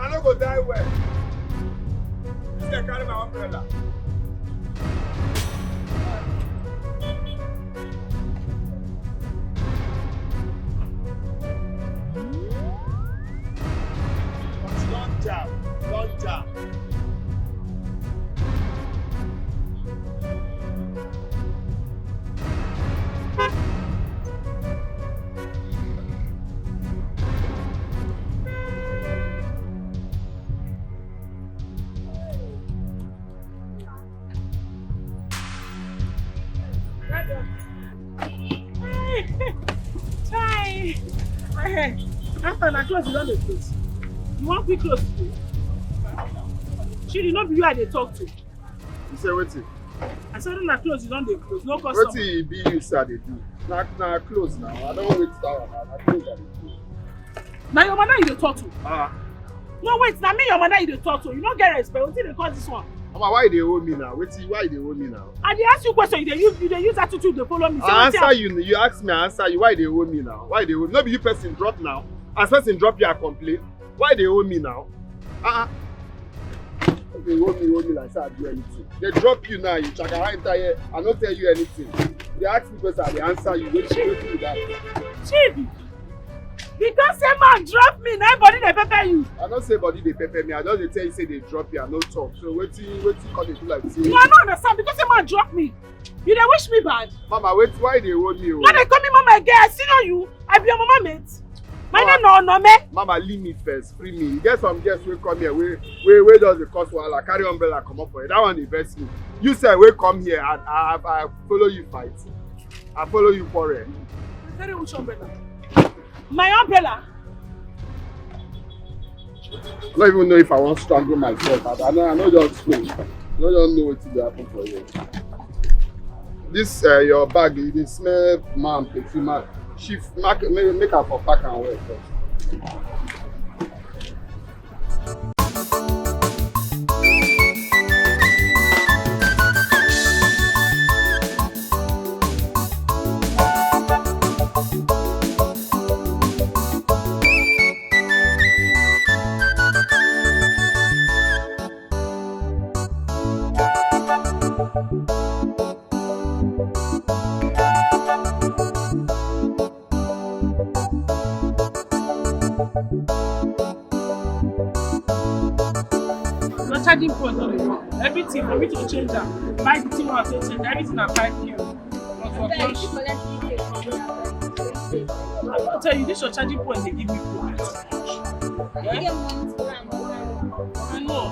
I don't go die well. This guy carry my umbrella. Don't jam. Don't jam. Hi. After na close, you don't dey close. You want quick close today? She did not be you I dey talk to. You say wetin? I said na close, you don't dey close. No customer. Wetin e be you say I dey do? Na close now. I don't wait that one now. Na close I dey do. Na your mother you dey talk to. Ah. No wait, na me your mother you dey talk to. You no get respect. Wetin dey cause this one? Mama, why you dey hold me now? Wetin? Why you dey hold me now? I dey ask you question, you dey use attitude to follow me. I answer you. You ask me, I answer you. Why they hold me now? Why they hold me? No be you person drop now. As person drop you, I complain. Why they hold me now? They hold me like say I do anything. They drop you now, you chakara enter here. I don't tell you anything. They ask me question, they answer you. Wait till that. Chief, because say man drop me, na body dey pepper you. I don't say body they pepper me. I just dey tell you say they drop you. I no talk. So wait till come they do like this. No, I don't understand because say man drop me. You dey wish me bad. Mama, wait, why they hold me? No, they call me mama again. I see no you. I be your mama mate. My name no ONOME. Mama, leave me first, free me. You get some guests will come here, we does the cost wahala, carry umbrella, come up for it. That one the best me. You say we come here and I follow you fight. I follow you quarrel. Carry which umbrella? My umbrella. I don't even know if I want to strangle myself. I know just wait. I don't know what will happen for you. This your bag, you smell man, perfume man. Shift, make her for pack and wear first. Charging point on the phone. Everything for me to change that. Buy the thing I say change everything at 5 kilo. I will tell you this your charging point they give me problem. Yeah? I know.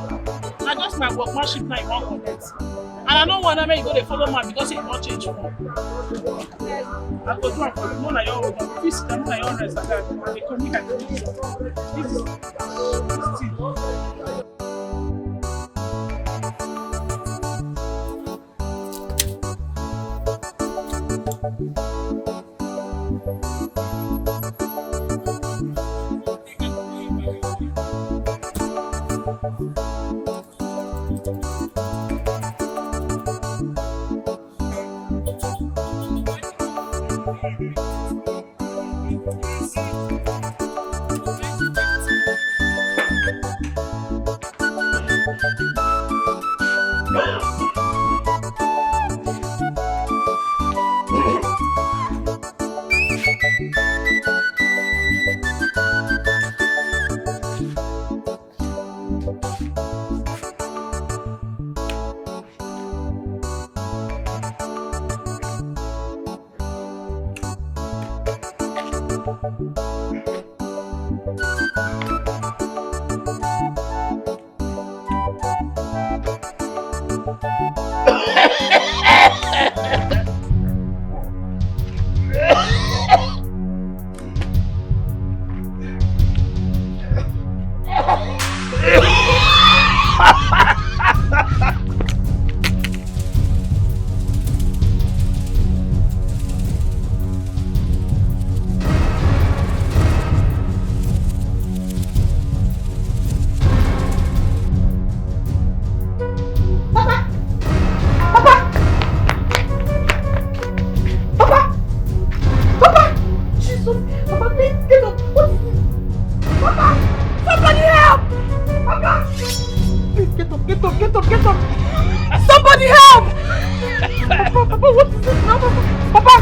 I just my workmanship now you won't connect. And I don't want to make you go they follow man because it won't change phone. I go do it for you. No, na your own. If you sit down, na your rest like that. And they communicate with you. This is still. Get up! Somebody help! Papa, what is this now? Papa!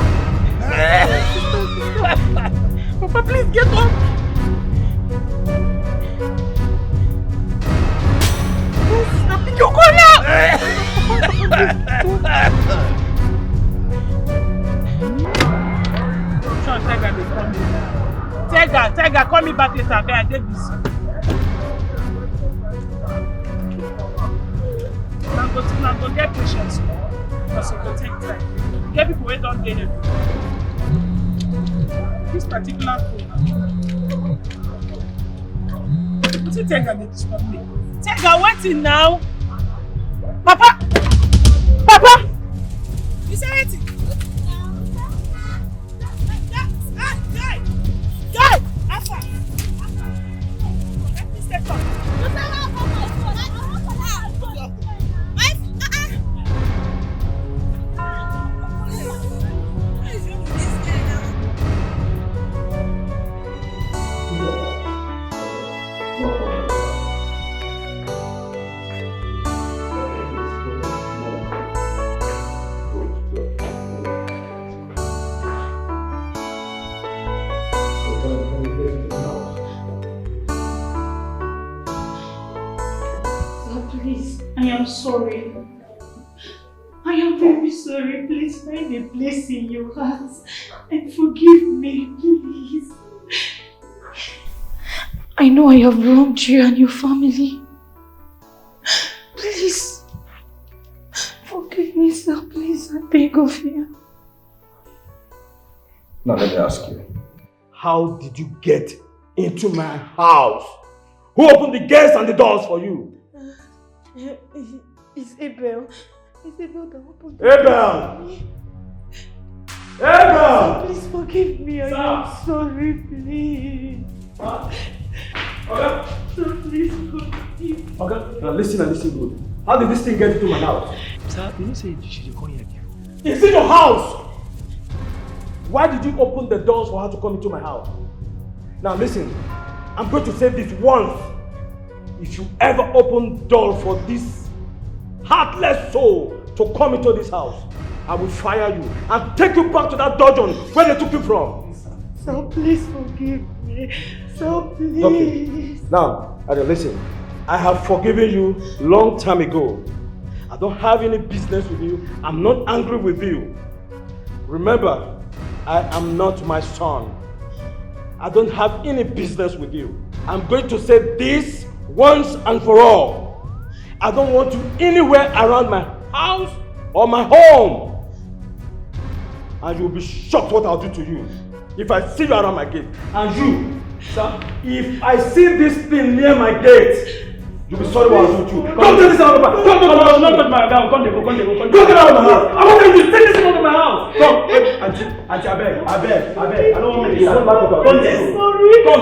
Papa, please get up! You go now! Sean, Tiger, they call me. Tiger, call me back later. I get busy. Now go get patience. Because it will take time. Get people who don't get it. This particular phone. What's it Tiger they disturb me? Tiger, waiting now. Papa! You say anything? Guy! Alpha! Let me step up. I am sorry. I am very sorry. Please find a place in your heart and forgive me, please. I know I have wronged you and your family. Please, forgive me, sir. Please, I beg of you. Now let me ask you. How did you get into my house? Who opened the gates and the doors for you? It's Abel. It's Abel that opened the Abel! Abel! Please forgive me. I am sorry, please. Okay. Sir, please forgive me. Okay, now listen and listen good. How did this thing get into my house? Sir, you know say she should come here. It's in your house! Why did you open the doors for her to come into my house? Now listen, I'm going to say this once. If you ever open door for this heartless soul to come into this house, I will fire you and take you back to that dungeon where they took you from. Sir, please forgive me. Sir, please. Okay. Now, listen. I have forgiven you long time ago. I don't have any business with you. I'm not angry with you. Remember, I am not my son. I don't have any business with you. I'm going to say this once and for all. I don't want you anywhere around my house or my home. And you'll be shocked what I'll do to you if I see you around my gate. And you, sir, if I see this thing near my gate, you'll be sorry what I'll do to you. Don't take this out of my house. Don't get out of my house. Don't get out of my house. I want you to take this thing out of my house. Come, Auntie, I beg. I don't want to make this. Don't take it. Come.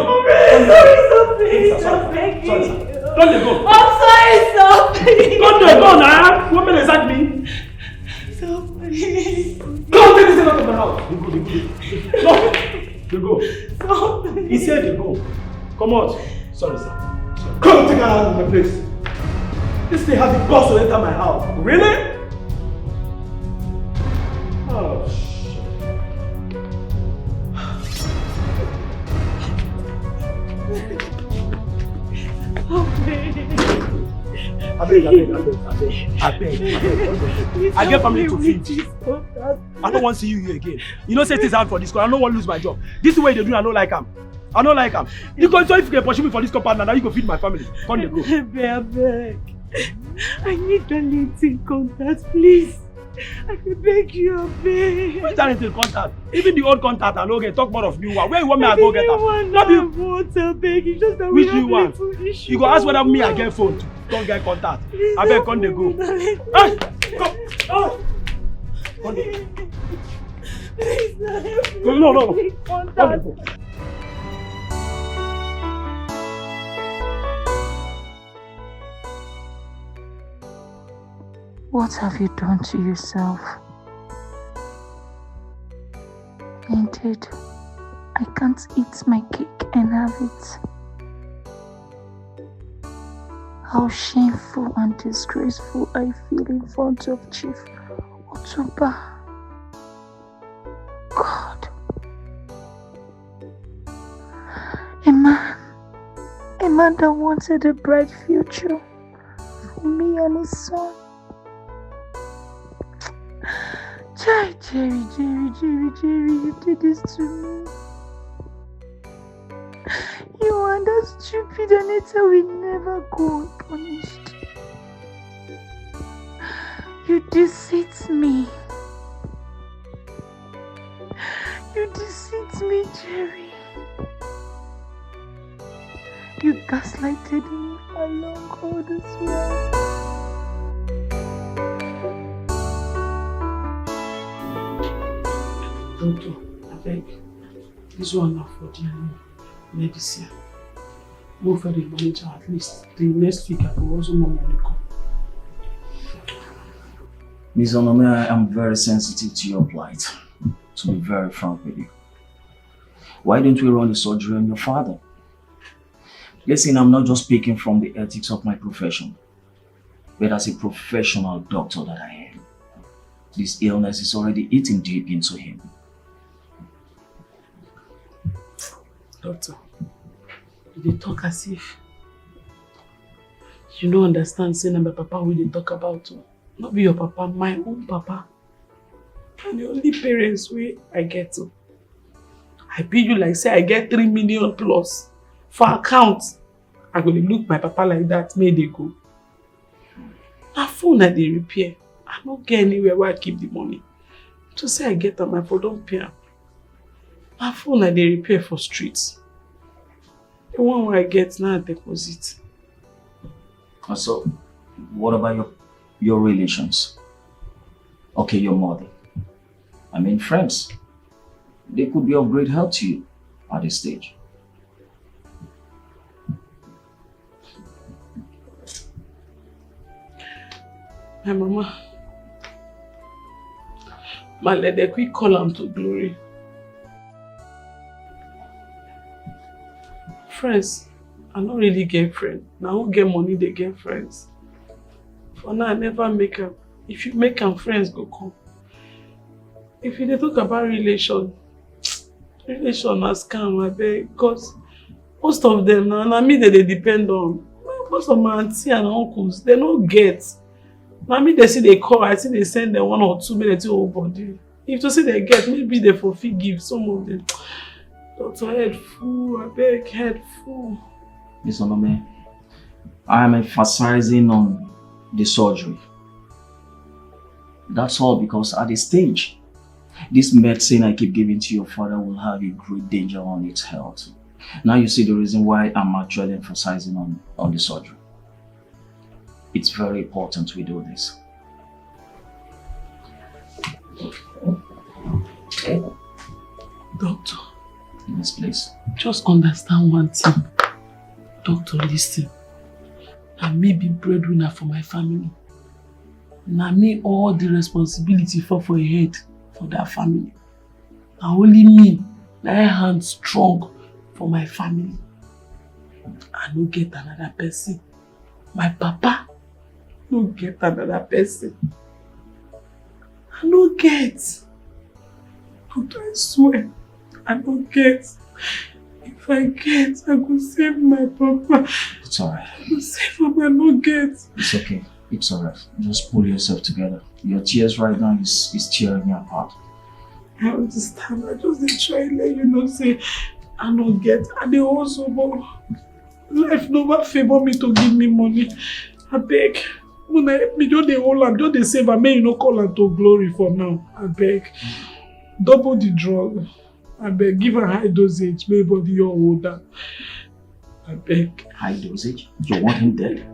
I'm begging. Don't let go. I'm sorry, sir. Please. Don't let go now. What does that mean? Sir, please. Don't take this thing out of my house. You go. Sir, please. He said you go. Come out. Sorry, sir. Come take her out of my place. This thing has the guts to enter my house. Really? Oh, shit. I beg. I get family to feed. I don't want to see you here again. You know, say things hard for this because I don't want to lose my job. This way they do, I don't like him. You go, so if you can pursue me for this compound now, you can feed my family. Come they go. I beg. I need the LinkedIn contact, please. I beg you, I beg. Where's that LinkedIn contact? Even the old contact, I don't get talk more of new one. Where you want me to go get them? Not you want, I beg. It's just that which we have new one? issue. You go ask whether me I get phone to don't get contact. I beg, come they go. Hey, come. Oh. Come they go. Please, No. Come Come they go. What have you done to yourself? Indeed, I can't eat my cake and have it. how shameful and disgraceful I feel in front of Chief Otuba. God. A man that wanted a bright future for me and his son. Jerry, you did this to me. You are that stupid Anita will never go unpunished. You deceit me. You deceit me, Jerry. You gaslighted me along all this while. Doctor, I beg. This one now for the medicine. Move for the manager at least. The next week I will also more money come. Ms. Onome, I am very sensitive to your plight. To be very frank with you. Why don't we run the surgery on your father? Listen, I'm not just speaking from the ethics of my profession, but as a professional doctor that I am. This illness is already eating deep into him. Doctor, they talk as if you don't understand saying my papa will they talk about. Not be your papa, my own papa. And the only parents way I get to. I pay you like say I get 3 million plus for account. I'm going to look my papa like that, may they go. My phone that they repair. I don't get anywhere where I keep the money. To say I get on my phone, don't pay. My phone that they repair for streets. The one where I get now deposit. So, what about your relations? Okay, your mother. I mean friends. They could be of great help to you at this stage. My mama. Let the quick call am to glory. Friends, I don't really get friends. Now who get money, they get friends. For now, I never make them. If you make them, friends go come. If you talk about relation are scam, I beg, because most of them now me they depend on. Most of my auntie and uncles, they don't get. Now me they see they call, I see they send them 1 or 2 minutes to whole body. If to say they get, maybe they forgive some of them. Doctor, head full, I beg, head full. Miss Onome, I am emphasizing on the surgery. That's all because at this stage, this medicine I keep giving to your father will have a great danger on its health. Now you see the reason why I'm actually emphasizing on the surgery. It's very important we do this. Doctor. Yes, please. Just understand one thing. Doctor, listen. I may be breadwinner for my family. Now me all the responsibility for a head for that family. Now only me, I hand strong for my family. I no get another person. My papa no get another person. I no get. But I swear, I don't get. If I get, I go save my papa. It's alright. I go save him, I no get. It's okay. It's alright. Just pull yourself together. Your tears right now is tearing me apart. I understand. I just dey try to let you know say I no get. And they also but life never favor me to give me money. I beg. When I me just dey hold am, just dey save am, make you no call am to glory for now. I beg. Double the drug. I beg. Give her high dosage. Make body your older. I beg. High dosage? You want him dead?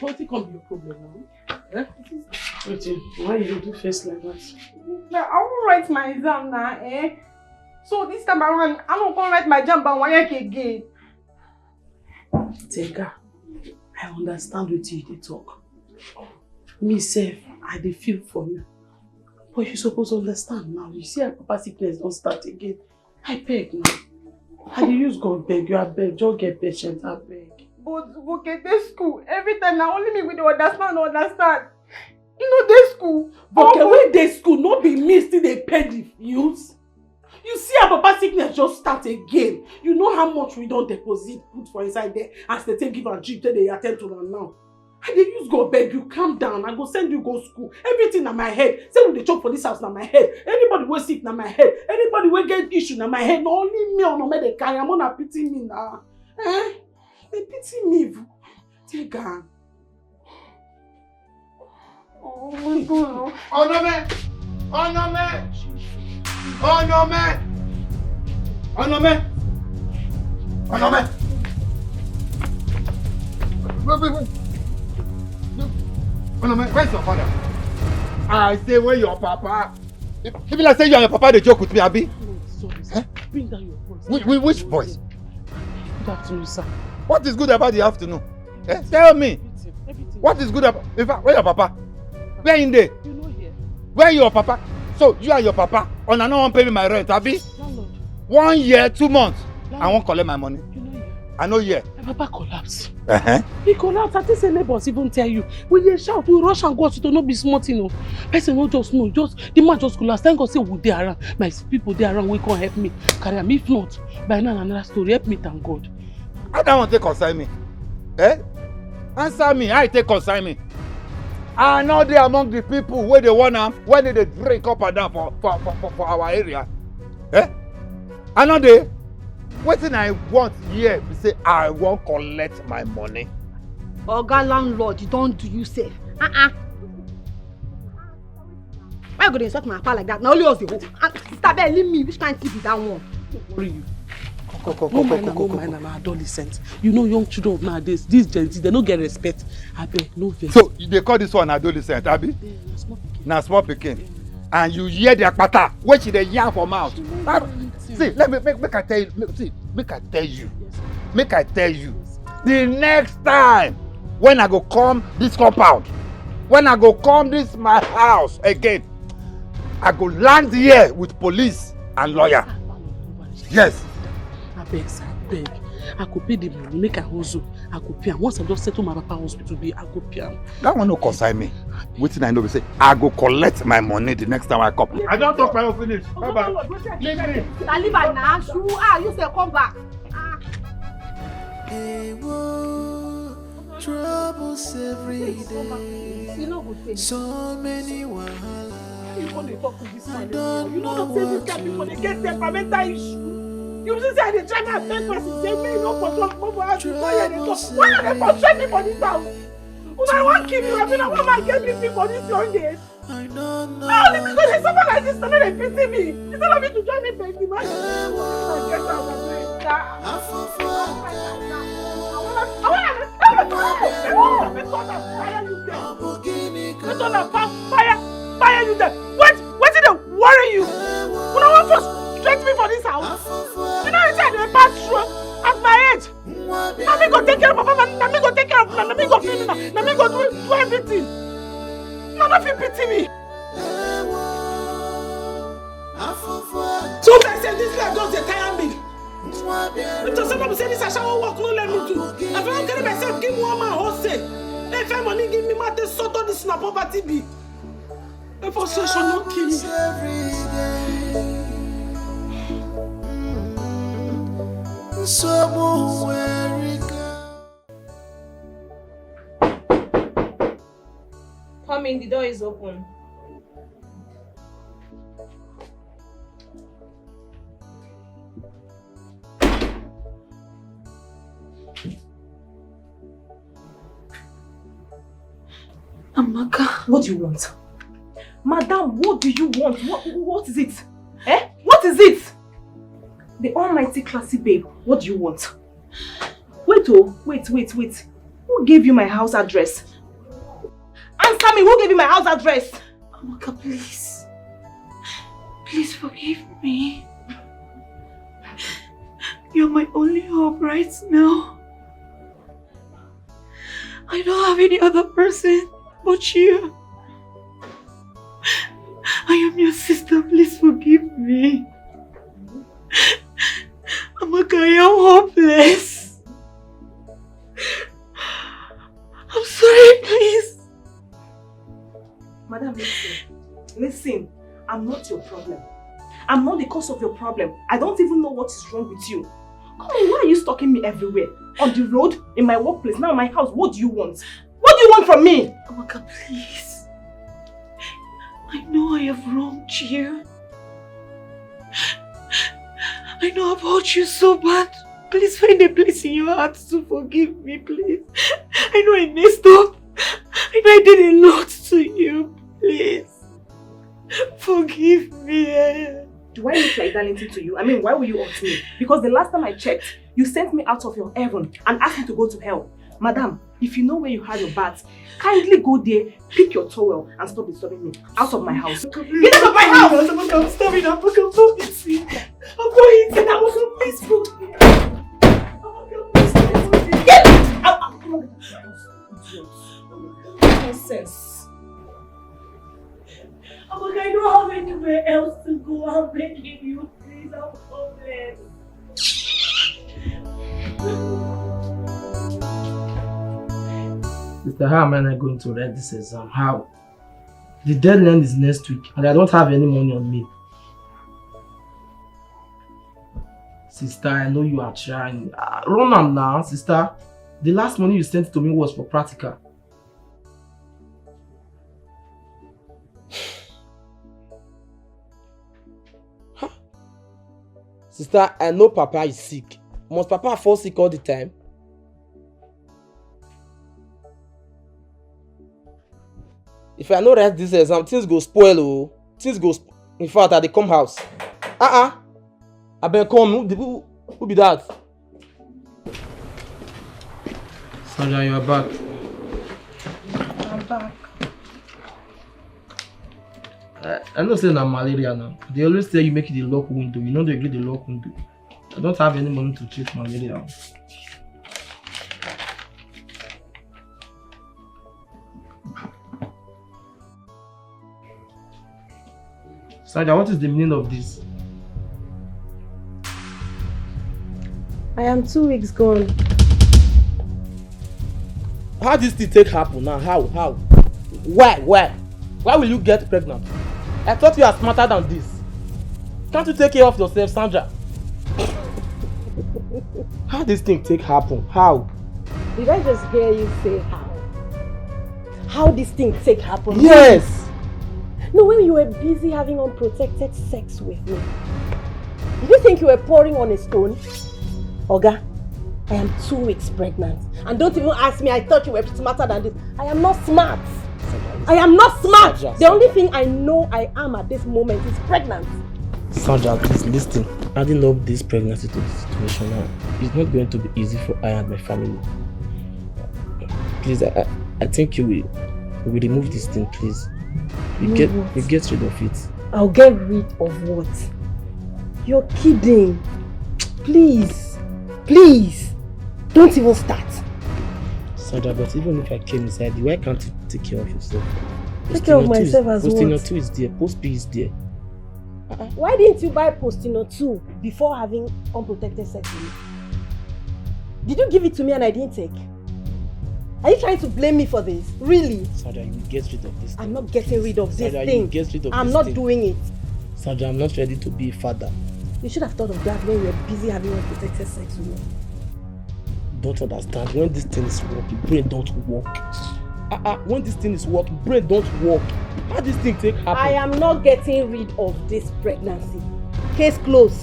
What can be your problem now? Wait, why you do face like that? Now, I won't write my exam now, eh? So this time around, I don't come write my jam by one again. Tega, I understand what you talk. Me self, I dey feel for you. But you supposed to understand now. You see, our papa sickness don't start again. I beg now. I dey use God beg you, I beg. Just get patient, I beg. But okay, this school, every time now only me with the understand. You know this school. But when they school, no be me still they pay the bills. You see our papa sickness just start again. You know how much we don't deposit put for inside there as they take give and drip till they attend to them now. I dey use God beg you, calm down. I go send you go school. Everything na my head. Say we dey chop for this house na my head. Anybody wey sick na my head. Anybody wey get issue na my head. No only me ONOME dey carry. I'm gonna pity me now. They pity me. Take her. Oh my God. ONOME! ONOME! ONOME! ONOME! ONOME! Wait. ONOME, where's your father? I say, where your papa? If I say you and your papa, they joke with me, Abi? No, sorry, sir. Bring down your voice. Which voice? Good afternoon, sir. What is good about the afternoon? Tell me. Everything. What is good about... In fact, where your papa? Where in there? You know here. Where your papa? So, you and your papa, on and on pay me my rent, Abi? Landlord. 1 year, 2 months. Landlord. I won't collect my money. You know here. I know here. My papa collapsed. Uh-huh. He collapsed. I think say neighbors even tell you. We dey shout, we rush and go to no be smart, you know. Person no just know. The man just collapsed. Thank God say we dey around. My people dey around. We can help me. Carry am. If not, by now another story. Help me, thank God. I don't want to consign me. Answer me. I take consign me. I know they among the people where they want them, when they drink up and down for our area. I know they. What thing I want here be say I won't collect my money. Oga landlord, you don't do you safe. Why you go to insult my papa like that? Now only us the hope. Sister Bell, leave me. Which kind of TV that one? Don't worry you. No mind an adolescent. You know young children of nowadays, these Gen Z, they don't get respect. I beg, no vex. So they call this one adolescent, Abi? Na small pikin. And you hear their pata, which they yarn for mouth. See, let me make I tell you. Make I tell you. The next time when I go come this compound, when I go come this my house again, I go land here with police and lawyer. Yes. I beg. I could pay the money, make a hustle. I could pay. Once I just settle my papa hospital bill, I could pay. That one no consign me. Wetin I know be say I go collect my money the next time I come. I don't talk my own finish. Bye bye. Leave me. Leave her now. You say come back. Troubles every day. So many wahala. You want to talk to this man? You know that say this guy people they get temperamental issue. You see say they try to make person say me no for talk more for us to why they talk. Why are they frustrate me for this house? When I want kill you, I mean I want my get me for this young days. I don't know. Only because there's someone like this, so they pity me. Instead of me to join me, baby, man. I get out of it. Fire you there. What did they worry you? When I want to straight me for this house, you know inside the pass through at my age. Now me go take care of Papa, now me go take care of now me go feed me, now me go do everything. None of you pity me. So I said this life just tire me. If somebody say this I shall work, no let me do. If I don't carry myself, give one man whole say. If I money give me my sort of this na poverty be. The frustration not kill me. Come in, the door is open. Amaka, What do you want? Madam, what do you want? What is it? What is it? The almighty classy babe, what do you want? Wait. Who gave you my house address? Answer me, who gave you my house address? Amaka, please. Please forgive me. You're my only hope right now. I don't have any other person but you. I am your sister, please forgive me. Amaka, I am hopeless. I'm sorry, please. Madam, listen, I'm not your problem. I'm not the cause of your problem. I don't even know what is wrong with you. Come on, why are you stalking me everywhere? On the road, in my workplace, now in my house, what do you want? What do you want from me? Amaka, please. I know I have wronged you. I know I've hurt you so bad. Please find a place in your heart to forgive me, please. I know I messed up. I know I did a lot to you. Please. Forgive me. Do I look like Darlington to you? I mean, why will you hurt me? Because the last time I checked, you sent me out of your heaven and asked me to go to hell. Madam, if you know where you had your bath, kindly go there, pick your towel and stop disturbing me. Out of my house. Get out of my house! I'm sorry, I'm going easy. I'm going easy. Please forgive me. Get out! Nonsense. Amaka, I don't have anywhere else to go. I'm begging you, please. I'm hopeless. Sister, how am I not going to write this exam? How? The deadline is next week and I don't have any money on me. Sister, I know you are trying. Run am now, sister. The last money you sent to me was for practical. Sister, I know Papa is sick. Must Papa fall sick all the time? If I no write this exam, things go spoil. Oh. Things go in fact, I dey come house. I been come. Who be that? Sandra, you are back. I'm back. I know say na malaria now. They always tell you make it the lock window. You know they agree the lock window. I don't have any money to treat malaria. Sandra, what is the meaning of this? I am 2 weeks gone. How this thing take happen now? How? Why? Why will you get pregnant? I thought you are smarter than this. Can't you take care of yourself, Sandra? How this thing take happen? How? Did I just hear you say how? How this thing take happen? Yes! No, when you were busy having unprotected sex with me, did you think you were pouring on a stone? Oga, I am 2 weeks pregnant. And don't even ask me, I thought you were smarter than this. I am not smart. I am not smart. Sandra, the only thing I know I am at this moment is pregnant. Sandra, please listen. Adding up this pregnancy to the situation now, it's not going to be easy for I and my family. Please, I think you will remove this thing, please. You get rid of it. I'll get rid of what? You're kidding. Please. Don't even start. Sandra, but even if I came inside you, why can't you take care of yourself? Take care of myself as what? Postino 2 is there, Post B is there. Why didn't you buy Postino 2 before having unprotected sex with me? Did you give it to me and I didn't take? Are you trying to blame me for this? Really? Sandra, you will get rid of this thing. I'm not getting rid of this Sandra, thing. You will get rid of I'm this not thing. doing it. Sandra, I'm not ready to be a father. You should have thought of that when you were busy having unprotected sex with me. Don't understand. When this thing is working, brain don't work. When this thing is working, brain don't work. How this thing take happen? I am not getting rid of this pregnancy. Case closed.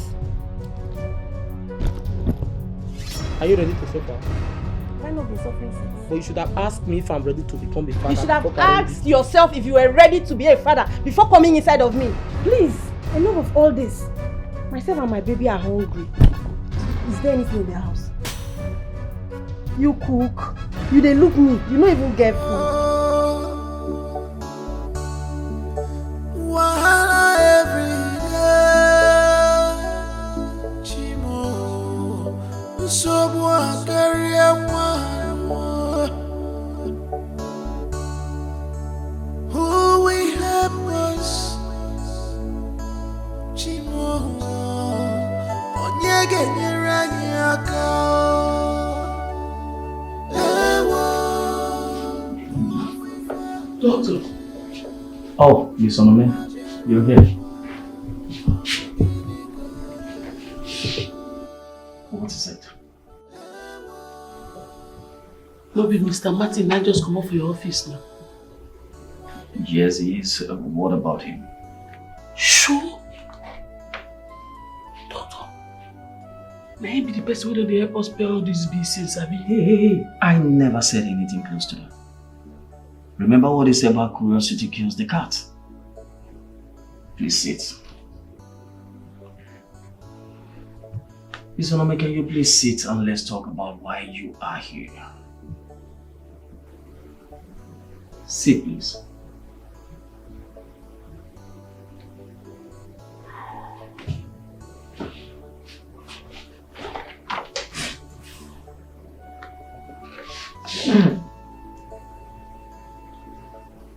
Are you ready to suffer? Have I not been suffering since? But you should have asked me if I'm ready to become a father. You should have asked yourself if you were ready to be a father before coming inside of me. Please, enough of all this. Myself and my baby are hungry. Is there anything in the house? You cook. You dey look me. You don't even get food. Wahala every day, Chimo. Who will help us? Doctor. Oh, Miss ONOME, you're here. What is it? No, be Mr. Martin, I just come up for your office now. Yes, he is. What about him? Sure. Doctor. May he be the person who will help us pay all these bills, Abi? Hey, I never said anything close to that. Remember what they say about curiosity kills the cat. Please sit. Miss ONOME, can you please sit and let's talk about why you are here? Sit, please.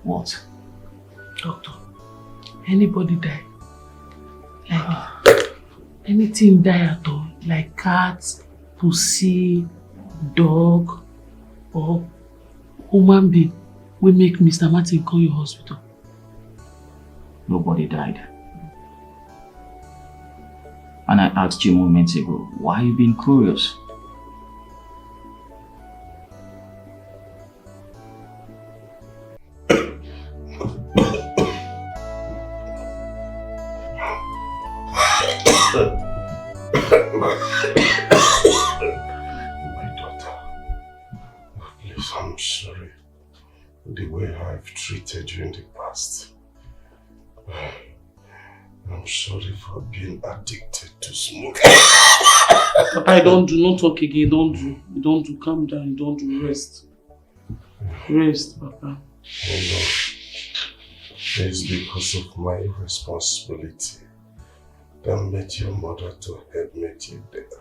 What? Doctor, anybody die? Like, anything die at all? Like cats, pussy, dog, or human being will make Mr. Martin call your hospital? Nobody died. And I asked you moments ago, why are you being curious? My daughter, please, I'm sorry for the way I've treated you in the past. I'm sorry for being addicted to smoking. Papa, don't do, not talk again, don't do, calm down, don't do, rest. Rest, Papa. Oh no, it's because of my irresponsibility that made your mother to help me you death.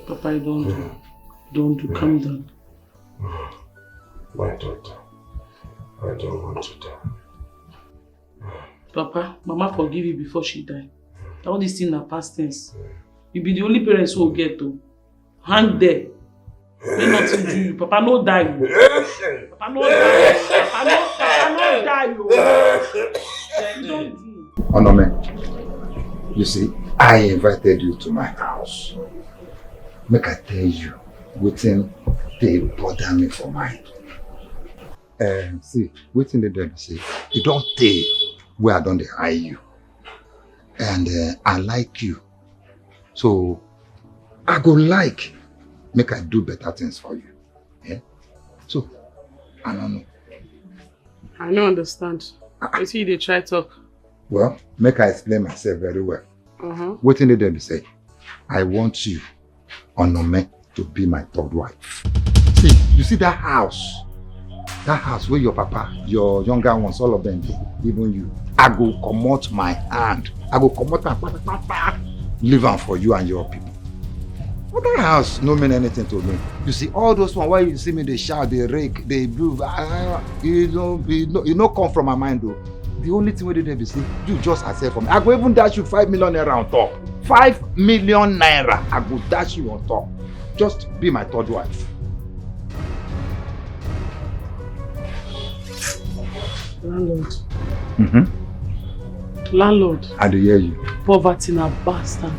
Papa, don't do, calm down. My daughter, I don't want to die. Papa, Mama forgive you before she died. All these things are past tense. You be the only parents who will get to hang there. May nothing do you. Papa no die. Papa no die. Papa no die. You don't do. ONOME, you see, I invited you to my house. Make I tell you, waiting they bother me for mine. See, waiting they do say, you don't tell where I don't eye you. And I like you. So I go like make I do better things for you. Yeah? So I don't know. I don't understand. You see they try talk. Well, make I explain myself very well. What did they say? I want you, ONOME, to be my third wife. See, you see that house? That house where your papa, your younger ones, all of them, even you. I go come out my hand. I go come out and leave them for you and your people. But that house no mean anything to me. You see, all those ones, why you see me, they shout, they rake, they move, you know come from my mind though. The only thing we did is say, you just accept from me. I go even dash you 5 million naira on top. 5 million naira, I go dash you on top. Just be my third wife. Landlord. Landlord. I do hear you. Poverty na bastard.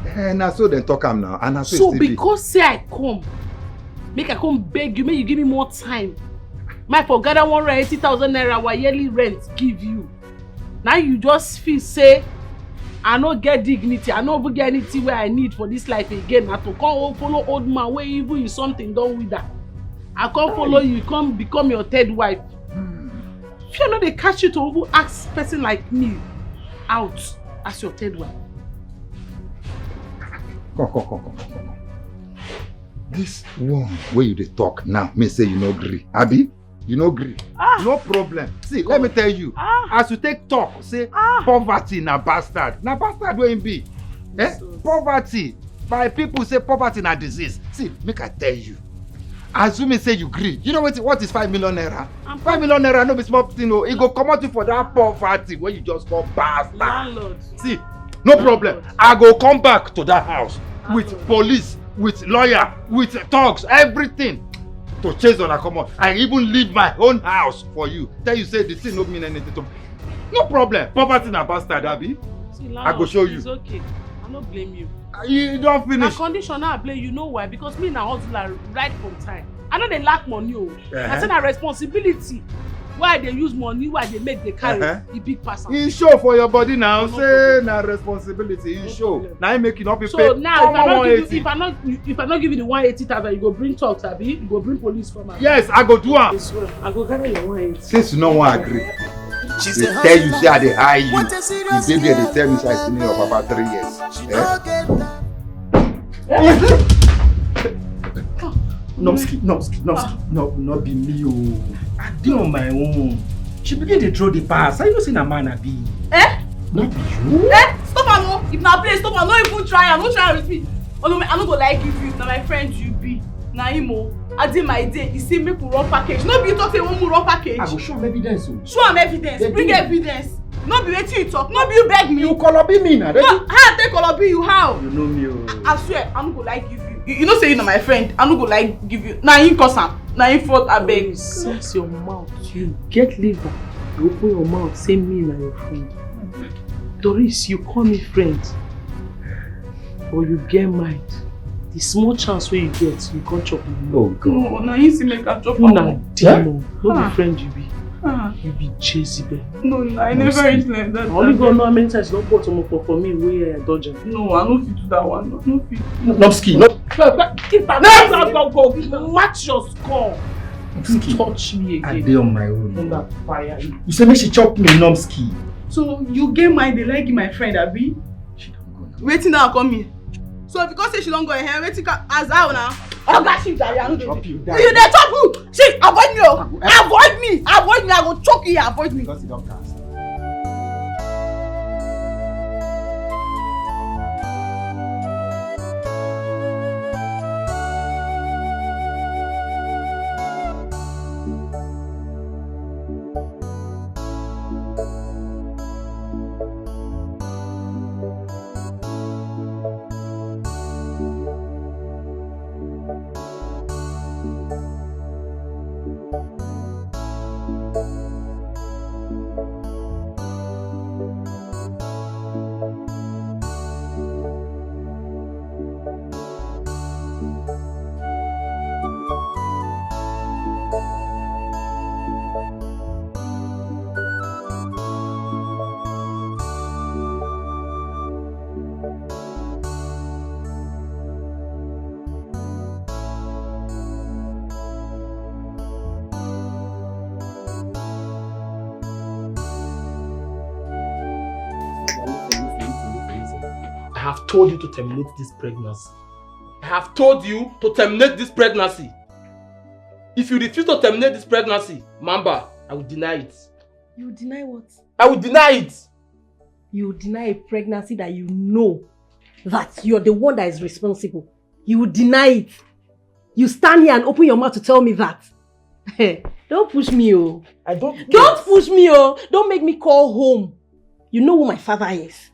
And so then talk am now. And so because say I come, make I come beg you, make you give me more time. My for gather 180,000 naira our yearly rent give you. Now you just feel say I no get dignity, I no even get anything where I need for this life again. I to come follow old man where even is something done with that. I come follow you, come become your third wife. If you know they catch you to even ask person like me out as your third wife. Come. This one where you dey talk now, me say you no agree. Abi, you no agree. No problem. See, let me tell you. As you take talk, say poverty na bastard. Na bastard where him be. Eh? Poverty. My people say poverty na disease. See, make I tell you. Assuming say you gree. You know what is 5 million naira? 5 million naira no be small thing. No. It go come out for that poverty when you just come bastard. Landlord. See, no problem. I go come back to that house with police, with lawyer, with thugs, everything to chase on a come out. I even leave my own house for you. Tell you say the thing no mean anything to me. No problem. Poverty na bastard, Abi. See, I go show you. It's okay. I no blame you. You don't finish. Na condition I blame you know why? Because me na hustler right from time. I know they lack money. I say na responsibility. Why they use money? Why they make the carry the big person? You show for your body now. Say na responsibility. You show. Now you make it not be So paid. now if I not give you the 180,000, you go bring talks, Abi. You go bring police come out. Yes, I go do am. I go carry your 180. Since you no wan agree, they tell you say I dey hire you. The baby dey tell me say I still need your papa 3 years. Nomski, no, not be me. Oh. I did on my own. She begin to throw the pass. I know say na man I be. Eh? Not be you. Eh? Stop am no. If na play, stop am. No even try am. No try am with me. ONOME, I no go like give you. Na my friend you be. Na him o. I dey my day. He say make we run package. No be you talk say we wan run package. I go show am evidence. Show am evidence. Bring evidence. No be wetin you talk. No be you beg me. You call be me now. No, how I take call be you? How? You know me. Oh. I swear, I no go like give you. You know say you na my friend. I no go like give you. Na him cause am. Na him fault abeg. Sense your mouth. You get liver. You open your mouth. Say me na your friend. Doris, you call me friend. Or you get mind. The small chance where you get, you can't chop me. Oh God. No, na him say make I chop You na am. demon. No be friend you be. You be Jezebel. No, I never reach like that. Only God know how many times you don't put some for me where I dodge am. No, I no fit do that one. No fit. Nomski, no. Go match your score. You touch me I again. dey on my own. Under fire. You say make she chop me, Nomski. So you get mind dey like my friend abi? She don't go now. Wetin now come here? So because say she don't go here, wetin as how now? Oga she die, I no dey. Chop you, die. You dey chop who? See, avoid me o. Avoid me. Avoid me. I go choke you. Avoid me. Because you don't cast. I have told you to terminate this pregnancy. I have told you to terminate this pregnancy. If you refuse to terminate this pregnancy, Mamba, I will deny it. You deny what? I will deny it. You deny a pregnancy that you know that you're the one that is responsible. You deny it. You stand here and open your mouth to tell me that. Don't push me, oh. I don't. Don't push me, oh. Don't make me call home. You know who my father is.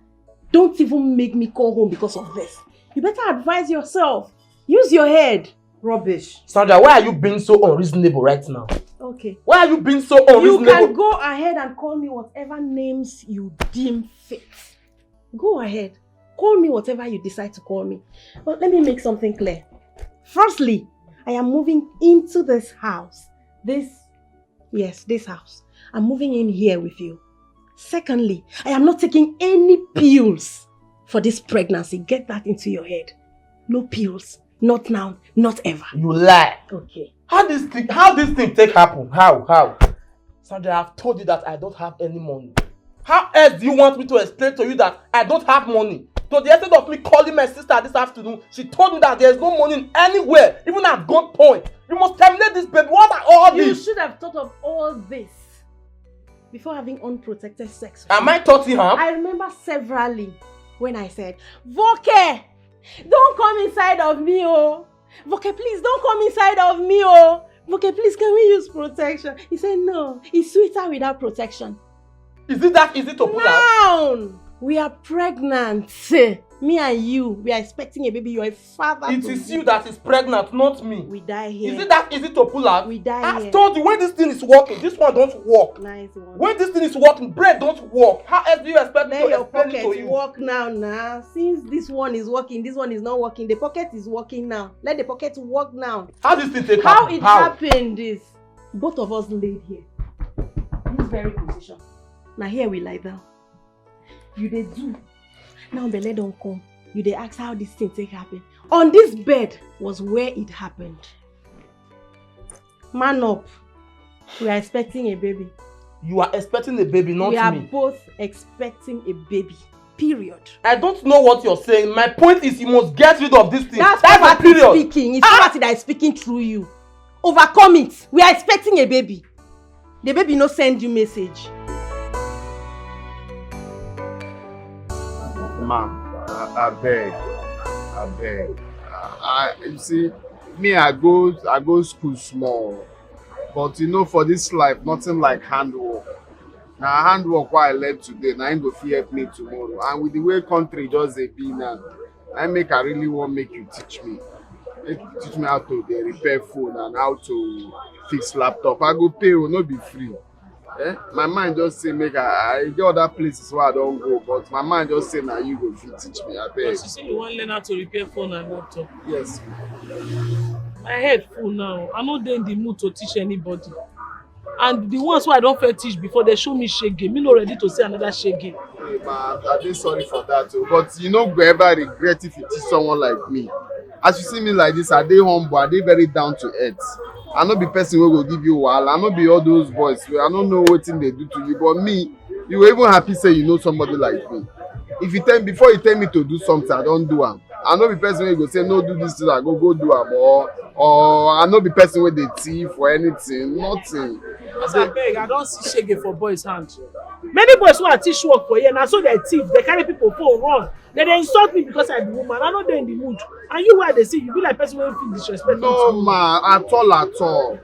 Don't even make me call home because of this. You better advise yourself. Use your head. Rubbish. Sandra, why are you being so unreasonable right now? Okay. Why are you being so unreasonable? You can go ahead and call me whatever names you deem fit. Go ahead. Call me whatever you decide to call me. But let me make something clear. Firstly, I am moving into this house. This house. I'm moving in here with you. Secondly, I am not taking any pills for this pregnancy. Get that into your head. No pills. Not now. Not ever. You lie. Okay. How this thing take happen? How? Sandra, I've told you that I don't have any money. How else do you want me to explain to you that I don't have money? To the extent of me calling my sister this afternoon, she told me that there's no money anywhere, even at gunpoint. You must terminate this baby. What are all these? You should have thought of all this before having unprotected sex. Am I Tottenham? I remember severally when I said, Voke, don't come inside of me, oh. Voke, please don't come inside of me, oh. Voke, please, can we use protection? He said, no, it's sweeter without protection. Is it that easy to pull out? Now, we are pregnant. Me and you, we are expecting a baby. You're a father. It is you that is pregnant, not me. We die here. Is it that easy to pull out? We die here. I've told you, when this thing is working, this one don't work. Nice one. When this thing is working, bread don't work. How else do you expect me to Let your explain it to pocket you? work now. Since this one is working, this one is not working. The pocket is working now. Let the pocket work now. How this thing take How happen? it happened is, both of us laid here. This very position. Now here we lie down. You dey do. Now belle don't come. You dey ask how this thing take happen. On this bed was where it happened. Man up. We are expecting a baby. You are expecting a baby, not me. We are both expecting a baby. Period. I don't know what you're saying. My point is you must get rid of this thing. That's a period. Speaking. It's poverty that is speaking through you. Overcome it. We are expecting a baby. The baby no send you message. Ma, I beg. You see, me, I go school small. But you know, for this life, nothing like handwork. Now, handwork what I learned today, now ain't go help me tomorrow. And with the way country just a be now, I really want make you teach me. Teach me how to repair phone and how to fix laptop. I go pay, will not be free. My mind just say make I get other places where I don't go, but my mind just say now you go teach me. I beg. But you say you want to learn how to repair phone and laptop. Yes. My head full now. I'm not in the mood to teach anybody. And the ones who I don't fair teach before, they show me shege. Me not ready to say another shege. Hey, man, I'm just sorry for that too. But you know, go ever regret if you teach someone like me. As you see me like this, I dey humble, I dey very down to earth. I no be person who go give you wahala. I no be all those boys. I don't know what thing they do to you. But me, you were even happy say you know somebody like me. If you tell before you tell me to do something, I don't do am. I no be person who go say no do this thing, I go do am. Or I no be person where they thief or anything. Nothing. Because I beg, I don't see shege for boys' hand. Many boys who I teach work for here, and so they thief, they carry people phone run. Then they insult me because I'm the woman. I'm not there in the mood. And you where they see, you be like person who feel disrespectful. No man, at all.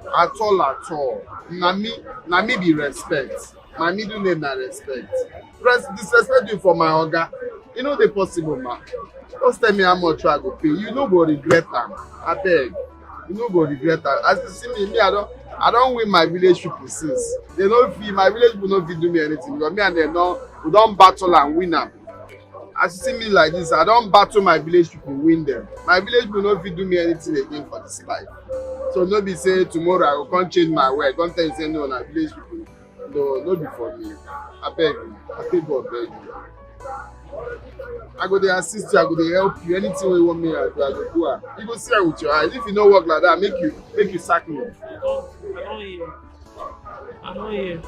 Na me be respect. My middle name na respect. Disrespect you for my oga. You know the possible man. Just tell me how much I go pay. You no go regret am. I beg. You no go regret am. As you see me, I don't win my village people since. They no fit, my village people no fit do me anything because me and them we don't battle and win am. As you see me like this, I don't battle my village people, win them. My village people no fit do me anything again for this life. So no be say tomorrow I go come change my word. Don't tell you say no, na village people. No be for me. I beg you. I think God beg you. I go there assist you, I go there help you. Anything you want me to do, I go do it. You go see her with your eyes. If you don't work like that, make you sack me. I don't hear.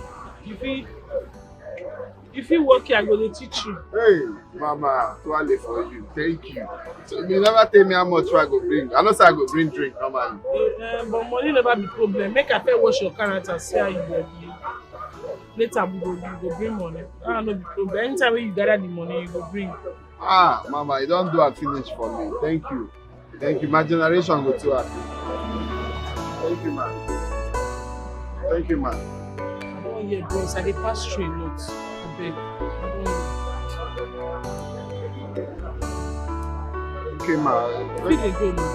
If you work here, I go to teach you. Hey, mama, toilet for you. Thank you. So you never tell me how much I go bring. I know say I go bring drink normally. But money never be problem. Make I first wash your character, see how you go be. Later we go bring money. No be problem. Anytime when you gather the money, you go bring. Mama, you don't do a finish for me. Thank you. My generation go too happy. Thank you, man. I don't hear bros. I dey pass through a lot. I beg. I don't hear. Okay, man. Where they go now?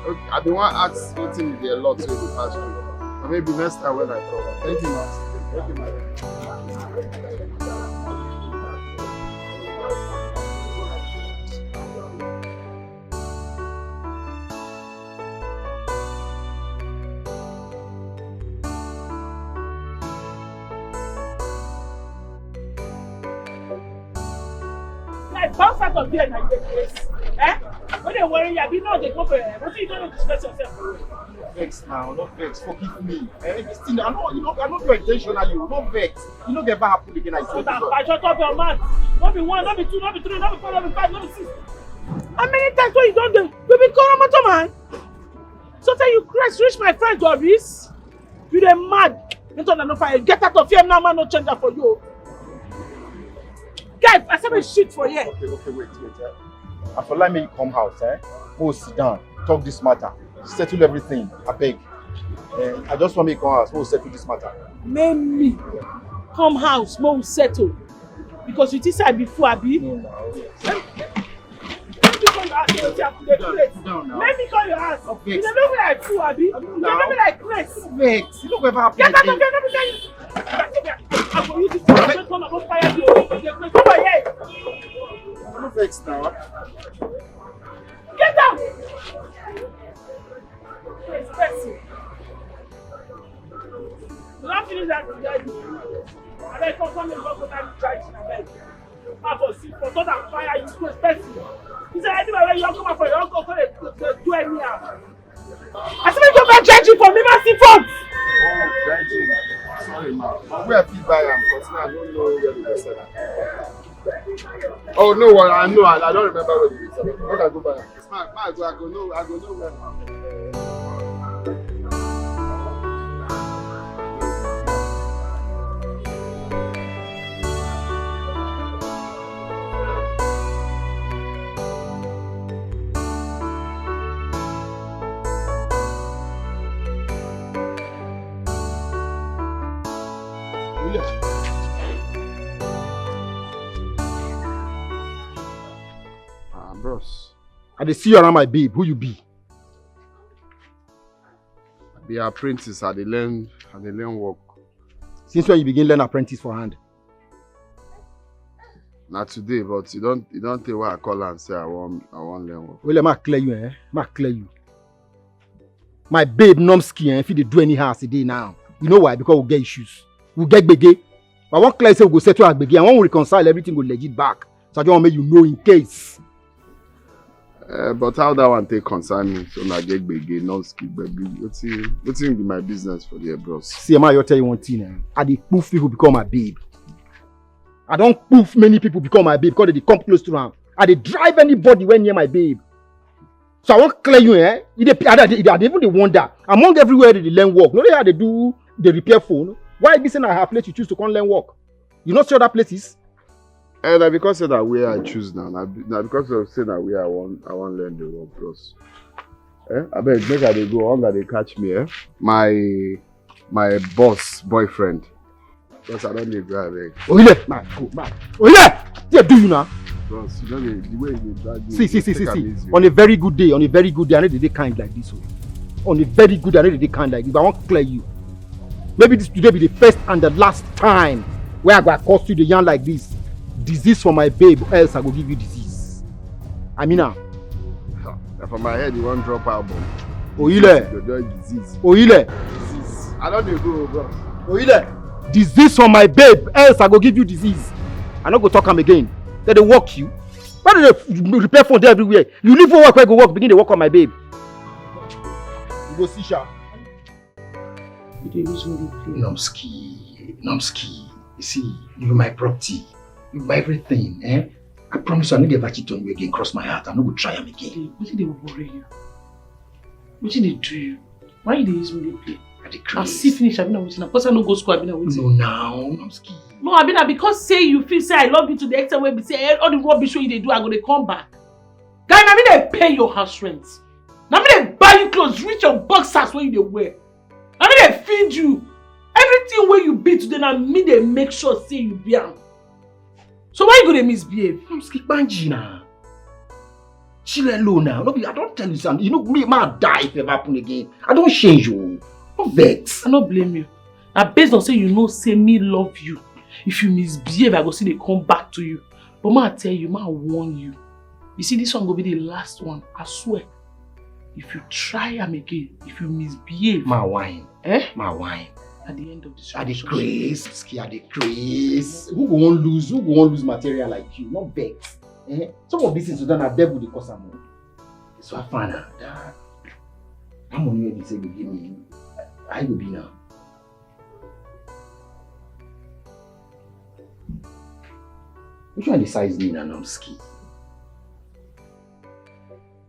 Okay, I don't want to ask something you dey a lot so you dey pass through. Or maybe next time when I come. Thank you, man. Thank you, man. Bounce out of here and get place. When they worry you, know they go for what you don't discuss yourself. Vex now, not vex. Forgive me. This thing, I know do intentionally. Not vex. You know, never happen again. Shut up your mouth. Not be 1, not be 2, not be 3, not be 4, not be 5, not be 6. How many times when you don't do? You be call man. So tell you Christ reach my friend Doris. You dey mad. You don't know fire. Get out of here now, man. No change that for you. Guy, I said shit for you. Okay, wait. I for like me come house, Go sit down, talk this matter, settle everything. I beg. I just want me come house, we'll settle this matter. Make me come house, we'll settle. Because you think I be fool, Abi? No. Let me call your ass. Let me call your ass. You don't know where I fool, Abi? You don't know where I press. Vex. You know where happen. Get out of here. I'm going to use this to come and fire you. Come on here. I'm not vex now. Get out. Expressive. You don't finish that today. I beg come and go time to try to beg. I go see for thought and fire you too expensive. He said anywhere where you come up for your uncle to do anyhow. I said you go judging for me, massive funds. Oh, judging. Sorry, ma. Where I feel buy am, because I don't know where they sell am. Oh no, I know. I don't remember where they sell am. Where I go buy am? I go know where. Bros. I dey see you around my babe. Who you be? I be apprentice. I dey learn work. Since when you begin learn apprentice for hand? Not today, but you don't tell why I call and say I want learn work. Well, I clear you, I clear you. My babe Nomski, if you do anyhow as a day now. You know why? Because we'll get issues. We'll get bege. But I want clear say we'll go settle our bege. I want to reconcile everything, go legit back. So I just want to make you know in case. But how that one take concern me? So I get bege, Nomski, baby. What's be my business for the bros? See, I'll tell you one thing. I dey poof people become my babe. I don't poof many people become my babe because they come close to am. I dey drive anybody when near my babe. So I want clear you, I even they wonder among everywhere they learn work. No, how they do the repair phone. Why be saying I have place you choose to come learn work? You not see other places? And because of that way I choose now. Now because of saying that way I want learn the work, bros. I bet make I they go on that they catch me. My boyfriend. Because I don't live there. Oh yeah, man, go back. Oh yeah, do you now? Bros, you know the way you drag me. See. On a very good day, I know they kind like this way. On a very good day, I know they kind like this. But I want to clear you. Maybe this today be the first and the last time where I go across you the yarn like this. Disease for my babe, or else I will give you disease. I mean now. For my head, you won't drop album. Disease. Disease. I don't go, bro. Disease for my babe, else I go give you disease. I not go talk am again. Then they walk you. Why do they repair phone there everywhere? You leave for work, where go work, begin to work on my babe. You go see Sha. Nomski. You see, you're my property. You're my everything, I promise you, I never cheat on you again. Cross my heart. I'm not going to try them again. What did they worry you? What did they do you? Why did they use me to play? I see finish, I've been waiting. Of course I no go school, I've been waiting. No, now, Nomski. No, I've been because say you feel say I love you to the extent where we say all the rubbish wey you dey do, I go dey come back. Guy, na me dey pay your house rent. Na me dey buy you clothes, reach your boxers wey you dey wear. Na me dey feed you. Everything wey you be today, na me dey make sure say you be am. So why you go dey misbehave? Nomski, Banji na. Chill alone now. No, I don't tell you something. You know me, man die if it ever happen again. I don't change you. No vex. I no blame you. Na based on say you know say me love you. If you misbehave, I go see they come back to you. But ma tell you, ma warn you. You see, this one go be the last one. I swear. If you try am again, if you misbehave. Ma wine. Ma wine. At the end of this I dey craze. Who go won't lose material like you? Not vex. Some of these things done are devil they cause am. So I find out that money wey be say go give me. I go be now. Which one decides me now, Nomski?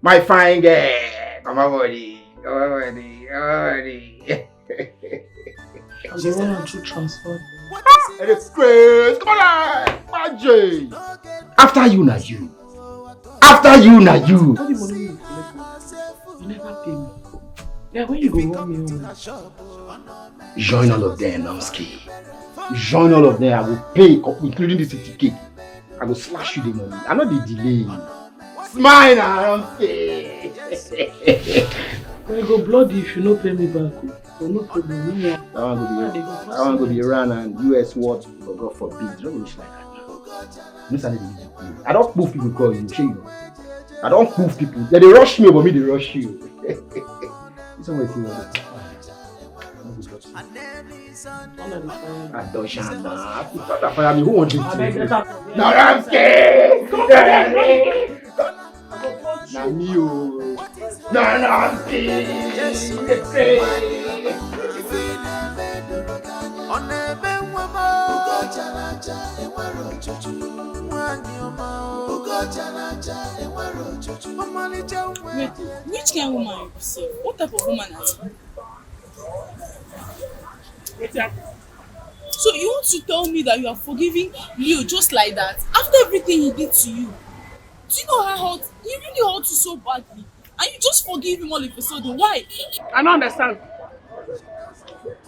My fine girl! Come on, buddy. I'm the one to transfer. It's crazy. Come on, Magic. After you, na you. After you, na you. All the money you collect, you never pay me. Yeah, when you go run me home? Join all of them, Namski. Join all of them. I will pay, including the 50K. I will slash you the money. I know the delay. Smile now, Namski. I go bloody if you no pay me back. So no problem. No I want to be Iran and US what, for God forbid. Don't wish like that. I don't move people because you. I don't move people. They rush me, but me they rush you. This one is I don't shine now. Fire me. Who wants this? Now I'm scared. Now me, now I'm scared. Wait, which kind of woman you see? What type of woman are you? So you want to tell me that you are forgiving Leo just like that? After everything he did to you? Do you know how hurt? He really hurt you so badly. And you just forgive him all of a sudden. Why? I don't understand.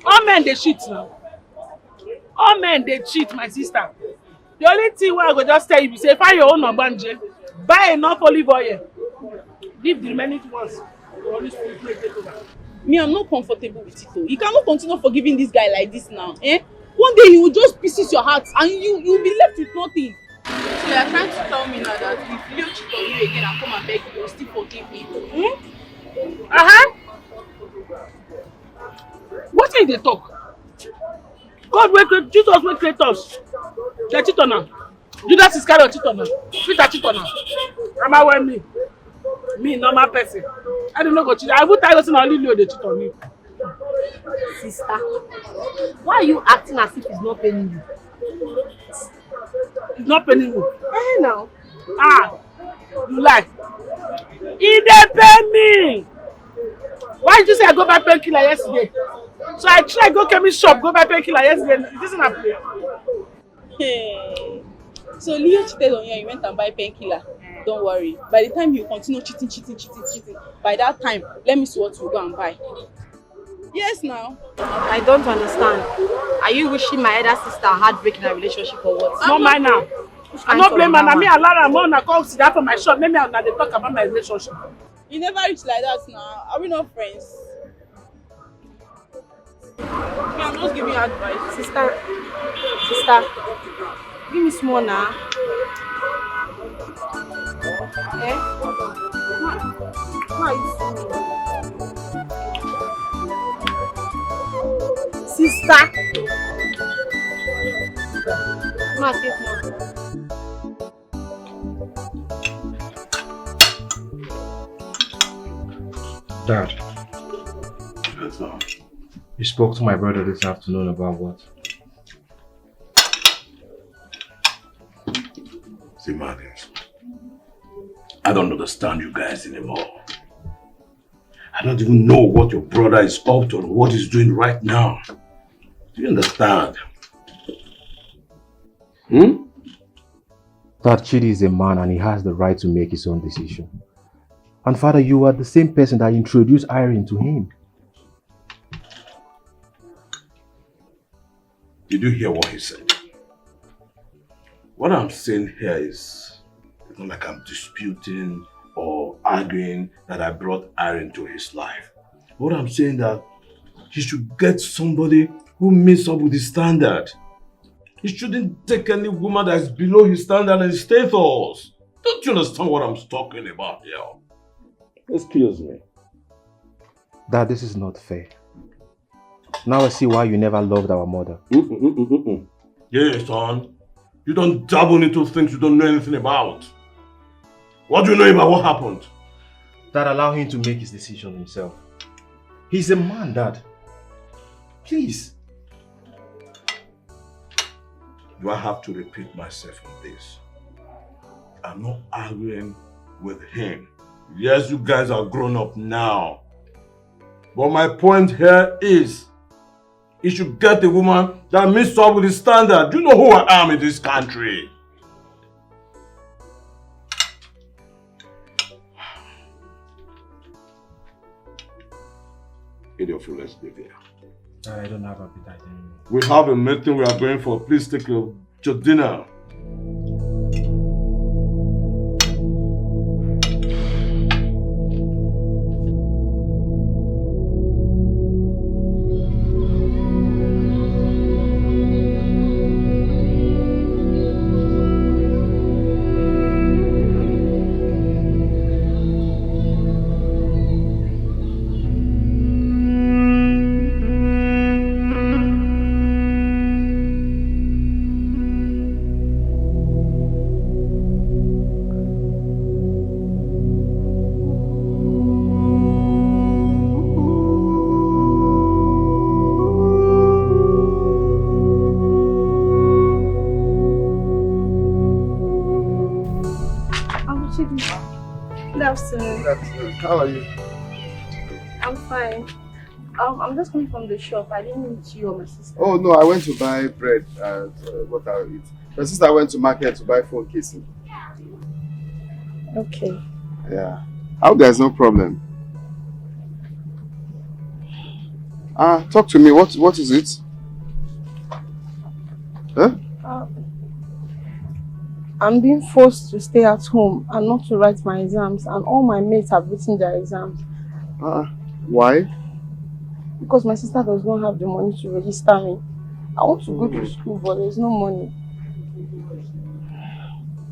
All men they cheat now. All men they cheat, my sister. The only thing where I go just tell you is say find your own obanje, buy enough olive oil, leave the remaining ones. Me, I'm not comfortable with it though. You cannot continue forgiving this guy like this now. Eh? One day he will just pieces your heart and you'll be left with nothing. So you are trying to tell me now that if Leo cheat on you again and come and beg you, you'll still forgive me. Hmm? What is they talk? God will create, Jesus will create us. They cheat on her. Judas Iscariot cheat on her. Peter cheat on her. Rama well me normal person. I don't know go cheat. I will tell you only Leo they cheat on me. Sister, why are you acting as if it's not paying you? It's not paying you. Eh now. You lie. He dey pay me. Why did you say I go buy painkiller yesterday? So I try go chemist shop, go buy painkiller yesterday. It isn't a play. Hey. So Leo cheated on you and you went and buy painkiller. Don't worry. By the time you continue cheating, by that time, let me see what you go and buy. Yes, now. I don't understand. Are you wishing my elder sister heartbreak in a relationship or what? No mind now. I no blame her. Me allow her more na come sit down for my shop. Maybe I dey talk about my relationship. You never reach like that now. Are we not friends? Me, I'm not giving you advice. Sister, give me small now. Eh? Why is sister? Ma, take more. Dad. Yes, sir. You spoke to my brother this afternoon about what? See, Martins, I don't understand you guys anymore. I don't even know what your brother is up to and what he's doing right now. Do you understand? That Chidi is a man and he has the right to make his own decision. And Father, you are the same person that introduced Irene to him. Did you hear what he said? What I'm saying here is, it's not like I'm disputing or arguing that I brought Irene to his life. What I'm saying that he should get somebody who meets up with his standard. He shouldn't take any woman that is below his standard and his status. Don't you understand what I'm talking about here? Excuse me. Dad, this is not fair. Now I see why you never loved our mother. Yeah, son. You don't dabble into things you don't know anything about. What do you know about what happened? Dad, allow him to make his decision himself. He's a man, Dad. Please. Do I have to repeat myself on this? I'm not arguing with him. Yes, you guys are grown up now. But my point here is, he should get a woman that meets up with his standard. Do you know who I am in this country? eat your food, let's leave here. I don't have appetite anymore. We have a meeting we are going for. Please take your dinner. How are you? I'm fine. I'm just coming from the shop. I didn't meet you or my sister. Oh no, I went to buy bread and what I'll eat. My sister went to market to buy phone casing. Okay. Yeah. I hope there's no problem. Talk to me. What is it? Huh? I'm being forced to stay at home and not to write my exams, and all my mates have written their exams. Why? Because my sister does not have the money to register me. I want to go to school, but there's no money.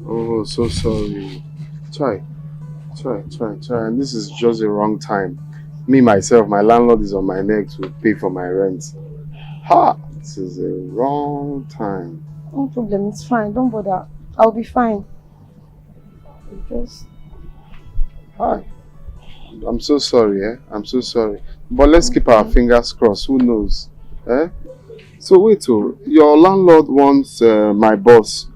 Oh, so sorry. Try. And this is just the wrong time. Me, myself, my landlord is on my neck to pay for my rent. This is a wrong time. No problem, it's fine. Don't bother. I'll be fine. Hi. I'm so sorry, I'm so sorry. But let's keep our fingers crossed. Who knows? So wait, your landlord wants my boss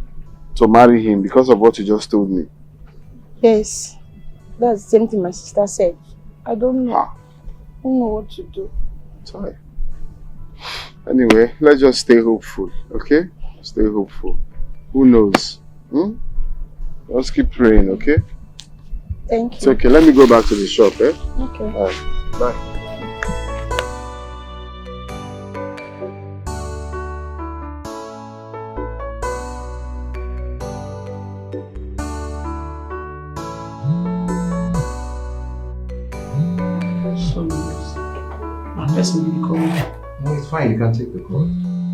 to marry him because of what you just told me. Yes. That's the same thing my sister said. I don't know. I don't know what to do. Sorry. Anyway, let's just stay hopeful, okay? Stay hopeful. Who knows? Let's keep praying, okay? Thank you. It's okay, let me go back to the shop, Okay. Alright, bye. My person will be coming. No, it's fine. You can take the call.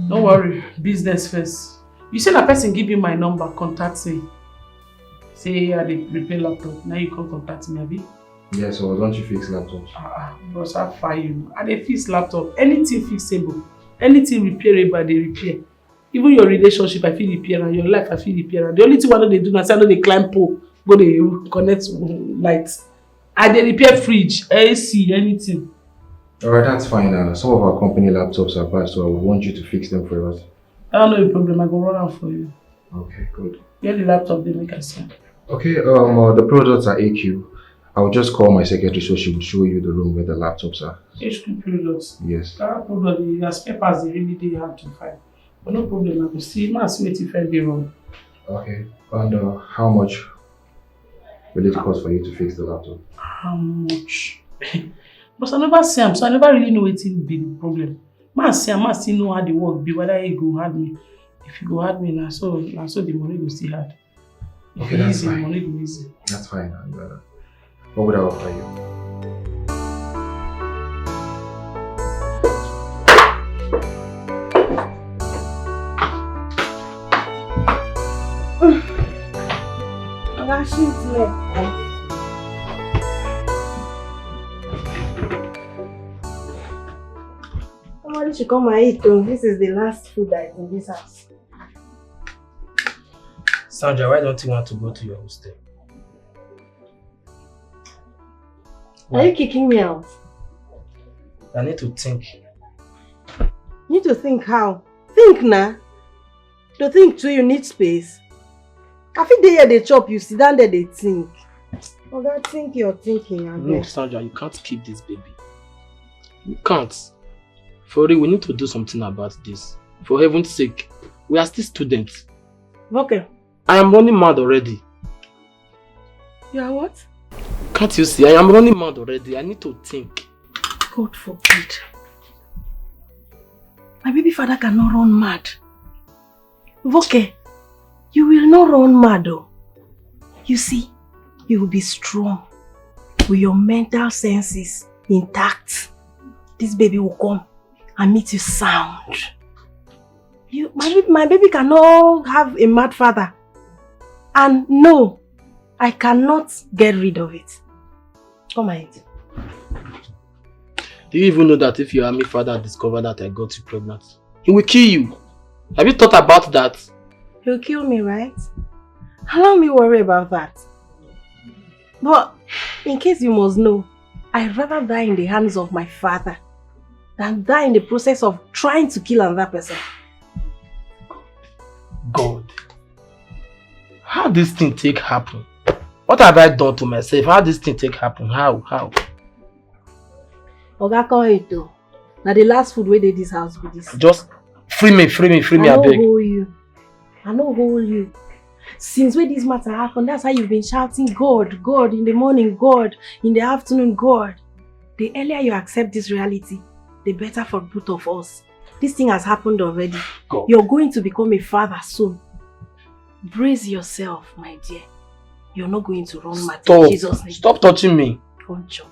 Don't worry. Business first. You said a person give you my number, contact me. Say I dey repair laptop. Now you can contact me, abi? Yeah, so don't you fix laptops? Bros, I fire you. I dey fix laptop. Anything fixable, anything repairable, I dey repair. Even your relationship, I feel repair, and your life, I feel repair. The only thing I know they do now, say I know they climb pole, go they connect lights. I dey repair fridge, AC, anything. Alright, that's fine. Some of our company laptops are bad, so I would want you to fix them for us. I don't know the problem. I go run out for you. Okay, good. Get the laptop, they make us see. Okay, the products are AQ. I will just call my secretary so she will show you the room where the laptops are. HQ products. Yes. That product, the spare parts, they really dey hard to find. But no problem, I will see. Must wait if I be wrong. Okay, and how much will it cost for you to fix the laptop? How much? But I never see him, so I never really know what will be the problem. I still know how the work be, whether he go hard me. If you go hard me, now so the money go still hard. If Okay, that's easy, fine. The money go easy. That's fine. And, what would I offer you? I got shit left. Somebody should come and eat. This is the last food that is in this house. Sandra, why don't you want to go to your hostel? Are you kicking me out? I need to think. You need to think how? Think now. To think too, you need space. I think they chop, you sit down there, they think. Oh, that think you're thinking. No, Sandra, you can't keep this baby. You can't. For real, we need to do something about this. For heaven's sake, we are still students. Okay. I am running mad already. You are what? Can't you see? I am running mad already. I need to think. God forbid. My baby father cannot run mad. Okay, you will not run mad though. You see, you will be strong with your mental senses intact. This baby will come and meet you sound. My baby cannot have a mad father. And no, I cannot get rid of it. Come on. Do you even know that if your army father discovered that I got you pregnant, he will kill you? Have you thought about that? He'll kill me, right? Allow me worry about that. But in case you must know, I'd rather die in the hands of my father than die in the process of trying to kill another person. God, how this thing take happen? What have I done to myself? How this thing take happen? How? Oga, come eat though. Now the last food where they this house with this. Just free me, I beg. I know hold you. Since when this matter happened, that's how you've been shouting God, God in the morning, God in the afternoon, God. The earlier you accept this reality, the better for both of us. This thing has happened already. God. You're going to become a father soon. Brace yourself, my dear. You're not going to run mad in Jesus' name. Stop touching me. Concho.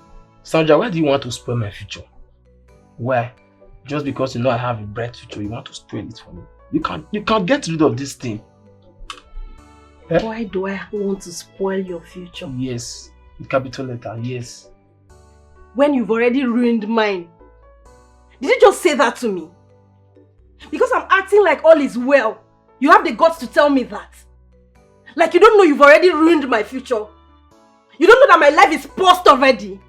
Sandra, why do you want to spoil my future? Why? Just because you know I have a bright future, you want to spoil it for me. You can't get rid of this thing. Eh? Why do I want to spoil your future? Yes. Capital letter, yes. When you've already ruined mine. Did you just say that to me? Because I'm acting like all is well. You have the guts to tell me that. Like you don't know you've already ruined my future. You don't know that my life is paused already.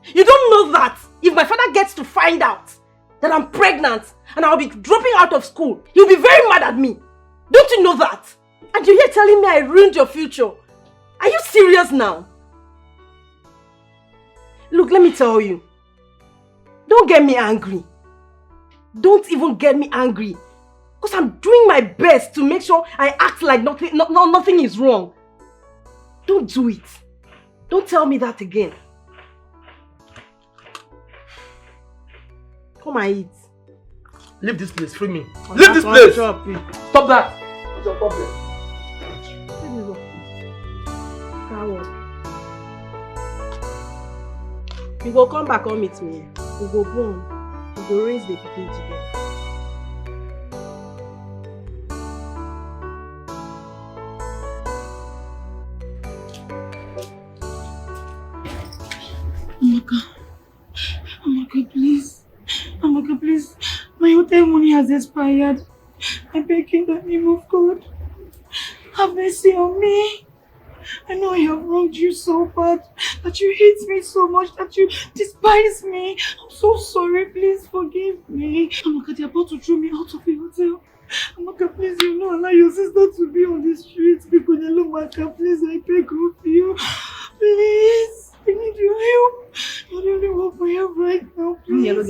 You don't know that if my father gets to find out that I'm pregnant and I'll be dropping out of school, he'll be very mad at me. Don't you know that? And you're here telling me I ruined your future. Are you serious now? Look, let me tell you. Don't get me angry. Don't even get me angry. Because I'm doing my best to make sure I act like nothing is wrong. Don't do it. Don't tell me that again. Come and eat. Leave this place, free me. Leave this place! Stop that! What's your problem? You go come back and meet me. We go born. We go raise the people together. Amaka, please. Amaka, please. My hotel money has expired. I beg in the name of God. Have mercy on me. I know I have wronged you so bad, that you hate me so much, that you despise me. I'm so sorry. Please forgive me. Amaka, they're about to throw me out of the hotel. Amaka, please, you know, allow your sister to be on the streets. Because Amaka, please, I beg of you. Please, I need your help. You're the only one for help right now, please. Yellow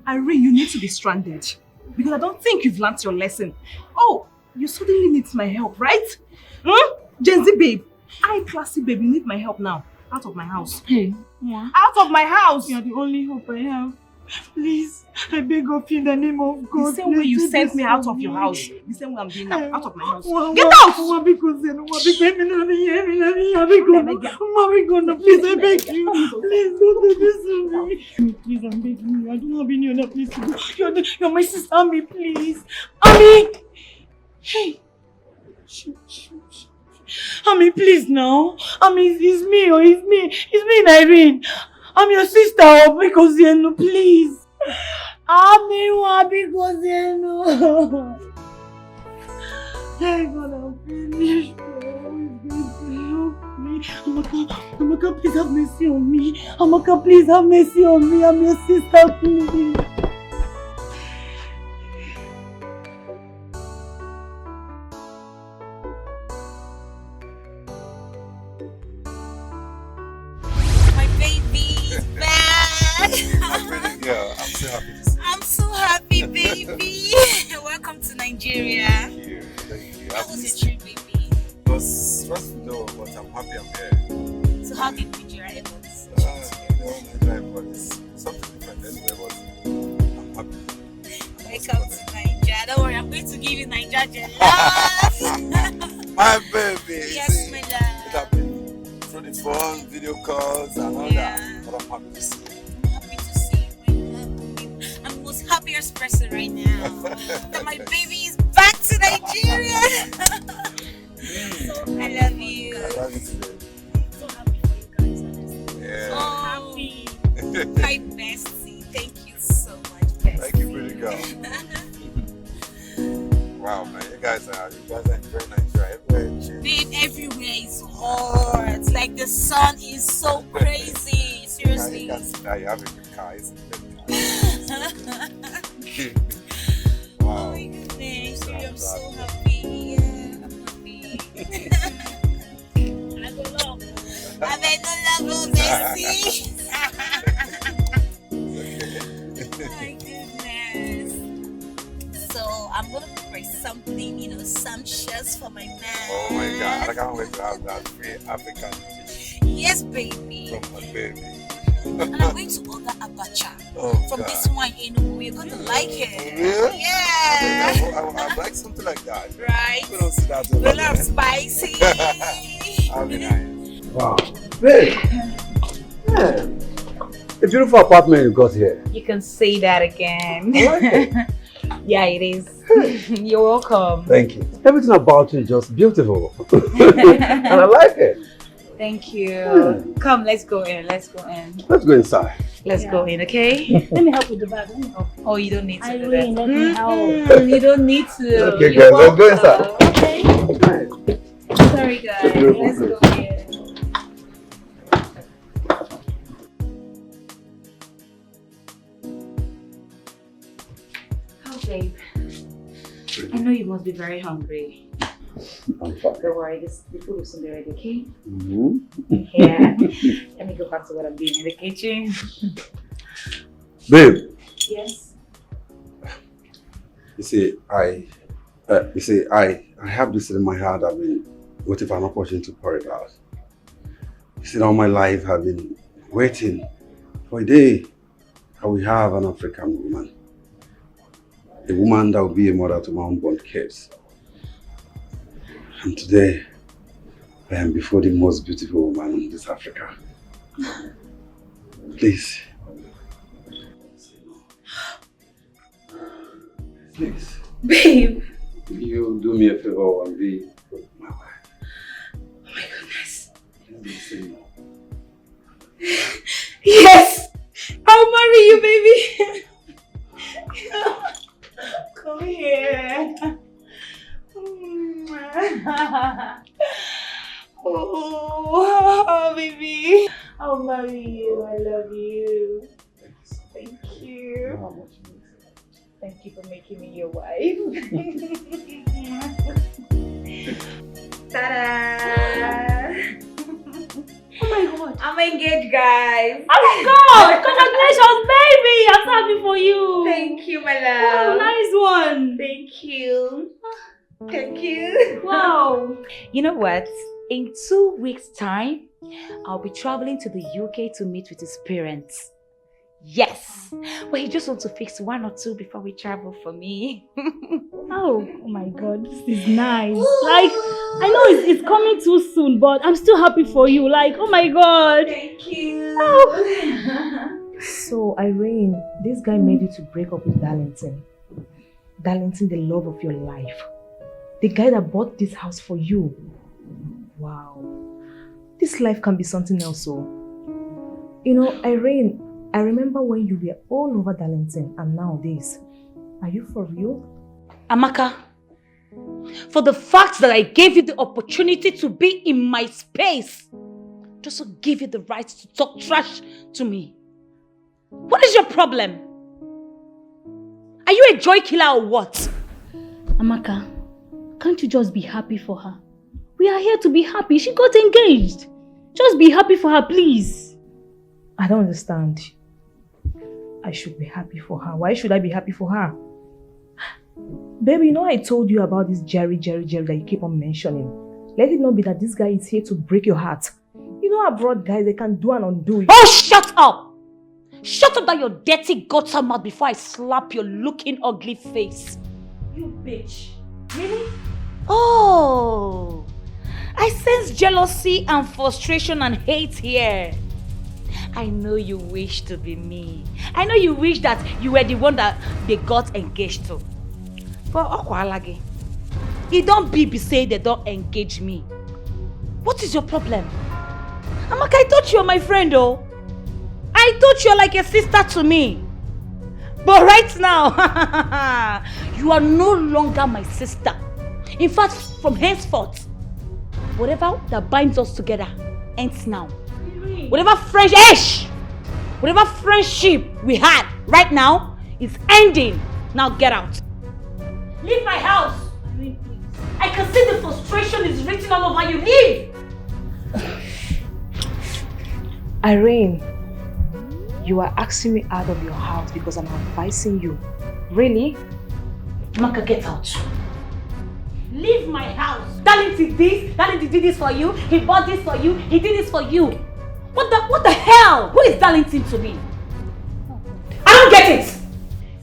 Irene, you need to be stranded. Because I don't think you've learnt your lesson. Oh, you suddenly need my help, right? Gen Z babe, classy babe, you need my help now. Out of my house. Hey, yeah. Out of my house! You're the only hope I have. Please, I beg of you in the name of God. The same way you sent me out of your house, the same way I'm doing now, out of my house. Get out! Please, I beg you. Please, don't do this to me. Please, I'm begging you. I don't have any other place to go. You're my sister, Ami, please. Ami! Hey! Ami, please now. Ami, it's me, Irene. I'm your sister, Bcos, please. Ami, Bcos. Hey, God, I'm finished. Amaka, please have mercy on me. Amaka, please have mercy on me. I'm your sister, please. Yeah, I'm so happy to see you. I'm so happy, baby. Welcome to Nigeria. Thank you. How was your trip, baby? It was stressful though, but I'm happy I'm here. So how did Nigeria end? Nigeria is Niger Jollof. My baby. Yes, my love. It has been through the phone, video calls, and all that. But I'm happy to see you. I'm happy to see you, my love. I'm the most happiest person right now. That my baby is back to Nigeria. I love you. I love you too. So happy for you guys, honestly. Yeah. So happy. My bestie. Thank you so much, bestie. Thank you, pretty girl. Wow, man, you guys are enjoying Nigeria everywhere. Babe, everywhere is hot. Like the sun is so crazy. Seriously. You have a good car, isn't it? Wow. Oh my goodness, I'm so happy. Yeah, I'm happy. I don't know. I made the love of bestie. My goodness. So I'm gonna prepare something, sumptuous for my man. Oh my God, I can't wait to have that free African dish Yes, baby. from my baby. And I'm going to order abacha from God. this one in Enugu. You're gonna like it. Yeah? Yeah. I'd like something like that. Right. We don't see that a A lot. lot of spicy. That'll be nice. Wow. Babe. Yeah. A beautiful apartment you got here. You can say that again. I like it. Yeah, it is. You're welcome. Thank you. Everything about you is just beautiful. And I like it. Thank you. Come, let's go in. Let's go in. Let's go inside. Let's go in, okay? Let me help with the bag. Let me help. Oh, you don't need to do Irene, that. let me help. You don't need to. Okay, You're guys, let's go inside. welcome. Sorry, guys. Let's go in. Oh, babe. I know you must be very hungry. I'm fine. Don't worry, the food will soon be ready, okay? Mm-hmm. Yeah. Let me go back to what I'm doing in the kitchen. Babe, Yes. you see, I have this in my heart. I've been waiting for an opportunity to pour it out. You see, all my life I've been waiting for a day I will have an African woman. A woman that will be a mother to my unborn kids. And today, I am before the most beautiful woman in this Africa. Please. Please. Babe. You do me a favor and be my wife. Oh my goodness. Please say no. Yes! I'll marry you, baby! Come here. Oh, baby. I'll marry you. I love you. Thank you. Thank you for making me your wife. Ta-da! Oh my God. I'm engaged, guys. Oh my God! Congratulations, baby! I'm so happy for you. Thank you, my Wow, love. nice one. Thank you. Thank you. Wow. You know what? In 2 weeks' time, I'll be traveling to the UK to meet with his parents. Yes, but he just wants to fix 1 or 2 before we travel for me. Oh my God, this is nice. Like, I know it's coming too soon, but I'm still happy for you. Like, oh my God. Thank you. Oh. So, Irene, this guy made you to break up with Darlington. Darlington, the love of your life. The guy that bought this house for you. Wow. This life can be something else, so. You know, Irene, I remember when you were all over Darlington, and nowadays, are you for real? Amaka, for the fact that I gave you the opportunity to be in my space, just to give you the right to talk trash to me. What is your problem? Are you a joy killer or what? Amaka, can't you just be happy for her? We are here to be happy. She got engaged. Just be happy for her, please. I don't understand. I should be happy for her. Why should I be happy for her? Baby, you know I told you about this Jerry that you keep on mentioning. Let it not be that this guy is here to break your heart. You know abroad guys, they can do and undo you. Oh, shut up! Shut up that your dirty gutter mouth before I slap your looking ugly face. You bitch. Really? Oh, I sense jealousy and frustration and hate here. I know you wish to be me. I know you wish that you were the one that they got engaged to. But Okwalagi, it don't be say they don't engage me. What is your problem? Amaka, I thought you were my friend, oh. I thought you were like a sister to me. But right now, you are no longer my sister. In fact, from henceforth, whatever that binds us together ends now. Whatever whatever friendship we had right now is ending. Now get out. Leave my house. I can see the frustration is written all over you. Leave. Irene, you are asking me out of your house because I'm advising you. Really? Maka, get out. Leave my house. Darling did this. Darling did this for you. He bought this for you. He did this for you. What the hell? Who is Darlington to me? I don't get it.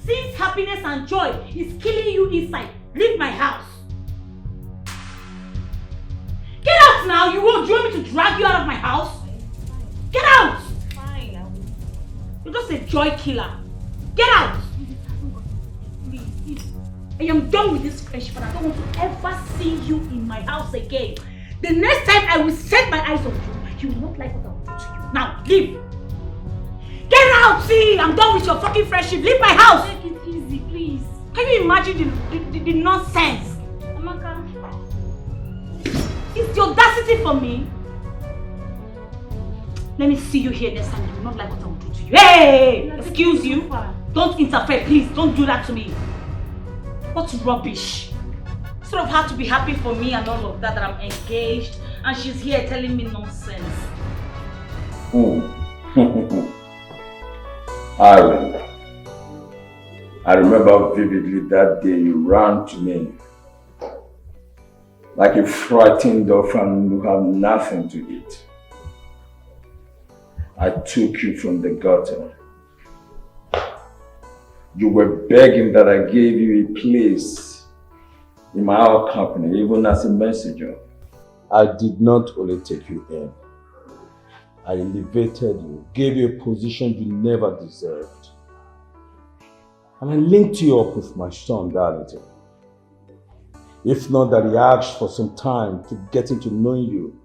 Since happiness and joy is killing you inside, leave my house. Get out now. You want me to drag you out of my house? Get out. Fine. You're just a joy killer. Get out. Please. I am done with this friendship and I don't want to ever see you in my house again. The next time I will set my eyes on you, you will not like what I will do to you. Now, leave! Get out! See, I'm done with your fucking friendship. Leave my house! Take it easy, please. Can you imagine the nonsense? Amaka. It's the audacity for me. Let me see you here next time. You will not like what I will do to you. Hey! Excuse you. Don't interfere, please. Don't do that to me. What rubbish. Instead of her to be happy for me and all of that I'm engaged, and she's here telling me nonsense. I remember vividly that day you ran to me like a frightened orphan who had nothing to eat. I took you from the gutter. You were begging that I gave you a place in my own company, even as a messenger. I did not only take you in. I elevated you, gave you a position you never deserved. And I linked you up with my son, Darlington. If not that he asked for some time to get into knowing you,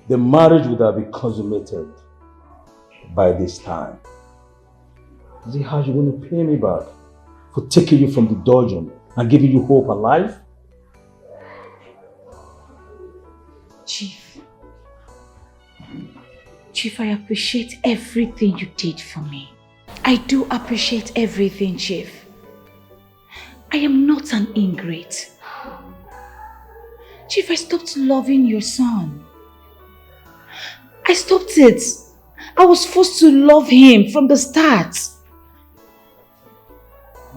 the marriage would have been consummated by this time. Is it how you're going to pay me back for taking you from the dungeon and giving you hope and life? Chief, I appreciate everything you did for me. I do appreciate everything, Chief. I am not an ingrate. Chief, I stopped loving your son. I stopped it. I was forced to love him from the start.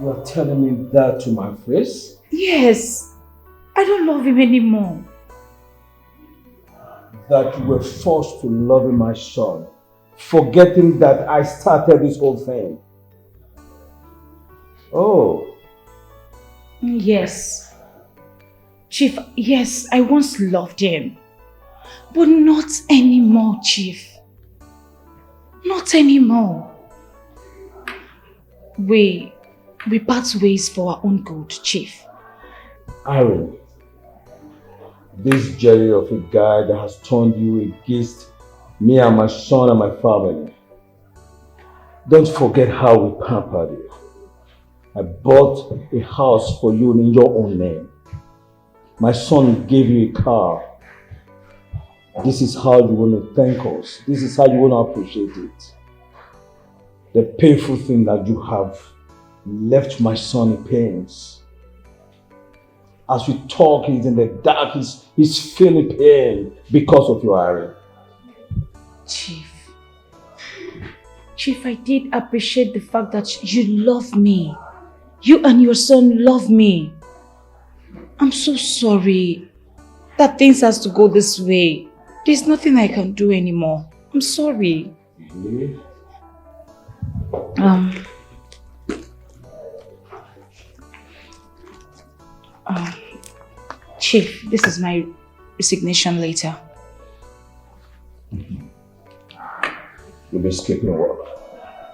You are telling me that to my face? Yes. I don't love him anymore. That you were forced to love my son, forgetting that I started this whole thing. Oh. Yes. Chief, yes, I once loved him. But not anymore, Chief. Not anymore. We part ways for our own good, Chief. Aaron, this jelly of a guy that has turned you against me and my son and my family. Don't forget how we pampered you. I bought a house for you in your own name. My son gave you a car. This is how you want to thank us. This is how you want to appreciate it. The painful thing that you have left my son in pains. As we talk, he's in the dark, he's feeling pain because of your Aaron. Chief, I did appreciate the fact that you love me. You and your son love me. I'm so sorry that things has to go this way. There's nothing I can do anymore. I'm sorry. Really? Chief, this is my resignation letter. You've been skipping work.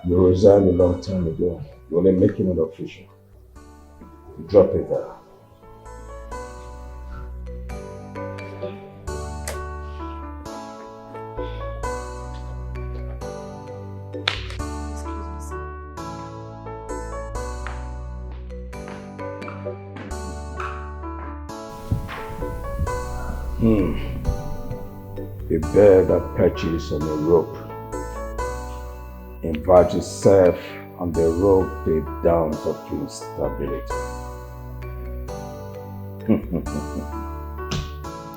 You resigned a long time ago. You're only making it official. Drop it there. A bear that perches on a rope invites itself on the rope deep down of instability.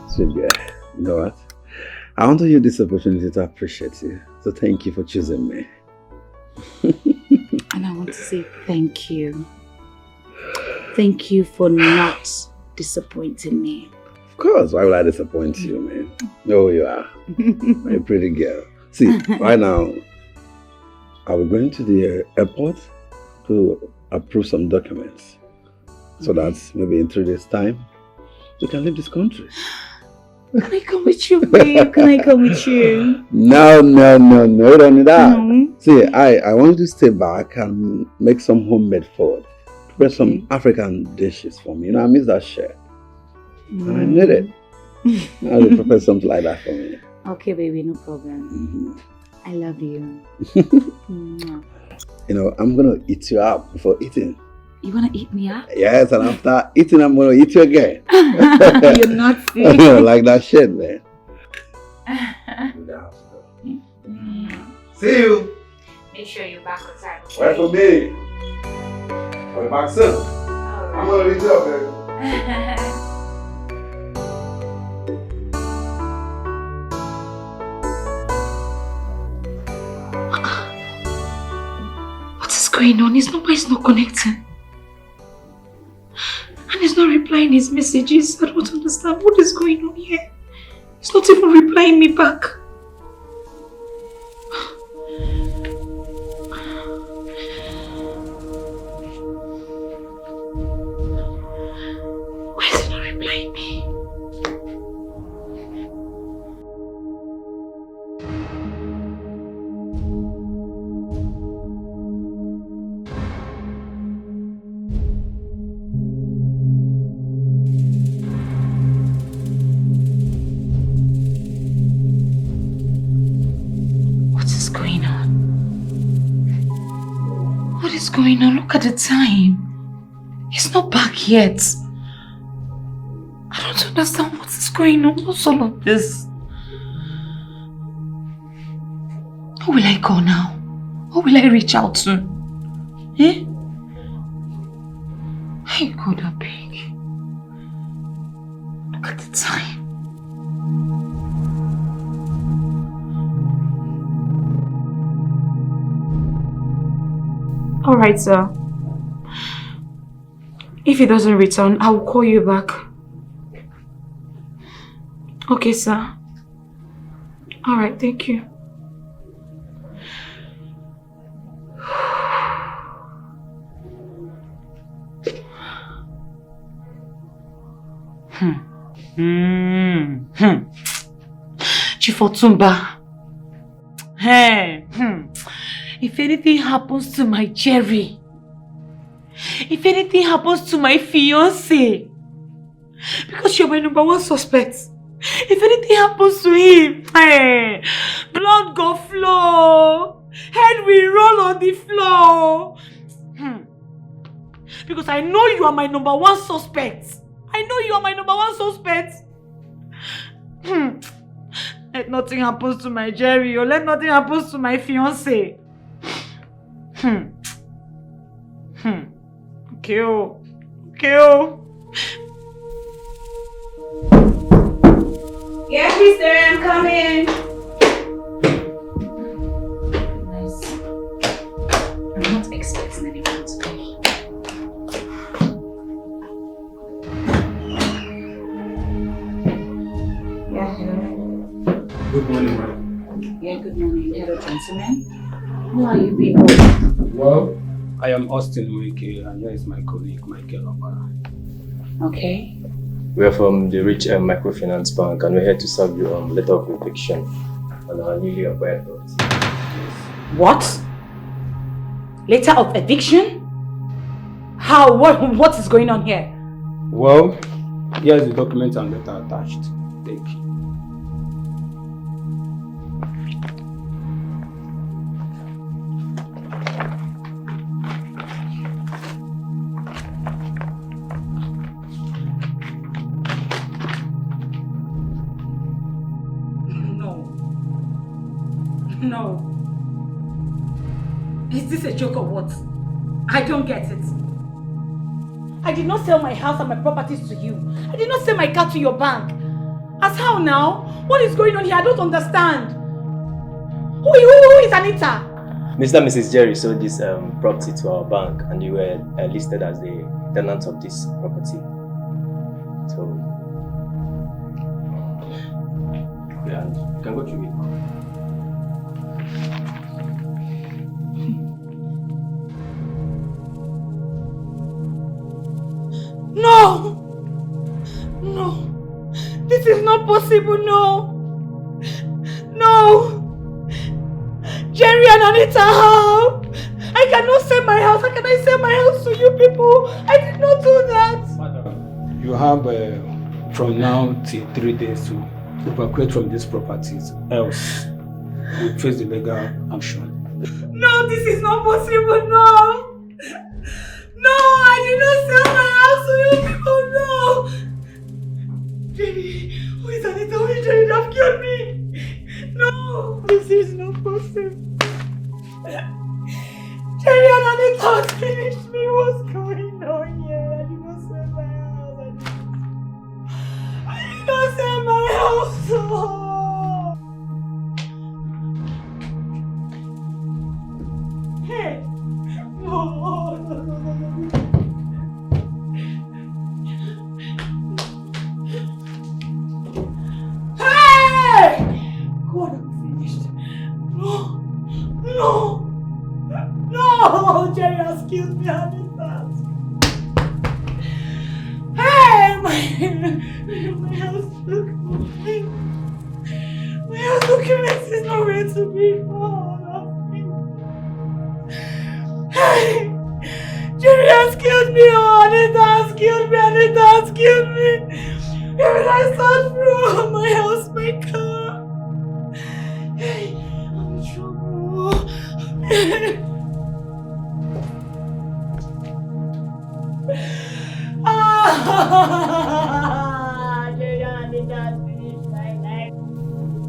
Sweet guy, you know what? I want to use this opportunity to appreciate you. So thank you for choosing me. And I want to say thank you. Thank you for not disappointing me. Of course, why would I disappoint you, man? No, you are. You're a pretty girl. See, right now, I'll be going to the airport to approve some documents. So that maybe in 3 days' time, we can leave this country. Can I come with you, babe? Can I come with you? No, you don't need that. No. See, I want you to stay back and make some homemade food. Prepare some African dishes for me. You know, I miss that shit. And I need it. I'll prepare something like that for me. Okay, baby, no problem. I love you. You know, I'm gonna eat you up before eating. You wanna eat me up? Yes, and after eating, I'm gonna eat you again. You're not sick. Like that shit, man. See you. Make sure you're back on time. Wait for me. I'll be back soon. I'm gonna eat you up, baby. What is going on? His number is not connecting. And he's not replying his messages. I don't understand what is going on here. He's not even replying me back. Why is he not replying me? What is going on? Look at the time. He's not back yet. I don't understand what is going on. What's all of this? Who will I call now? Who will I reach out to? Eh? Hey, God, I beg. Look at the time. Alright, sir. If he doesn't return, I will call you back. Okay, sir. Alright, thank you. Chief Otumba. Hey. If anything happens to my Jerry, if anything happens to my fiancé, because you're my #1 suspect, if anything happens to him, hey, blood go flow, head will roll on the floor. Because I know you are my #1 suspect. I know you are my #1 suspect. Let nothing happen to my Jerry, or let nothing happen to my fiancé. Okay. Yeah, sister, I'm coming. Nice. I'm not expecting anyone today. Yeah, hello. Good morning, madam. Yeah, good morning. Hello, gentlemen. Who are you people? Well, I am Austin Wike, and here is my colleague, Michael Obara. Okay. We are from the Rich Microfinance Bank and we're here to serve you on letter of eviction on our newly acquired property. What? Letter of eviction? How? What is going on here? Well, here's the document and letter attached. Thank you. No. Is this a joke or what? I don't get it. I did not sell my house and my properties to you. I did not sell my car to your bank. As how now? What is going on here? I don't understand. Who is Anita? Mr. and Mrs. Jerry sold this property to our bank and you were listed as the tenant of this property. So, yeah, you can go through it. No! No! This is not possible, no! No! Jerry and Anita, how? I cannot sell my house. How can I sell my house to you people? I did not do that! Madam, you have from now till 3 days to evacuate from these properties, else you face the legal action. No, this is not possible, no! No, I did not sell my house to you people, no! Jerry, who is Anita? Who is Jerry? They have killed me! No, this is not possible. Jerry and Anita have finished me. What's going on here? I did not sell my house. I did not sell my house. Oh. Hey! No. Hey! God, I'm finished. No! No! No! Jerry has killed me, Anita. Hey! My house documents is nowhere to be found. Hey! Jerry has killed me! Oh, Anita has killed me! Anita has killed me! Even I start through my house, my car! Hey, I'm in trouble! Jerry and Anita has finished my life.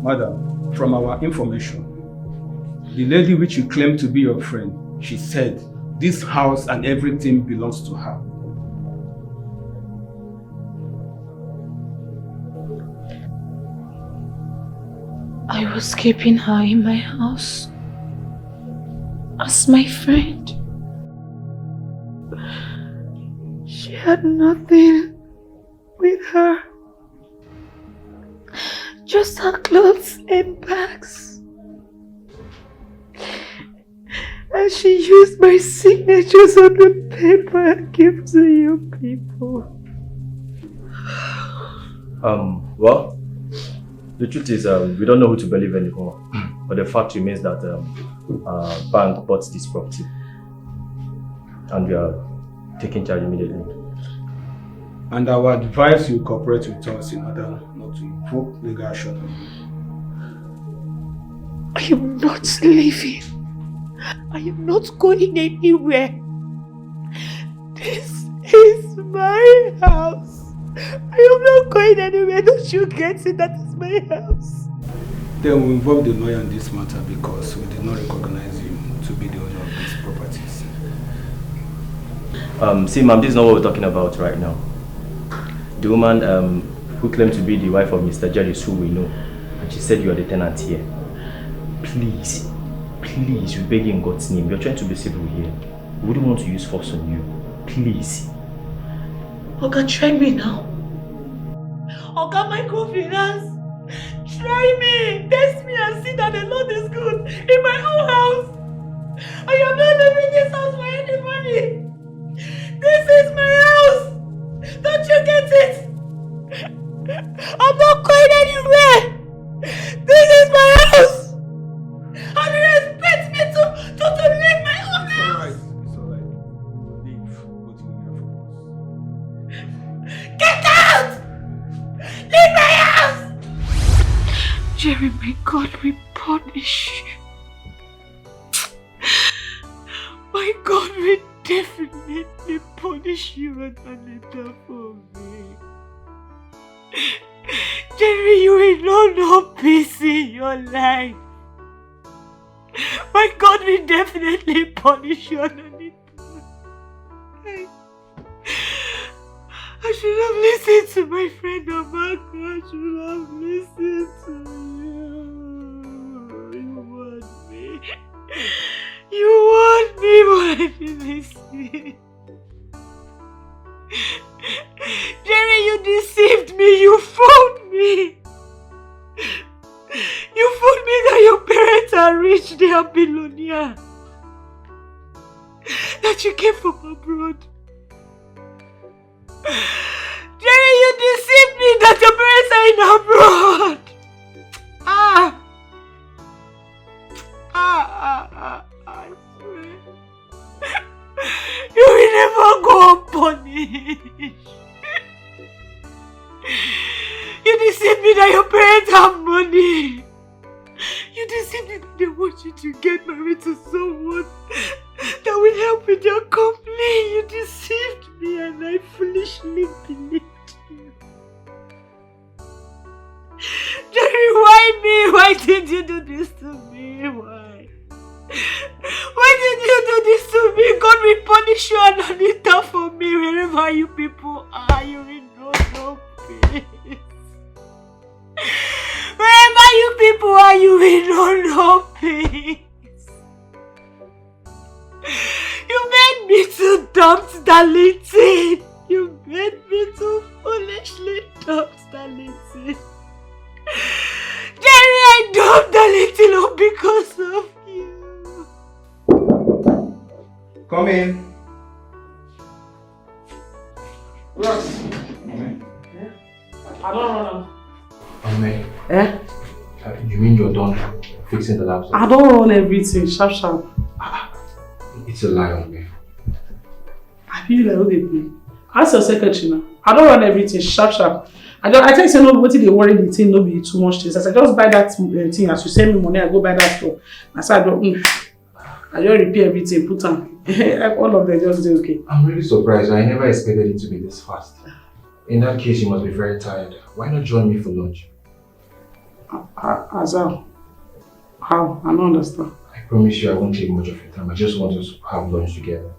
Madam, from our information, the lady which you claim to be your friend, she said this house and everything belongs to her. I was keeping her in my house as my friend. She had nothing with her, just her clothes and bags. And she used my signatures on the paper and gave to you people. Well, the truth is we don't know who to believe anymore. But the fact remains that our bank bought this property. And we are taking charge immediately. And I would advise you cooperate with us in order not to invoke legal action. I am not leaving. I am not going anywhere. This is my house. I am not going anywhere. Don't you get it? That is my house. Then we involve the lawyer in this matter because we did not recognize you to be the owner of these properties. See, ma'am, this is not what we're talking about right now. The woman who claimed to be the wife of Mr. Jerry is who we know. And she said you are the tenant here. Please, we beg you in God's name. We're trying to be civil here. We wouldn't want to use force on you. Please. Oga, try me now. Oga, microfinance. Try me. Test me and see that the Lord is good in my own house. I am not leaving this house for anybody. This is my house. Don't you get it? My God will definitely punish you and Anita for me. Jerry, you will not know peace in your life. My God will definitely punish you and Anita. I should have listened to my friend Amaka. I should have listened to you. You want me. You want me, but I didn't listen. Jerry, you deceived me. You fooled me. You fooled me that your parents are rich. They are billionaire. That you came from abroad. Jerry, you deceived me that your parents are in abroad. I swear. You will never go unpunished. You deceived me that your parents have money. You deceived me that they want you to get married to someone that will help with your company. You deceived me and I foolishly believed you. Jerry, why me? Why did you do this to me? Why? Why did you do this to me? God will punish you and Anita for me. Wherever you people are, you will know no peace. Wherever you people are, you will know no peace. You made me to dump Darlington. You made me to foolishly dump Darlington. Jerry, I dumped Darlington all because of you. Come in. Ross. I don't run. May. Eh? You mean you're done fixing the laptop? I don't run everything, sharp. It's a lie on me. I feel like what they play. Ask your secretary now. I don't run everything, sharp. I tell you, no, what they worry the thing, no be too much things. I said, just buy that thing. As you send me money, I go buy that store. I said, I just repair everything, put on. All of them just do okay. I'm really surprised. I never expected it to be this fast. In that case, you must be very tired. Why not join me for lunch? Azal, how? I don't understand. I promise you I won't take much of your time. I just want us to have lunch together.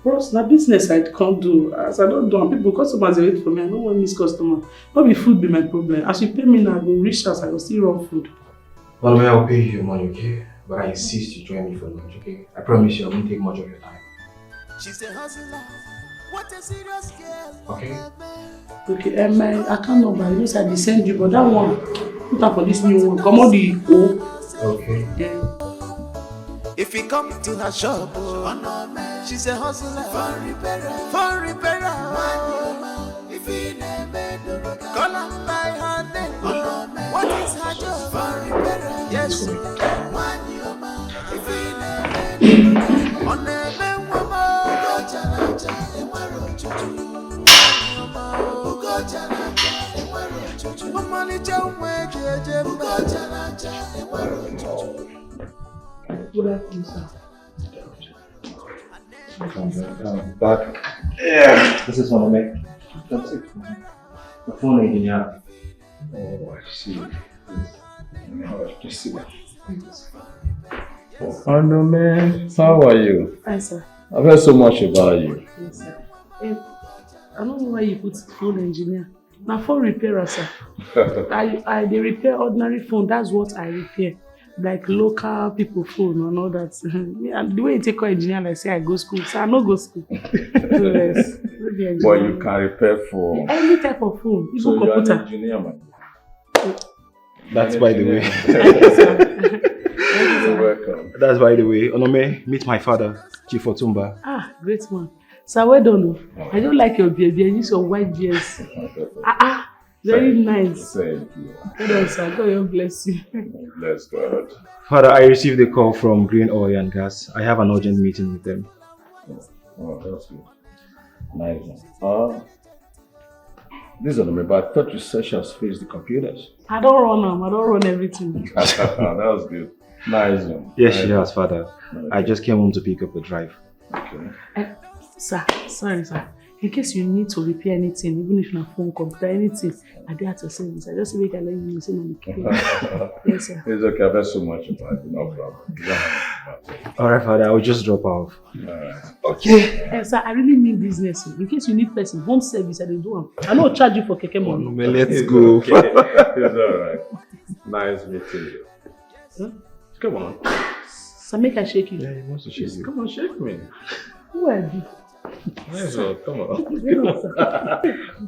Bros, na business I can't do. As I don't do, and people, customers they wait for me. I don't want miss customers. Not be food be my problem. As you pay me now, I go reach house, I go still run food. Well, I'll pay you your money, okay? But I insist you join me for lunch, okay? I promise you I won't take much of your time. She's a hustler. What a serious girl. Okay? Okay, my account number, I know I will send you, but that one, put up for this new one. Come on, the O. Okay. Yeah. If you come to her shop, ONOME, she's a hustler. Phone repairer. If you never do, call her by her name. ONOME, what is her job? Phone repairer. Yes, if you never do, ONOME woman. Good afternoon, sir. I'm back. Yeah. This is ONOME. That's it. The phone engineer. Oh, I see. Just sit down. ONOME, how are you? Hi, sir. I've heard so much about you. Yes, sir. I don't know why you put phone engineer. Now phone repairer, sir. They repair ordinary phone. That's what I repair. Like local people phone and all that. And the way you take call engineer, like say I go school. So I no go school. Yes. But you can repair phone. Any type of phone, even so computer. You're an engineer, man. That's by the way. You're welcome. That's by the way. ONOME, meet my father, Chief Otumba. Ah, great one. Sir, well done. Oh. I don't like your beard. You use your white beards. Very nice. Thank you. Well done, sir. God bless you. Bless God. Father, I received a call from Green Oil and Gas. I have an urgent meeting with them. Oh, that's good. Nice. This is ONOME, but I thought you said she has fixed the computers. I don't run them. I don't run everything. That was good. Nice one. Yes, nice she has, Father. Okay. I just came home to pick up the drive. Okay. Sir, sorry, sir. In case you need to repair anything, even if not phone, computer, anything, I do at your service. I just make a let you know, say no. Yes, sir. It's okay. I've heard so much about it. No problem. Alright, Father, I will just drop off. Alright. Okay. Sir, I really mean business. In case you need person, home service, I will do them. I don't charge you for keke money. ONOME, let's go. Okay. It's alright. Nice meeting you. Huh? Come on. So make I shake you. Yeah, he wants to shake you. Come on, shake me. Who are you? Nice one. Come on.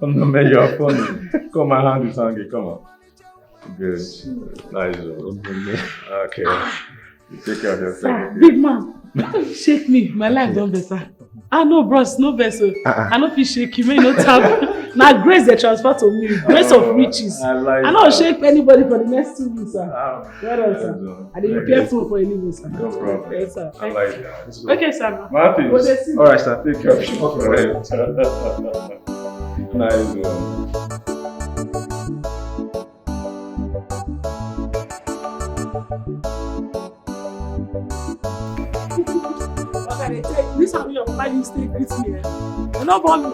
ONOME, you're funny. Come, my hand is hungry. Come on. Good. Nice one. Okay. You take care of yourself. Sir, big man, shake me. My life don't better. Ah no, bros, no better. I no fit shake you. May no tap. Now grace they transfer to me. Grace of riches. I don't shake anybody for the next 2 weeks, sir. Well done, sir. I did prepare food for a living, sir. No problem. Yes, sir. I like that. Okay, sir. Martin. Alright, sir. Take care of yourself. Nice one. This how your papa used to greet me. You know about me.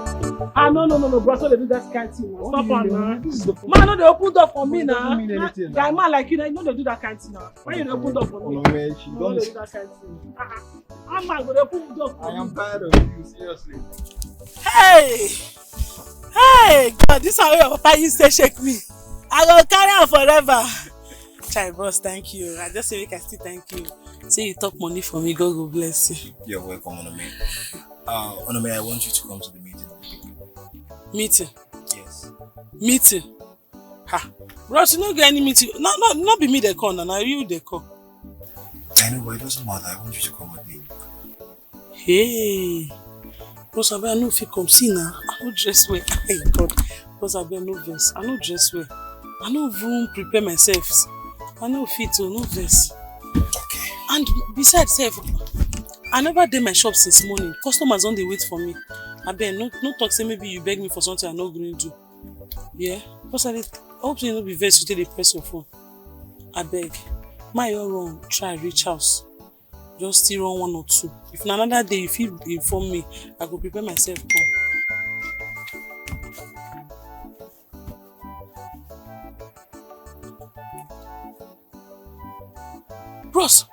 Ah no, bro. So they do that kind of thing. Stop on man. Man, no, they open door for me now. Guy man like you know they do that kind of thing now. Why you don't open door for me? No, man, she No, don't. they do that kind of thing. I'm man, they open door for me. I am tired of you, seriously. Hey, God, this how your papa used to shake me. I will carry on forever. Chai, boss, thank you. I just say we can still thank you. Say you talk money for me, God will bless you. You're welcome, ONOME. ONOME, I want you to come to the meeting. Meeting? Yes. Meeting? Ha. Bros, you don't get any meeting. Not be me they call, now you they call. I know, but it doesn't matter. I want you to come with me. Hey. Bros, I know if you come see now. I don't dress well. Hey, God. Bros, I no verse. I don't dress well. I don't even prepare myself. I know fit to no verse. Okay. And besides, I never did my shop since morning. Customers on the wait for me. I beg, no talk say maybe you beg me for something I'm not going to do. Yeah? Because I hope you don't be vexed to take the press your phone. I beg. My wrong, try reach house. Just still run 1 or 2. If another day if you inform me, I go prepare myself come. Bros,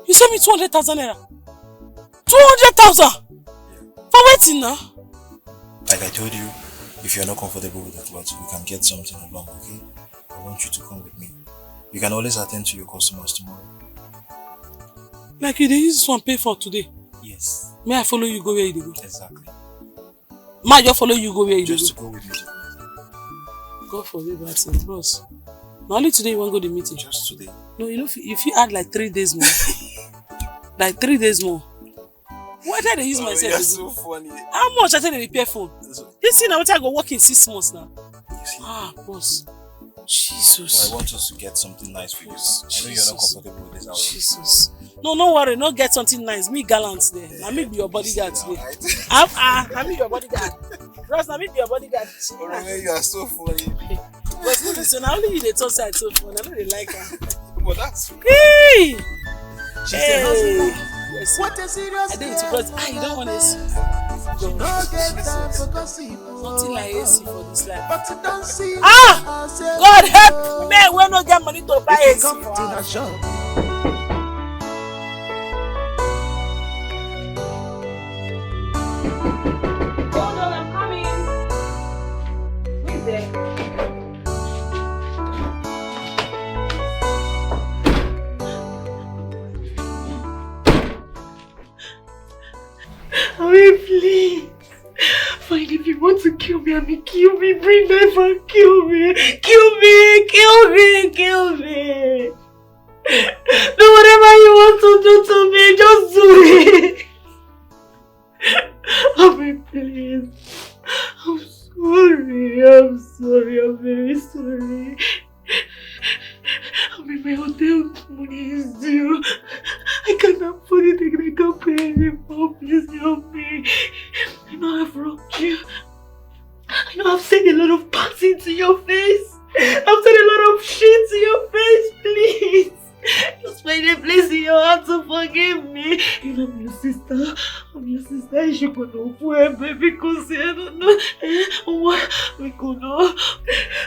you sent me 200,000 naira. 200,000 for waiting now. Like I told you, if you're not comfortable with the clothes, we can get something along, okay? I want you to come with me. You can always attend to your customers tomorrow. Like you use this one pay for today? Yes. May I follow you go where you go? Exactly. May I just follow you go where you just go? to go with me to the meeting. God forbid, that's it, bros. Now only today you want to go to the meeting? Just today. No, you know, if you add like 3 days more. Like 3 days more. Why did I use myself? You're so funny. How much I tell the repair phone? This thing I want to go work in 6 months now. Ah, boss. Jesus. So I want us to get something nice for you. I know you're not comfortable with this outfit. Jesus. No, don't worry. No, get something nice. Me gallant there. I me be your bodyguard today. I me your bodyguard. Bros, I me be your bodyguard. ONOME, you are so funny. But listen, I only you the talk side so funny. I know they like her. But that's hey. She's a hustler. Yes. What a serious I did it because you don't want to see. Nothing like AC for this life. But you don't see. God help me when no get money to buy AC. Come to the shop. Hold on, I'm coming. Who's there? I mean, please. Fine, if you want to kill me, I mean, kill me. Bring knife and kill me. Kill me, kill me, kill me. Do whatever you want to do to me, just do it. I mean, please. I'm sorry, I'm very sorry. I mean, my hotel money is due. I can't afford it again. I can't pay anymore. Please help me. I know I've wronged you. I forgive me. You know, I'm your sister. I'm your sister. I should go no for baby because I don't know. What? We go no.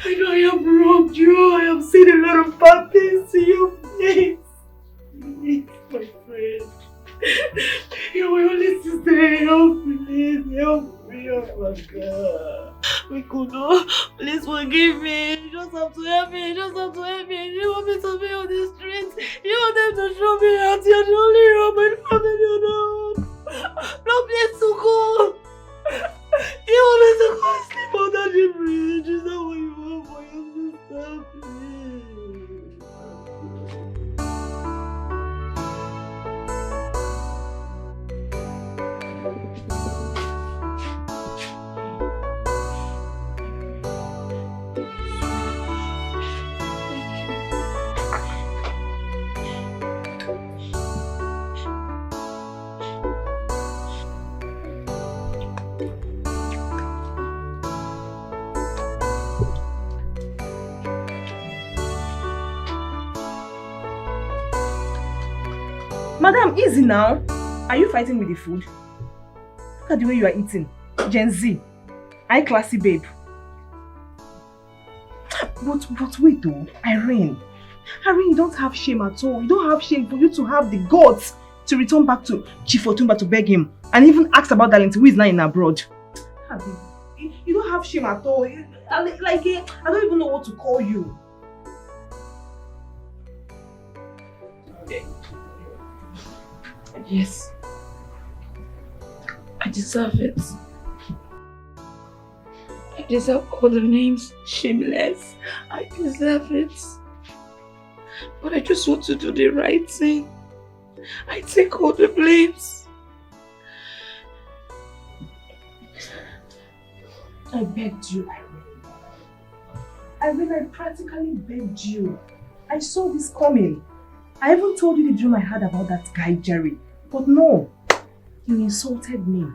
I know I have wronged you. I have seen a lot of bad things in your face. Please, my friend. You're my only sister. Help me, please. Help me. Oh my God. We could not. Please forgive me. You just have to help me. You just have to help me. You want me to be on the streets. You want them to show me out. You're the only help my family on the road. No place to go. You want me to go sleep under the bridge. Is that what you want for your sister? Please. Madam, easy now. Are you fighting with the food? Look at the way you are eating. Gen Z. High classy babe. But wait though, Irene, you don't have shame at all. You don't have shame for you to have the guts to return back to Chief Otumba to beg him and even ask about Darlington who is lying abroad. You don't have shame at all. I don't even know what to call you. Yes. I deserve it. I deserve all the names. Shameless. I deserve it. But I just want to do the right thing. I take all the blames. I begged you, Irene. I practically begged you. I saw this coming. I even told you the dream I had about that guy, Jerry. But no, you insulted me.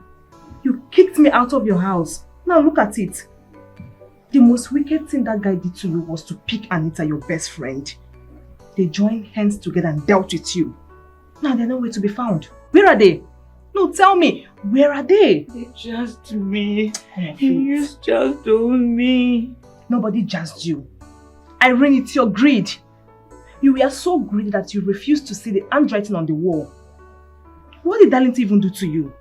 You kicked me out of your house. Now look at it. The most wicked thing that guy did to you was to pick Anita, your best friend. They joined hands together and dealt with you. Now they're nowhere to be found. Where are they? No, tell me, where are they? They jazzed me. You just on me. Nobody jazzed you. Irene, it's your greed. You were so greedy that you refused to see the handwriting on the wall. What did Darlington even do to you?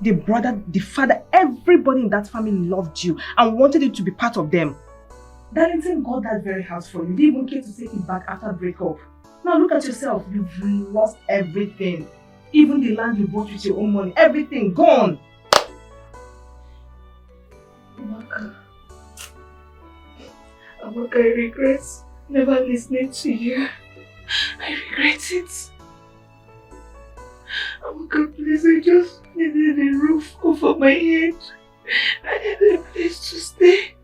The brother, the father, everybody in that family loved you and wanted you to be part of them. Darlington got that very house for you. They didn't even care to take it back after breakup. Now look at yourself. You've lost everything. Even the land you bought with your own money. Everything gone. Amaka, I regret never listening to you. I regret it. Amaka, please, I just needed a roof over my head. I needed a place to stay.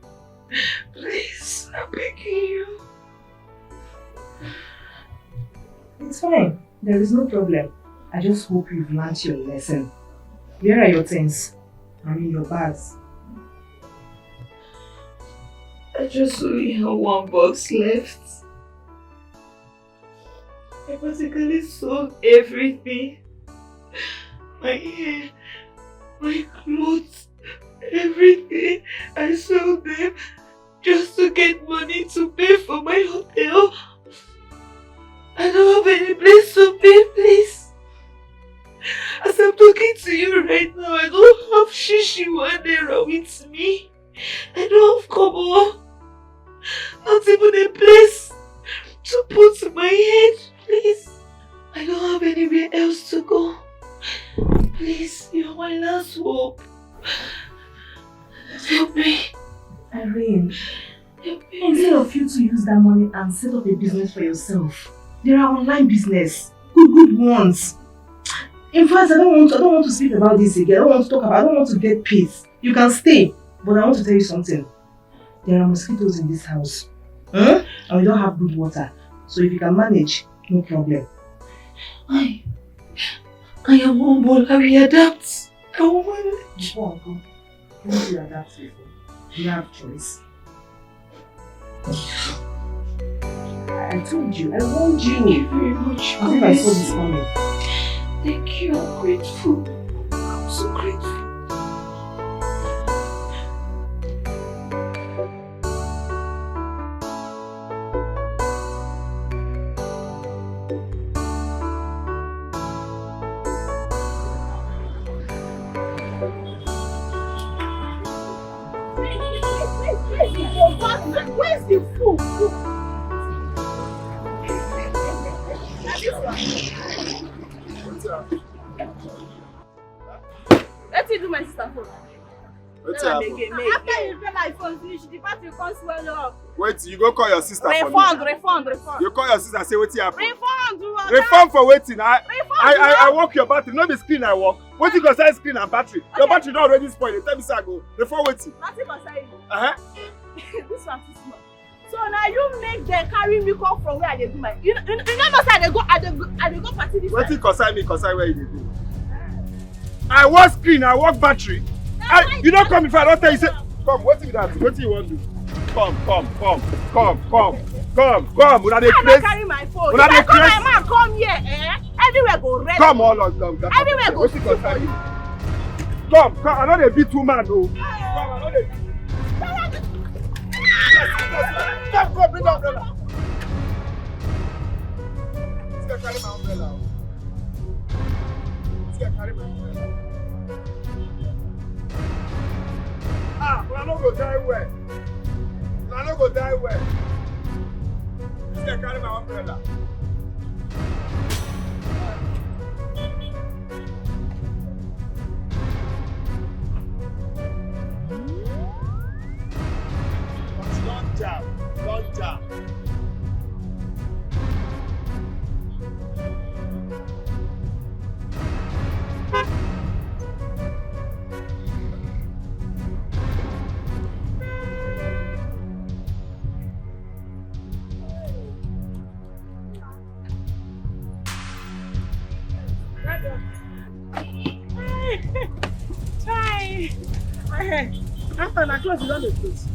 Please, I'm begging you. It's fine. There is no problem. I just hope you've learned your lesson. Where are your things? I mean your bags. I just only have one box left. I basically sold everything. My hair, my clothes, everything. I sold them just to get money to pay for my hotel. I don't have any place to pay, please. As I'm talking to you right now, I don't have shishi naira with me. I don't have kobo. Not even a place to put my head, please. I don't have anywhere else to go. Please, you're my last hope. Help me. Irene, instead of you to use that money and set up a business for yourself, there are online business, good ones. In fact, I don't want to speak about this again. I don't want to get peace. You can stay, but I want to tell you something. There are mosquitoes in this house. And we don't have good water. So if you can manage, no problem. I am humble. I will adapt. I will manage. Go. Once you adapt, you have choice. I told you, I warned you. Thank you very much. As if I saw this coming. Thank you, I'm grateful. I'm so grateful. Where's the food? Let's do my sister phone. After you pay my phone finish, the battery can't swell up. Wait, you go call your sister Refund. You call your sister, say what happen. Refund For waiting. I work your battery, not the screen I work. What you concern screen and battery? Okay. Your battery not already spoiled. Tell me say I go. Refund waiting. Nothing concern you. This one too small. So now you make them carry me come from where I dey do my. You know say I dey go party this. What you concern me? Concern where you dey do? I work screen, I work battery. You don't come if I don't tell you say come. What you that? What you want to do? Come. Una dey craze. Carry my phone. Una dey craze. My man come here, everywhere go red. Come all of them. Everywhere go. What you concern you? Come. I know they beat 2 man though. Come, I know they. Come, bring the umbrella. This guy carry my umbrella. But I no go die well. This guy carry my umbrella. Don't jam. Try. After na close, you don't dey close.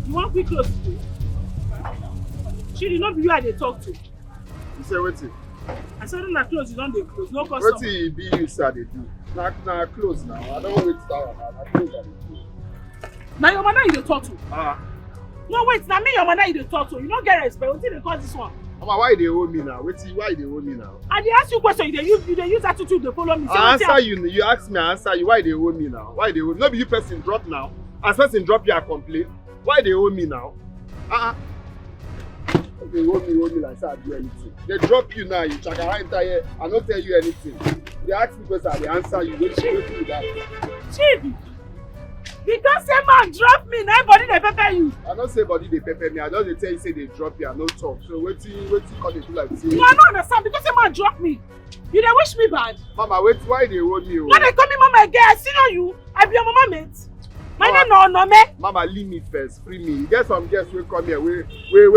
You want quick close today? She did not be you I dey talk to. You say wetin? I said na close, you don't dey close. No customer. Wetin e be you say I dey do? Na close now. I don't wait that one. Na close I dey do. Na your mother you dey talk to. No wait, na me your mother you dey talk to. You no get respect. Wetin dey cause this one? Mama, why you dey hold me now? Why you dey hold me now? I dey ask you question, you dey use attitude dey follow me. I answer you. You ask me, I answer you. Why you dey hold me now? Why you dey hold me? No be you person drop now. As person drop you, I complain. Why you dey hold me now? They hold me like say I do anything. They drop you now, you chakara enter here, I no tell you anything. They ask me question, I dey answer you. Wait till that. Chief, because say man drop me, na body dey pepper you. I no say body dey pepper me, I just dey tell you say they drop you, I no talk. So wetin come dey do like this? No, I no understand because say man drop me. You dey wish me bad. Mama, wait, why they hold me? No, they call me mama again. I see no you. I be your mama mate. My name no ONOME. Mama, leave me first, free me. You get some guests wey come here, wey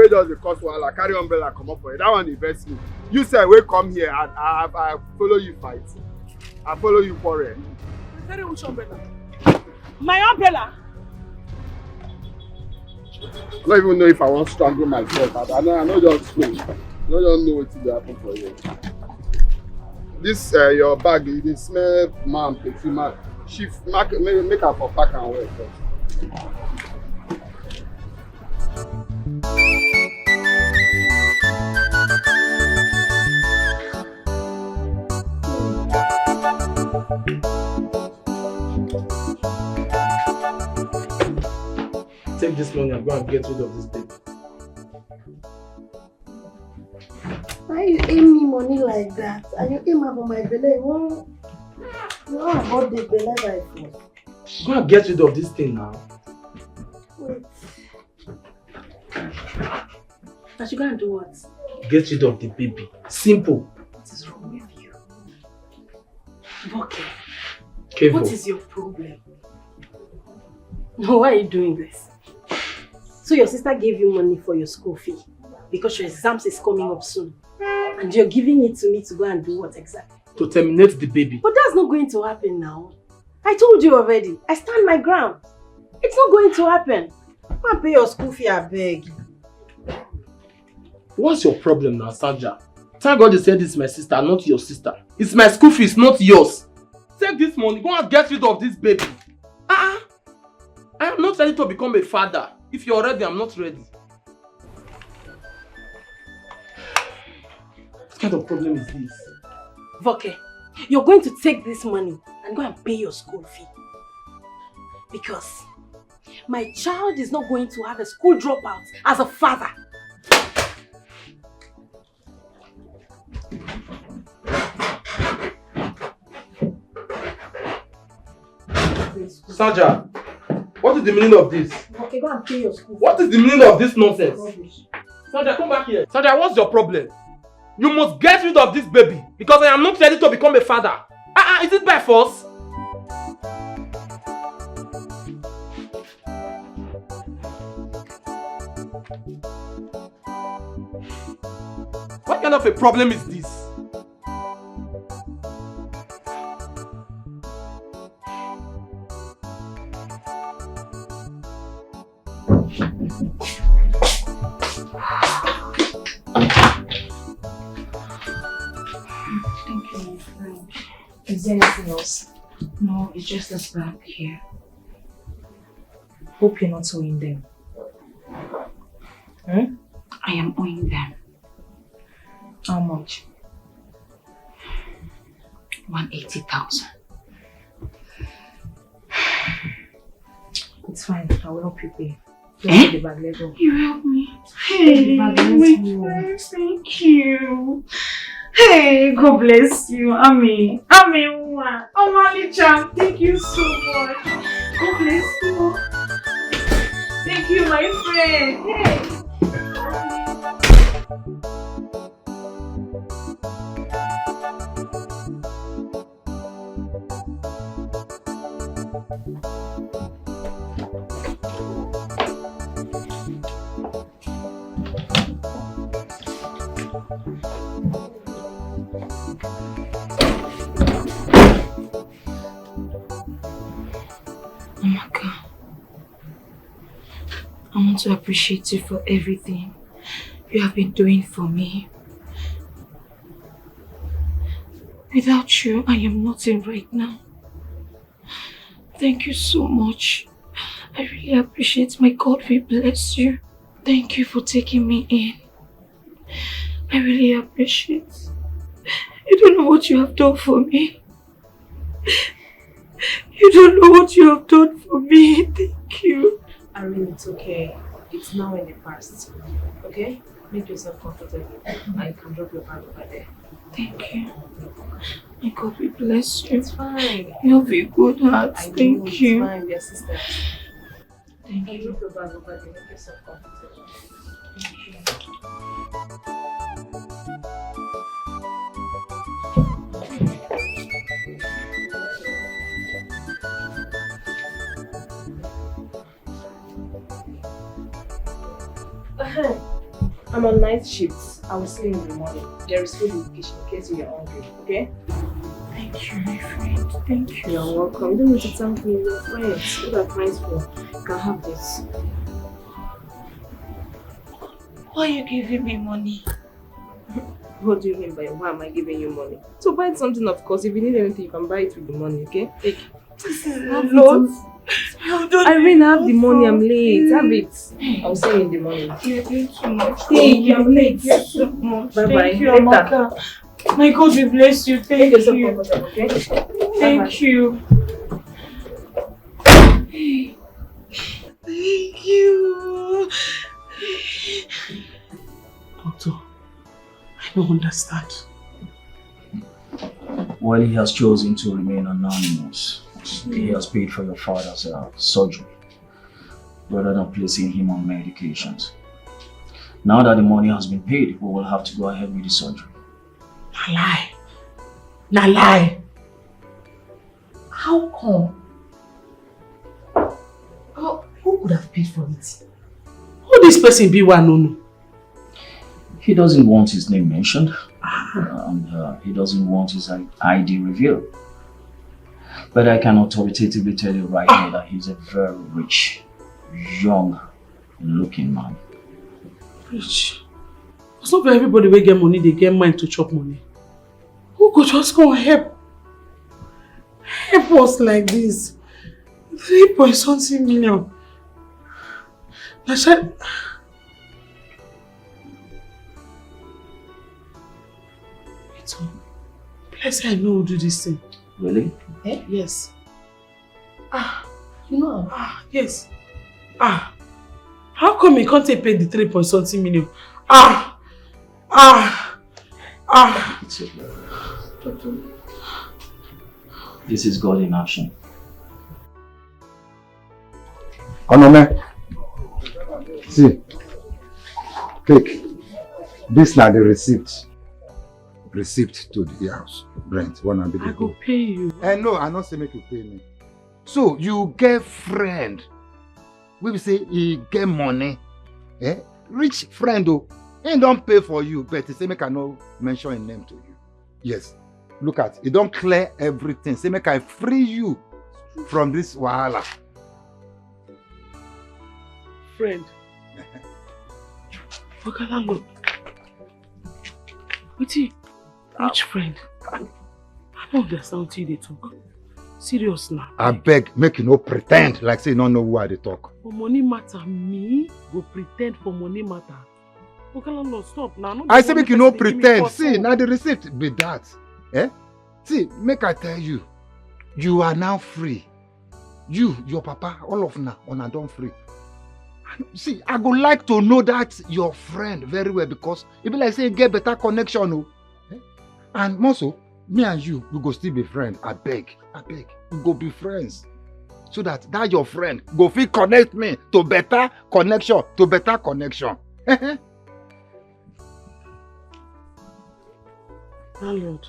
does the cost wahala, carry umbrella come up for you. That one dey vex me. You say wey come here and I follow you fight. I follow you quarrel. Carry which umbrella? My umbrella. I don't even know if I want to strangle myself. I know just swing. I don't know what will happen for you. This your bag, you dey smell man, perfume man. Shift, make her for pack and wear first. Take this money and go and get rid of this baby. Why you aim me money like that? And you aim for my belly? You want about the belly like that? Go and get rid of this thing now. Wait. I should go and do what? Get rid of the baby. Simple. What is wrong with you? Okay. Kevo. What is your problem? Why are you doing this? So your sister gave you money for your school fee because your exams is coming up soon. And you're giving it to me to go and do what exactly? To terminate the baby. But that's not going to happen now. I told you already. I stand my ground. It's not going to happen. Go and pay your school fee, I beg. What's your problem now, Sandra? Thank God they said this is my sister, not your sister. It's my school fees, not yours. Take this money, go and get rid of this baby. I am not ready to become a father. If you're ready, I'm not ready. What kind of problem is this? Voke, you're going to take this money and go and pay your school fee. Because my child is not going to have a school dropout as a father. Sandra, what is the meaning of this? Okay, go and pay your school fee. What is the meaning of this nonsense? Sandra, come back here. Sandra, what's your problem? You must get rid of this baby because I am not ready to become a father. Is it by force? What kind of a problem is this? Thank you, my friend. Is there anything else? No, it's just this bag here. Hope you're not owing them. I am owing them. How much? 180,000. It's fine. I will help you pay. Let's take the bag. Let's go. You help me. Hey, my friend, thank you. Hey, God bless you. Ami, Omali-chan, thank you so much. God bless you. Thank you, my friend. Hey. Amaka, I want to appreciate you for everything you have been doing for me. Without you, I am nothing right now. Thank you so much. I really appreciate. My God will bless you. Thank you for taking me in. I really appreciate. You don't know what you have done for me. You don't know what you have done for me. Thank you. Irene, it's okay. It's now in the past. Okay? Make yourself comfortable. I can drop your bag over there. Thank you. My God will bless you. It's fine. You have a good heart. Thank you. It's fine. We are sisters. Thank you. Drop your bag over there. Make yourself comfortable. Thank you. I'm on night shifts. I will see you in the morning. There is food in the kitchen in case you are hungry, okay? Thank you, my friend. Thank you. You're welcome. You don't need to thank me. You're friends. What are friends for? You can have this. Why are you giving me money? What do you mean by why am I giving you money? So buy something, of course. If you need anything, you can buy it with the money, okay? Take it. This is a lot. Irene, have the money. I'm late. Have it. I'll see you in the morning. You're doing too much. Thank you. I'm late. You're so much. Bye-bye. Thank you, Later. Amaka. My God will bless you. Thank Make yourself you. comfortable, okay? Thank you. Thank you. Doctor, I don't understand. While he has chosen to remain anonymous, he has paid for your father's surgery rather than placing him on medications. Now that the money has been paid, we will have to go ahead with the surgery. Na lie. Na lie. How come? Who could have paid for it? Who this person be one no? He doesn't want his name mentioned, and he doesn't want his ID revealed. But I can authoritatively tell you right now that he's a very rich, young-looking man. Rich? It's not for everybody will get money, they get mind to chop money. Who could just come help us like this? 3.something million. I said, Bless I know who do this thing. Really? Eh? Yes. You know? Yes. How come you can't pay the 3.something million? This is God in action. ONOME, see, take. This now the receipt. Receipt to the house. Rent. I go pay you. No, I not say make you pay me. So you get friend. We will say he get money. Rich friend though. He don't pay for you, but he say make I no mention his name to you. Yes. Look at he don't clear everything. Say make I free you from this wahala. Friend. Okay, landlord. Which friend? I don't understand till they talk. Serious now. I beg, make you no pretend like say you don't know why they talk. For money matter, me go pretend for money matter. Okay, landlord, stop now. I say make you no pretend. See, now the receipt be that. See, make I tell you, you are now free. You, your papa, all of now, on don't free. See, I would like to know that your friend very well because it be like say get better connection. And also, me and you, we go still be friends. I beg, we go be friends. So that your friend go fit connect me to better connection, Landlord.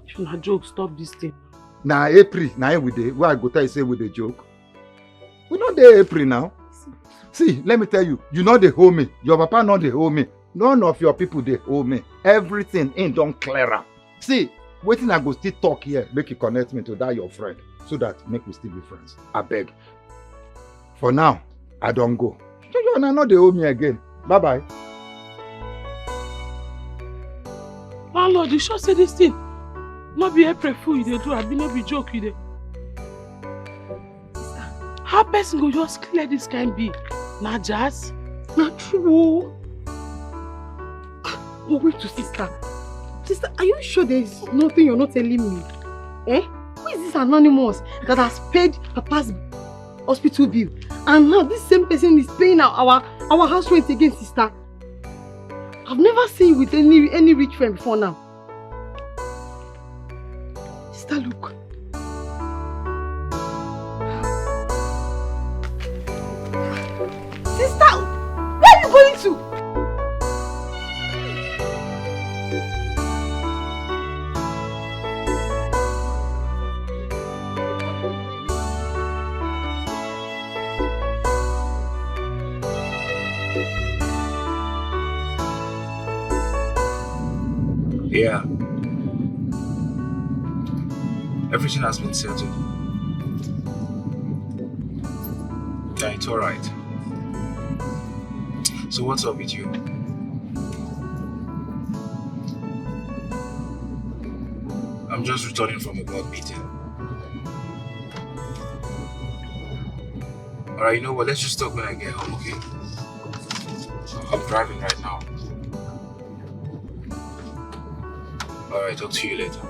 If na joke, stop this thing. Now April, now we dey. Why I go tell you say we dey joke? We not dey April now. See, let me tell you, you know they owe me. Your papa not they owe me. None of your people they owe me. Everything ain't done clearer. See, waiting I go still talk here, make you connect me to that your friend, so that make we still be friends. I beg. For now, I don't go. You know they owe me again. Bye bye. Landlord, you sure say this thing? Not be April Fool you dey do, I be not be joke you dey. How person go just clear this kind be? Na jazz? Not true. But wait to sister. Sister, are you sure there is nothing you're not telling me? Who is this anonymous that has paid Papa's hospital bill? And now this same person is paying our house rent again, sister. I've never seen you with any rich friend before now. Sister, look. Sister, where are you going to? Yeah. Everything has been settled. Yeah, it's alright. So what's up with you? I'm just returning from a board meeting. Alright, you know what? Let's just talk when I get home, okay? I'm driving right now. Alright, talk to you later.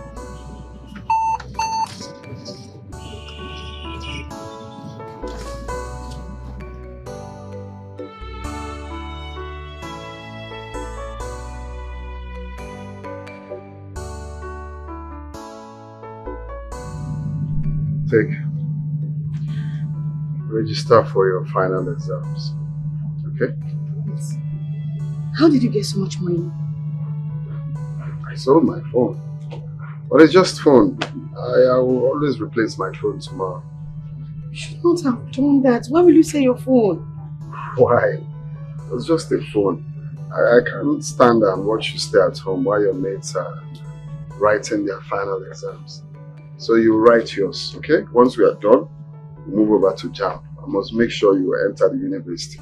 Take. Register for your final exams. Okay? Yes. How did you get so much money? I sold my phone. But it's just phone. I will always replace my phone tomorrow. You should not have done that. Why will you sell your phone? Why? It's just a phone. I can't stand there and watch you stay at home while your mates are writing their final exams. So you write yours, okay? Once we are done, we move over to JAM. I must make sure you enter the university.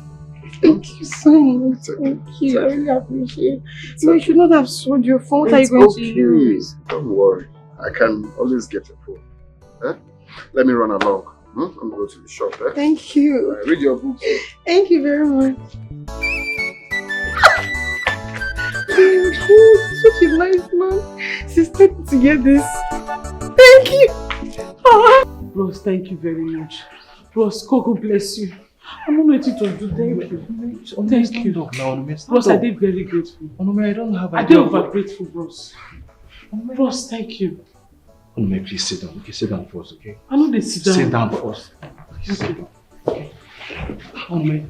Thank you so much. Thank you. I really appreciate it. You should not have sold your phone. What are you going to use? Don't worry. I can always get a phone. Eh? Let me run along. I'm going to the shop. Eh? Thank you. Read your book. Thank you very much. Oh, such a nice man. Sister, to get this. Thank you. Bros, thank you very much. Bros, God bless you. I'm not waiting to do. Thank you. Thank you. Bros, I did very grateful. Onome, I don't have I did over grateful, bros. Bros, thank you. Onome, please sit down. Okay, sit down first, okay? I know they sit down. Sit down first. Please sit down. Okay. Onome,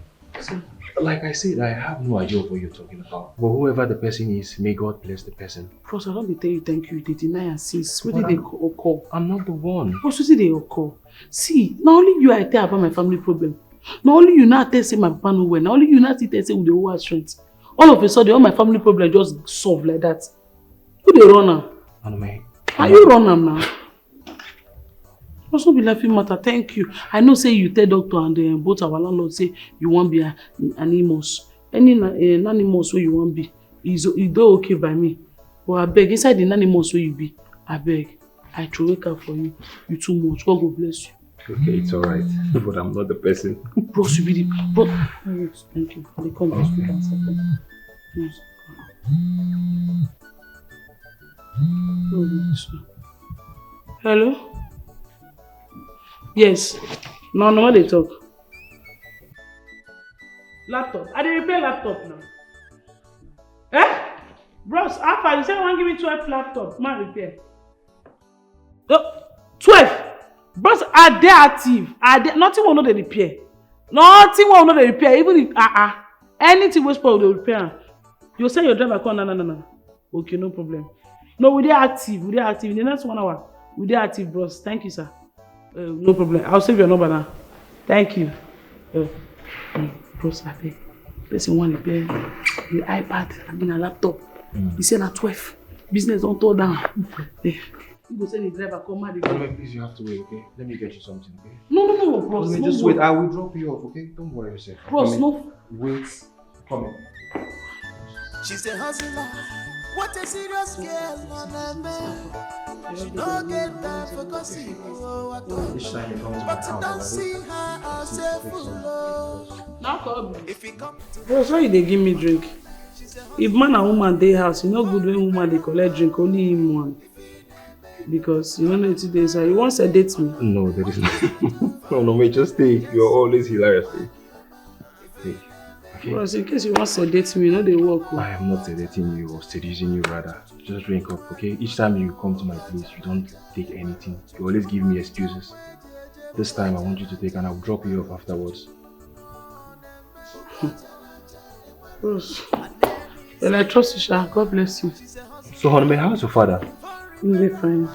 like I said, I have no idea of what you're talking about. But whoever the person is, may God bless the person. Bros, I don't tell you thank you. They deny and insist. What did they occur? I'm not the one. Bros, what did they occur? See, not only you I tell about my family problem. Not only you now tell say my papa no well. Not only you now tell say with the whole strength. All of a sudden, all my family problem just solve like that. Who they run now? Onome. Are you run them now? Must not be laughing matter. Thank you. I know say you tell doctor and both our landlord say you won't be animals. Any animals where you won't be is okay by me. But I beg inside the animals where you be. I beg. I throw wake up for you. You too much. God bless you. Okay, it's alright. But I'm not the person. Bro, you be the bro. Thank you. They come to speak and stuff. Please. Hello? Yes. No, what they talk. Laptop. I didn't repair laptop now. Eh? Bros, Alpha, you said you want to give me 12 laptop. Man, repair. 12? Bros, are they active? Are they? Nothing will not repair. Nothing will not repair. Even if anything will spoil, they will repair. You say your driver call no. Okay, no problem. No, we are active. We are active. In the next 1 hour, we are active, bros. Thank you, sir. No problem. I'll save your number now. Thank you. Bros, I beg. Person want to pay the iPad and a laptop. He said at 12. Business don't turn down. You go send the driver come out. Please, you have to wait, okay? Let me get you something, okay? No, bros. Just wait. I will drop you off, okay? Don't worry yourself. Bros, no. Wait. Come in. She's a hustler. What a serious girl, ONOME. She don't get time for gossip. Each time you come to my But house, don't see her as a fool. Now come. Bros, why they give me drink? If man and woman dey house, you know good when woman they collect drink, only him one. Because you don't know today, so you want to sedate me. No, there is no. No, mate, just stay. You're always hilarious. Stay. Okay. Bros, in case you want to sedate me, you know they work. I am not sedating you or seducing you, rather. Just drink up, okay? Each time you come to my place, you don't take anything. You always give me excuses. This time I want you to take and I'll drop you off afterwards. Bros, well, I trust you, Sha. God bless you. So, Onome, how's your father? He's fine.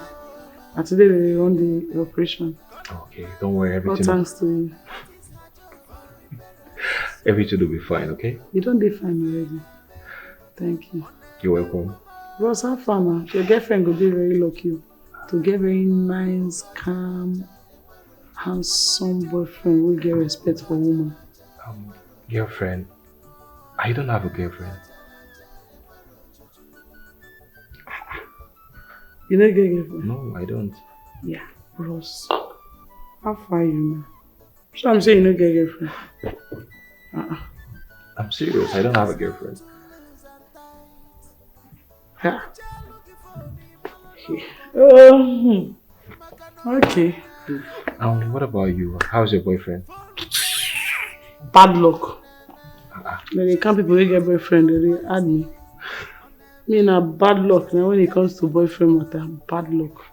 And today they run the operation. Okay, don't worry, everything. All thanks to you. Everything will be fine, okay? You don't be fine already. Thank you. You're welcome. Bros, have fun now. Your girlfriend will be very lucky to get very nice, calm, handsome boyfriend who get respect for women. Girlfriend? I don't have a girlfriend. You don't get a girlfriend? No, I don't. Yeah, bros. How far you now? So I'm saying you don't get a girlfriend. I'm serious, I don't have a girlfriend. Yeah. Okay. What about you? How's your boyfriend? Bad luck. They can't people who get boyfriend, they add me. Me na bad luck now when it comes to boyfriend matter. Bad luck.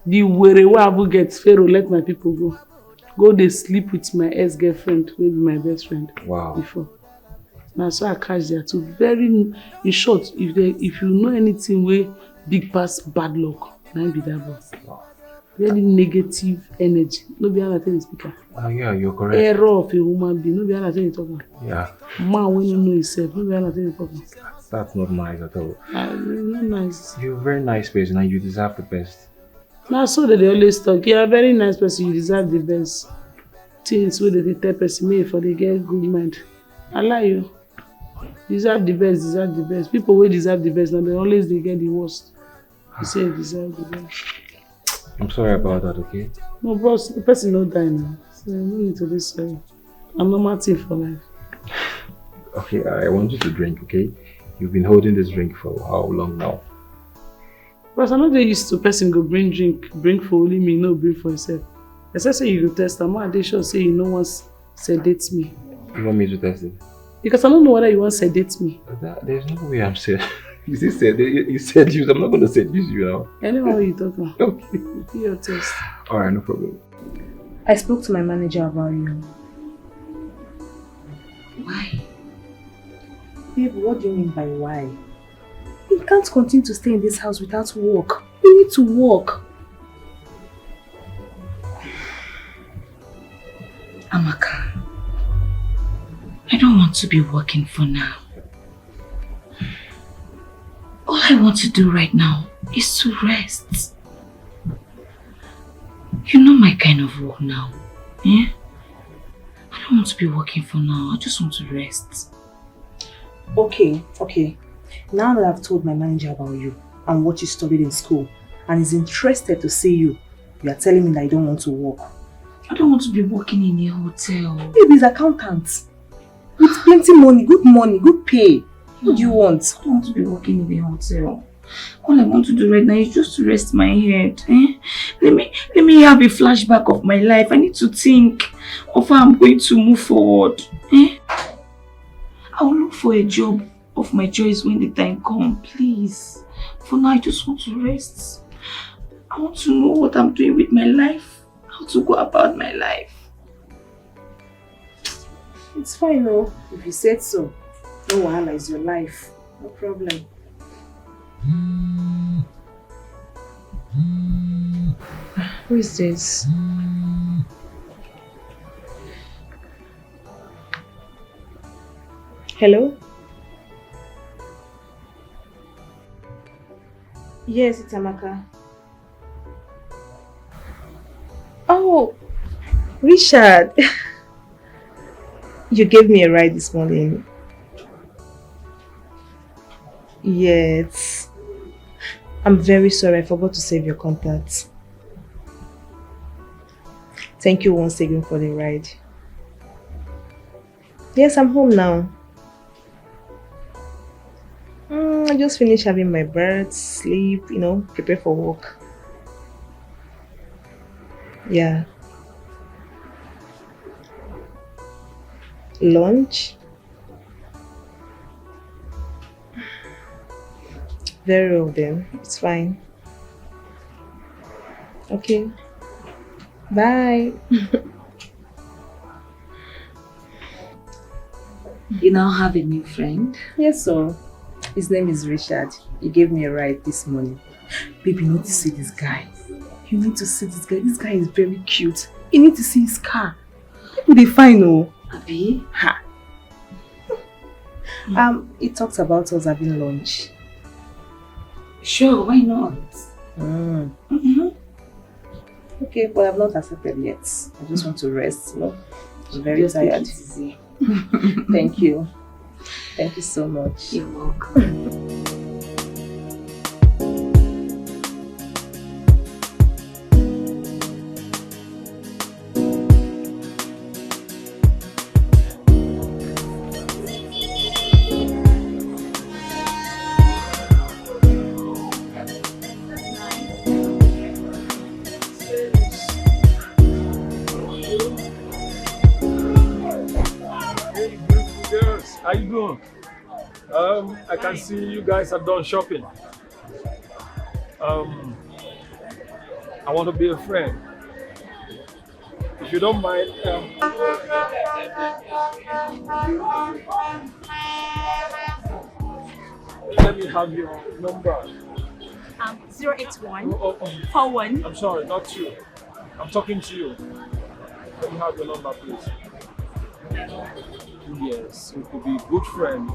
The way I will get Pharaoh let my people go. Go they sleep with my ex-girlfriend, who be my best friend. Wow. Before. Now so I catch there too. Very in short, if you know anything where big pass bad luck, now be that boss. Wow. Very negative energy. No be how I tell the speaker. Yeah, you're correct. Error of a woman being. No be how I tell you talking. Yeah. Man when you know himself. No be how I tell you talking. That's not nice at all. Not nice. You're a very nice person and you deserve the best. Now so that they always talk. You're a very nice person. You deserve the best. Things where they tell person me for they get good mind. I lie you. Deserve the best. People wey deserve the best, and they always they get the worst. You say you deserve the best. I'm sorry about that, okay? No, boss, the person no die now. So no need to be sorry. I'm normal thing for life. Okay, I want you to drink, okay? You've been holding this drink for how long now? But I'm not used to person go bring drink, bring for only me, no bring for yourself. As I say you go test, I'm not sure say you no one sedate me. You want me to test it? Because I don't know whether you want to sedate me. There's no way I'm said. You said you. I'm not going to seduce you now. Anyway, you talking. Okay. Do your test. Alright, no problem. I spoke to my manager about you. Why? Babe, what do you mean by why? You can't continue to stay in this house without work. You need to work. Amaka, I don't want to be working for now. All I want to do right now is to rest. You know my kind of work now. Eh? I don't want to be working for now. I just want to rest. Okay. Now that I've told my manager about you and what you studied in school and is interested to see you, you are telling me that you don't want to work. I don't want to be working in a hotel. Baby's accountant. With plenty money, good pay. What do you want? I don't want to be working in a hotel. All I want to do right now is just to rest my head. Eh? Let me have a flashback of my life. I need to think of how I'm going to move forward. Eh? I'll look for a job of my choice when the time comes, please. For now, I just want to rest. I want to know what I'm doing with my life. How to go about my life. It's fine, no? If you said so. No wahala, is your life. No problem. Who is this? Hello? Yes, it's Amaka. Oh, Richard. You gave me a ride this morning. Yes. I'm very sorry, I forgot to save your contact. Thank you once again for the ride. Yes, I'm home now. I just finished having my bath, sleep, prepare for work. Yeah. Lunch? Very well then, it's fine. Okay. Bye. You now have a new friend? Yes, sir. His name is Richard. He gave me a ride this morning. Baby, you need to see this guy. You need to see this guy. This guy is very cute. You need to see his car. People they fine, oh. Abi? Ha. He talks about us having lunch. Sure, why not? Okay, but I've not accepted yet. I just want to rest, I'm very Just take tired. it easy. Thank you. Thank you so much. You're welcome. How you doing? I can see you guys are done shopping. I want to be a friend. If you don't mind, let me have your number. 081 41. I'm sorry, not you. I'm talking to you. Let me have your number, please. Yes, we could be good friends.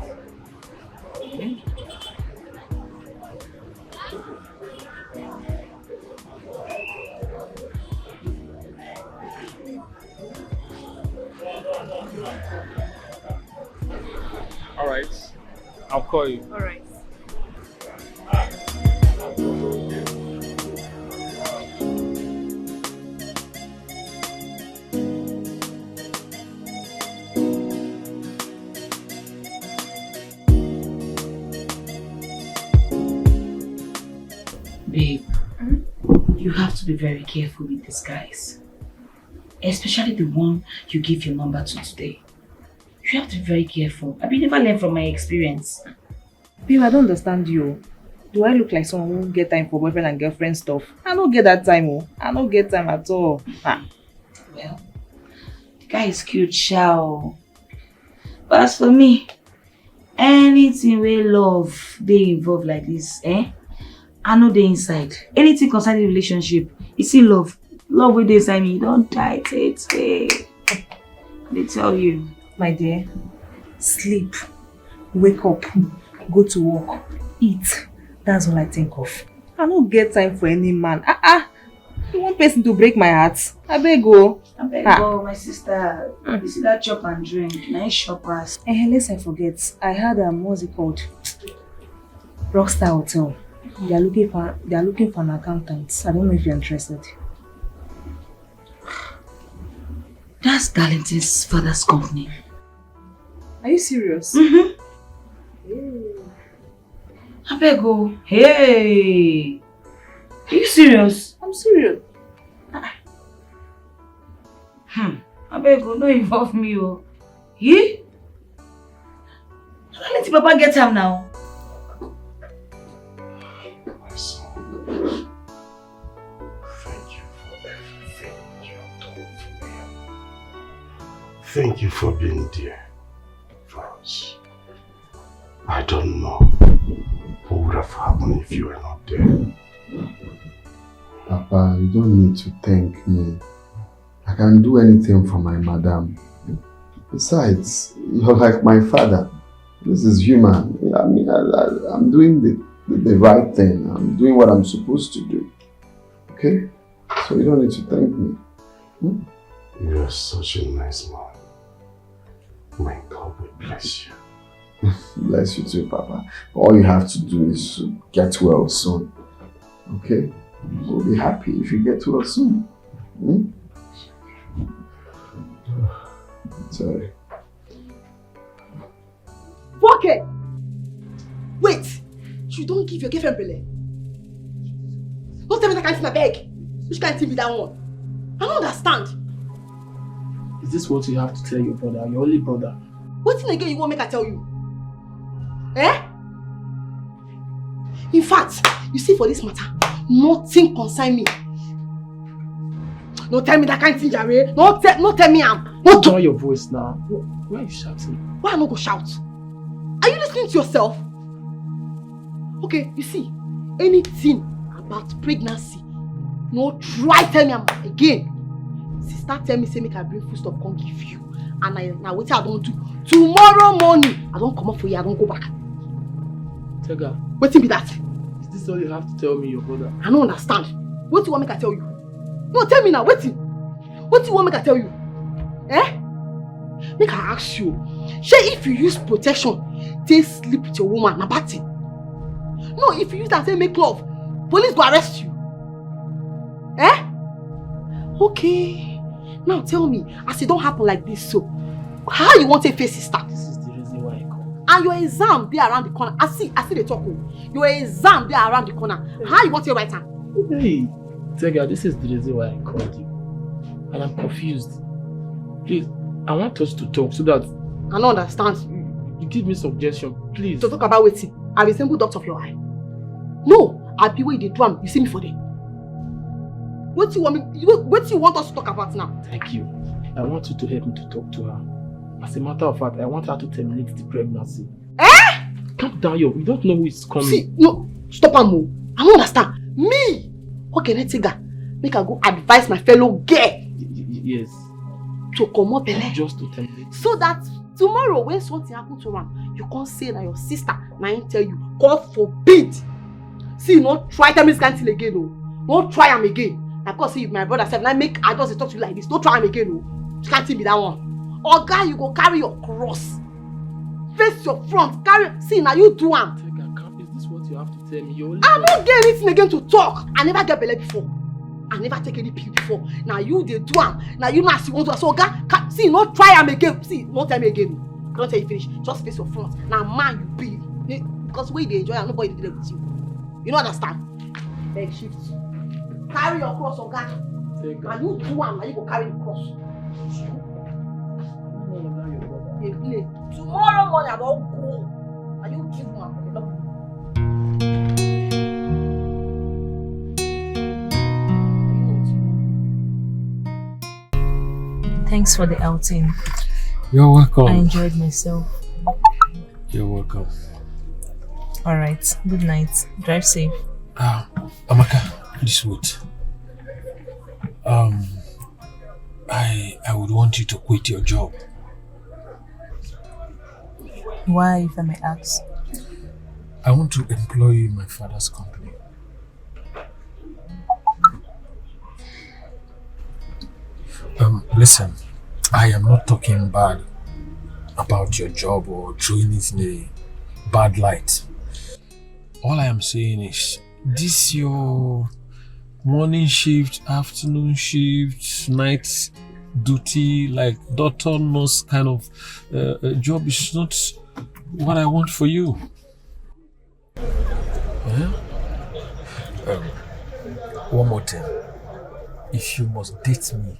call you. Alright. Babe, you have to be very careful with these guys. Especially the one you give your number to today. You have to be very careful. I've never learned from my experience. Babe, I don't understand you. Do I look like someone who won't get time for boyfriend and girlfriend stuff? I don't get that time, oh. I don't get time at all. Well, the guy is cute, shao. But as for me, anything where love they involve like this, I know they inside. Anything concerning the relationship, you see love where they inside me, don't die, they tell you. My dear, sleep, wake up, go to work, eat. That's all I think of. I don't get time for any man. You want person to break my heart? I beg go. My sister. You see that chop and drink, nice shoppers. Unless I forget, I had what's it called? Rockstar Hotel. They are looking for an accountant. I don't know if you're interested. That's Darlington's father's company. Are you serious? I beg go. Hey! Are you serious? I'm serious. I beg go, don't involve me, oh. Yeah? Let the papa get him now. My son, thank you for everything you have done for me. Thank you for being there for us. I don't know what would have happened if you were not there. Papa, you don't need to thank me. I can do anything for my madam. Besides, you're like my father. This is human. I mean, I'm doing the right thing. I'm doing what I'm supposed to do. Okay? So you don't need to thank me. You are such a nice man. My God will bless you. Bless you too, Papa. All you have to do is to get well soon. Okay? We'll be happy if you get well soon. Sorry. Okay. Wait! You don't give your girlfriend belly. Don't tell me that kind of thing I beg. Which kind of thing be that one? I don't understand. Is this what you have to tell your brother, your only brother? What thing again you want make I tell you? In fact, you see for this matter, nothing concern me. Don't tell me that kind of thing, Jare. Don't tell me I'm. Lower your voice now. Why are you shouting? Why am I not gonna shout? Are you listening to yourself? Okay, you see, anything about pregnancy, no try tell me I'm again. Sister tell me say make I bring food stuff come give you. And now what I don't do. Tomorrow morning, I don't come up for you, I don't go back. Tega. What be that? Is this all you have to tell me, your brother? I don't understand. What do you want make I tell you? No, tell me now, what do you want make I tell you? Make I ask you. If you use protection, take sleep with your woman, na bad thing. No, if you use that say make love, police go arrest you. Okay. Now tell me, as it don't happen like this, so how you want to face sister? This is the reason why I come. And your exam they around the corner. I see they talk. Your exam they around the corner. How you want to write her? Hey, Tega, this is the reason why I called you. And I'm confused. Please, I want us to talk so that I don't understand. You give me suggestion, please. To talk about waiting. I resemble doctor of your eye. No, I be where they do am. You see me for them. What do you want us to talk about now? Thank you. I want you to help me to talk to her. As a matter of fact, I want her to terminate the pregnancy. Calm down, you don't know who is coming. See, no, stop and move. I don't understand. Me? Okay, let's make her go advise my fellow girl. Yes. To come up belle. Just to terminate. So that tomorrow when something happens to her, you can't say that your sister now tell you, God forbid. See, not try tell me this kind of thing again, no. Don't try him again. Of course, see, my brother said, I just talk to you like this. Don't try him again, no. You can't be that one. Or guy, you go carry your cross. face your front. Carry. See, now you do am. Is this what you have to tell me? I don't get anything again to talk. I never get belle before. I never take any pill before. Now you they do am. Now you not see want to. So see, not try am again. See, not tell me again. I don't tell you finish. Just face your front. Now man, you be because we they enjoy and nobody did it with you. You don't understand? Leg shift. Carry your cross, Oga. Now you do am. Now you go carry the cross. They play. Tomorrow morning I don't go. And you give one. Thanks for the outing. You're welcome. I enjoyed myself. You're welcome. Alright, good night. Drive safe. Amaka, this would. I would want you to quit your job. Why, if I may ask? I want to employ you in my father's company. Listen, I am not talking bad about your job or throwing it in a bad light. All I am saying is, this your morning shift, afternoon shift, night duty, like doctor, nurse kind of job is not what I want for you. Yeah? One more thing. If you must date me,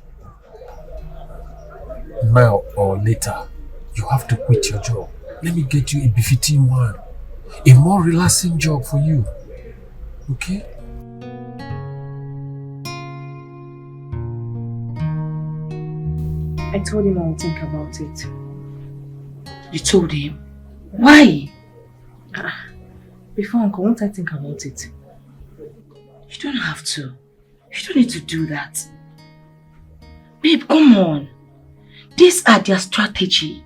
now or later, you have to quit your job. Let me get you a befitting one. A more relaxing job for you. Okay? I told him I would think about it. You told him? Why? Before Uncle, won't I think about it? You don't have to. You don't need to do that. Babe, come on. These are their strategy.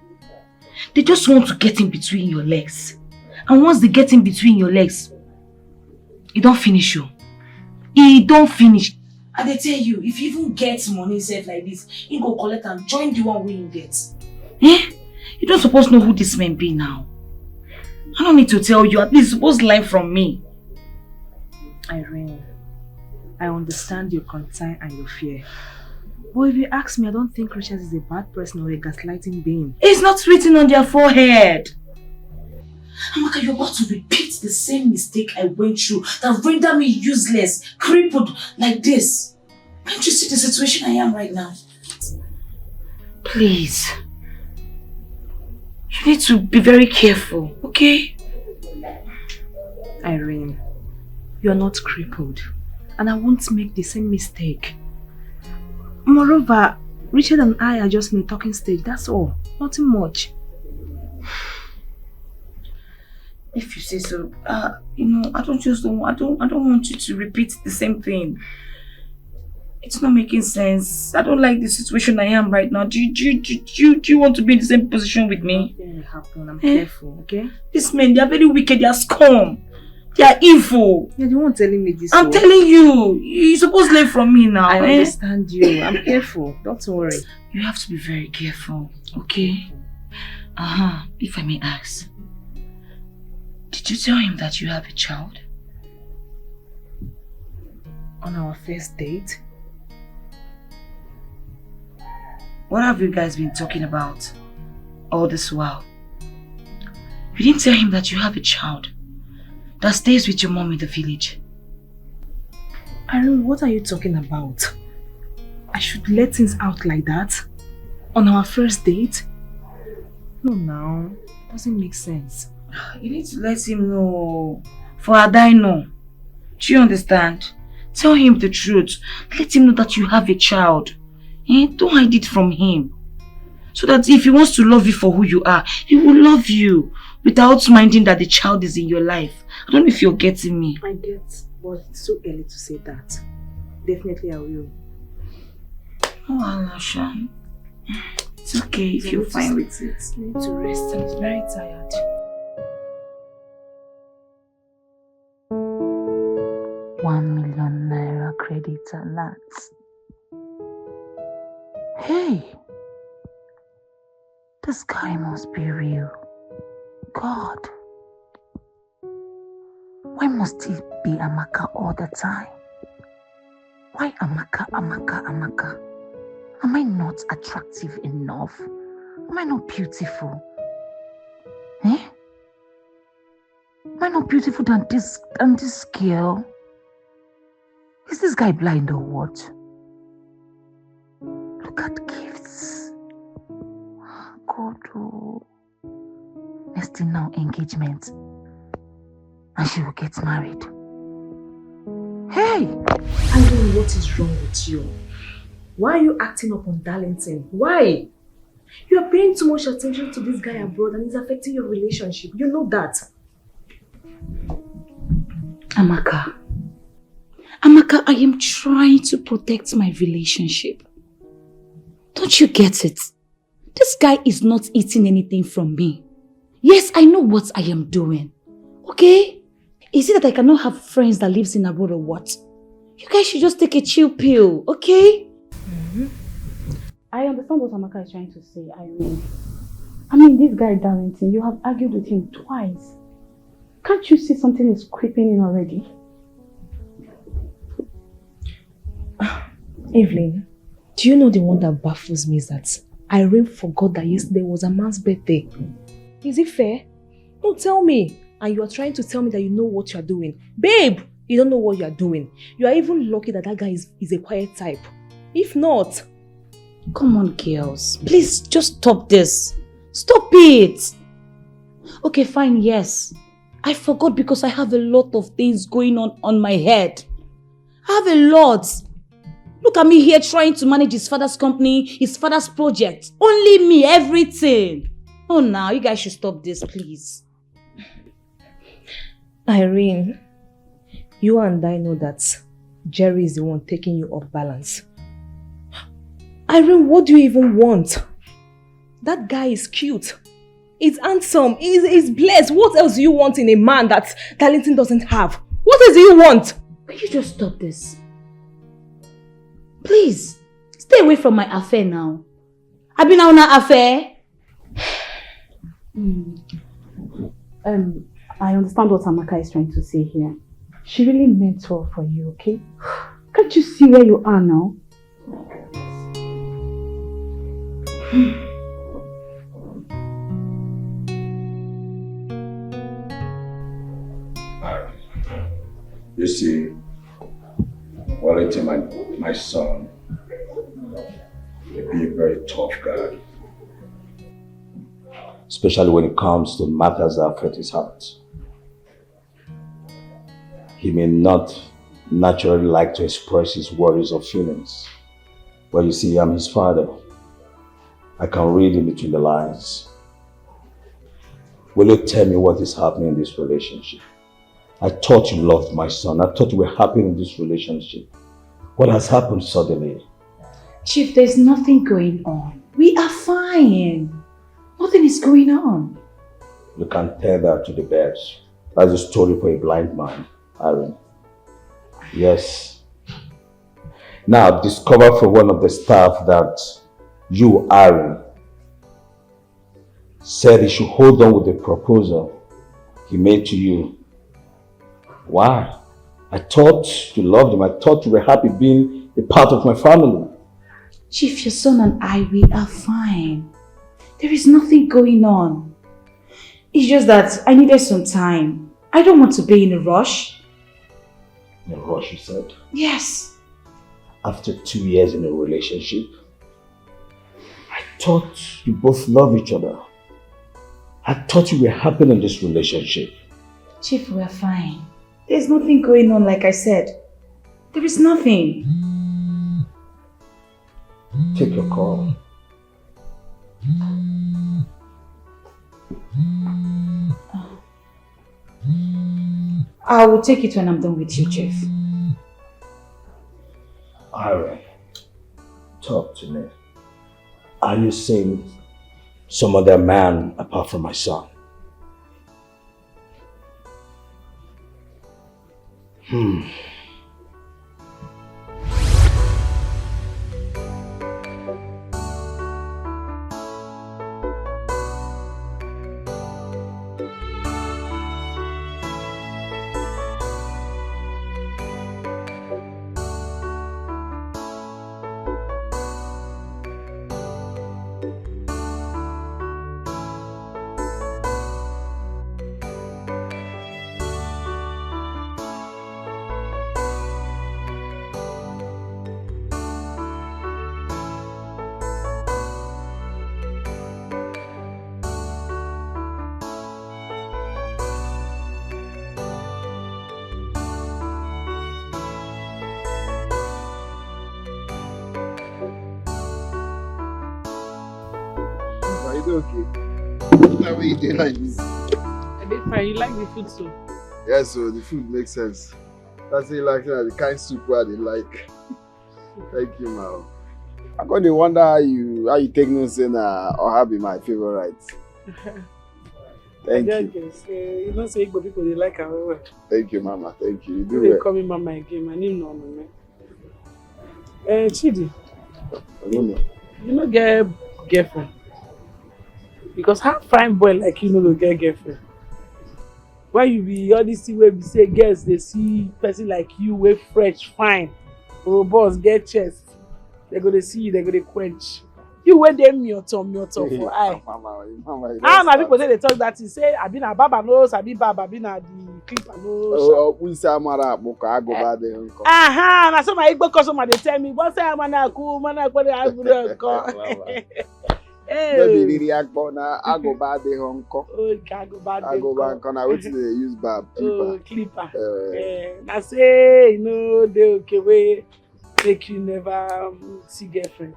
They just want to get in between your legs. And once they get in between your legs, it don't finish you. It don't finish. And they tell you, if you even get money set like this, you go collect and join the one we get. Eh? You don't suppose know who this man be now. I don't need to tell you, at least suppose learn from me. Irene, I understand your concern and your fear. But if you ask me, I don't think Richard is a bad person or a gaslighting being. It's not written on their forehead. Amaka, you're about to repeat the same mistake I went through that rendered me useless, crippled like this. Can't you see the situation I am right now? Please. You need to be very careful, okay? Irene, you're not crippled. And I won't make the same mistake. Moreover, Richard and I are just in a talking stage, that's all. Nothing much. If you say so, you know, I don't want you to repeat the same thing. It's not making sense. I don't like the situation I am right now. Do you want to be in the same position with me? Nothing will happen. I'm careful, okay? These men, they are very wicked. They are scum. They are evil. You're the one telling me this. I'm telling you. You're supposed to learn from me now. I understand you. I'm careful. Don't worry. You have to be very careful, okay? If I may ask. Did you tell him that you have a child? On our first date? What have you guys been talking about all this while? You didn't tell him that you have a child that stays with your mom in the village. Irene, what are you talking about? I should let things out like that? On our first date? No, now. Doesn't make sense. You need to let him know. For Adaino. Do you understand? Tell him the truth. Let him know that you have a child. Don't hide it from him. So that if he wants to love you for who you are, he will love you without minding that the child is in your life. I don't know if you're getting me. I get, but it's so early to say that. Definitely I will. Oh, Alasha. It's okay if you're fine with it. I need to rest. I'm very tired. ₦1 million credit alert. Hey, this guy must be real. God. Why must it be Amaka all the time? Why Amaka, Amaka, Amaka? Am I not attractive enough? Am I not beautiful? Eh? Am I not beautiful than this girl? Is this guy blind or what? Look at gifts. God, oh. Next thing now, engagement. And she will get married. Hey! Andrew, what is wrong with you? Why are you acting up on Darlington? Why? You are paying too much attention to this guy abroad and it's affecting your relationship. You know that. Amaka, I am trying to protect my relationship. Don't you get it? This guy is not eating anything from me. Yes, I know what I am doing. Okay? Is it that I cannot have friends that lives in abroad or what? You guys should just take a chill pill, okay? I understand what Amaka is trying to say, I mean, this guy Darlington, you have argued with him twice. Can't you see something is creeping in already? Evelyn, do you know the one that baffles me is that Irene forgot that yesterday was a man's birthday. Is it fair? No, tell me. And you are trying to tell me that you know what you are doing. Babe, you don't know what you are doing. You are even lucky that that guy is a quiet type. If not... Come on, girls. Please, just stop this. Stop it. Okay, fine, yes. I forgot because I have a lot of things going on my head. I have a lot. Look at me here trying to manage his father's company, his father's project. Only me, everything. Oh, now, you guys should stop this, please. Irene, you and I know that Jerry is the one taking you off balance. Irene, what do you even want? That guy is cute. He's handsome. He's blessed. What else do you want in a man that Darlington doesn't have? What else do you want? Can you just stop this? Please, stay away from my affair now. I've been on an affair. I understand what Amaka is trying to say here. She really meant well for you, okay? Can't you see where you are now? You see, Wellington, my son, will be a very tough guy. Especially when it comes to matters that affect his heart. He may not naturally like to express his worries or feelings. But you see, I'm his father. I can read in between the lines. Will you tell me what is happening in this relationship? I thought you loved my son. I thought you were happy in this relationship. What has happened suddenly? Chief, there's nothing going on. We are fine. Nothing is going on. You can tell that to the birds. That's a story for a blind man, Aaron. Yes. Now, I've discovered from one of the staff that you, Aaron, said he should hold on with the proposal he made to you. Why? I thought you loved him. I thought you were happy being a part of my family. Chief, your son and I, we are fine. There is nothing going on. It's just that I needed some time. I don't want to be in a rush. In a rush, you said? Yes. After 2 years in a relationship, I thought you both love each other. I thought you were happy in this relationship. Chief, we're fine. There's nothing going on, like I said. There is nothing. Take your call. I will take it when I'm done with you, Chief. Aaron, talk to me. Are you seeing some other man apart from my son? you okay? Why you doing like this? I did fine. You like the food too? Yes, so the food makes sense. That's it, like the kind of soup where they like. Thank you, man. I'm going to wonder how you take no saying or have be my favorite. Thank you. You know, say Igbo people they like our work. Thank you, Mama. Thank you. You do They well. call me Mama again. My name is ONOME. Chidi. I don't know. You no get girlfriend. Because how fine boy like you no go get girlfriend? Why you be all this thing where we say girls they see person like you way fresh, fine, robust, get chest. They go to see you, they go to quench. You wear them mioto for eye. Mama, Now people say they talk that you say I been a baba nose, I be baba, I been a the clipper nose. Oh, we say Amara Boko, I go bad there. Aha, now some my Igbo customer they tell me, what say I'm a cool man, I go I go. Maybe really I go bad there, uncle. Oh, I go bad there. Now what they use bab clipper. I say you know they okay way make you never see girlfriend.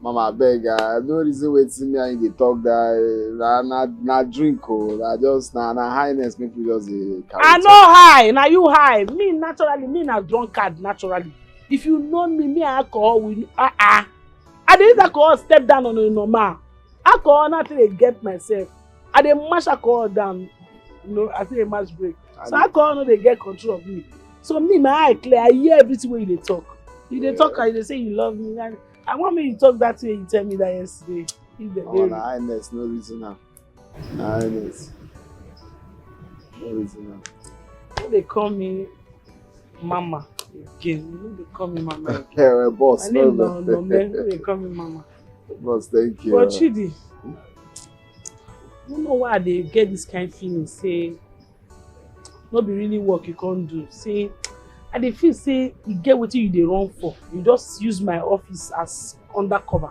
Mama beg, no reason waiting me and they talk that na drink na just na highness people just I know high, now you high. Me naturally, me na drunkard naturally. If you know me alcohol will I didn't alcohol step down on a normal. Alcohol nothing they get myself. I dey mash alcohol down, you know, I say a mash break. So alcohol no they get control of me. So me my eye clear, I hear everything when they talk. You they talk and they say you love me. And I want me to talk that way. You tell me that yesterday. Oh, na highness, no reason now. Na highness. No reason now. They call me Mama again. You know they call me Mama again. Yeah, boss. My name no, they call me Mama. Boss, thank you. But Chidi, I don't know why they get this kind of feeling. Say, not be really work you can't do. Say, and they feel say you get what you they run for. You just use my office as undercover.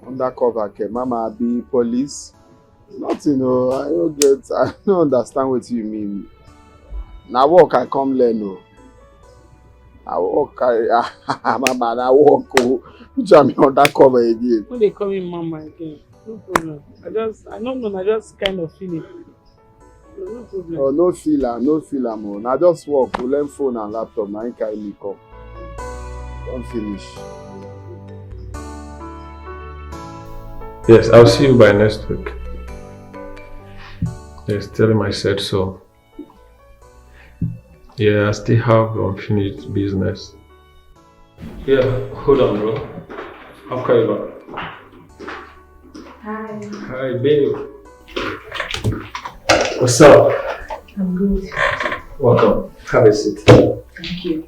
Undercover, okay. Mama be police. Nothing, no. I don't understand what you mean. Now work I come learn, no. I work, Mama, I work. Which I'm undercover again. When they call me Mama again, no problem. I don't know. I just kind of feel it. No problem. Oh, no feel am. Now just work, we learn phone and laptop. Now you carry me come. Don't finish. Yes, I'll see you by next week. Yes, tell him I said so. Yeah, I still have unfinished business. Yeah, hold on, bro. I'll call you back. Hi. Hi, babe. What's up? I'm good. Welcome. Have a seat. Thank you.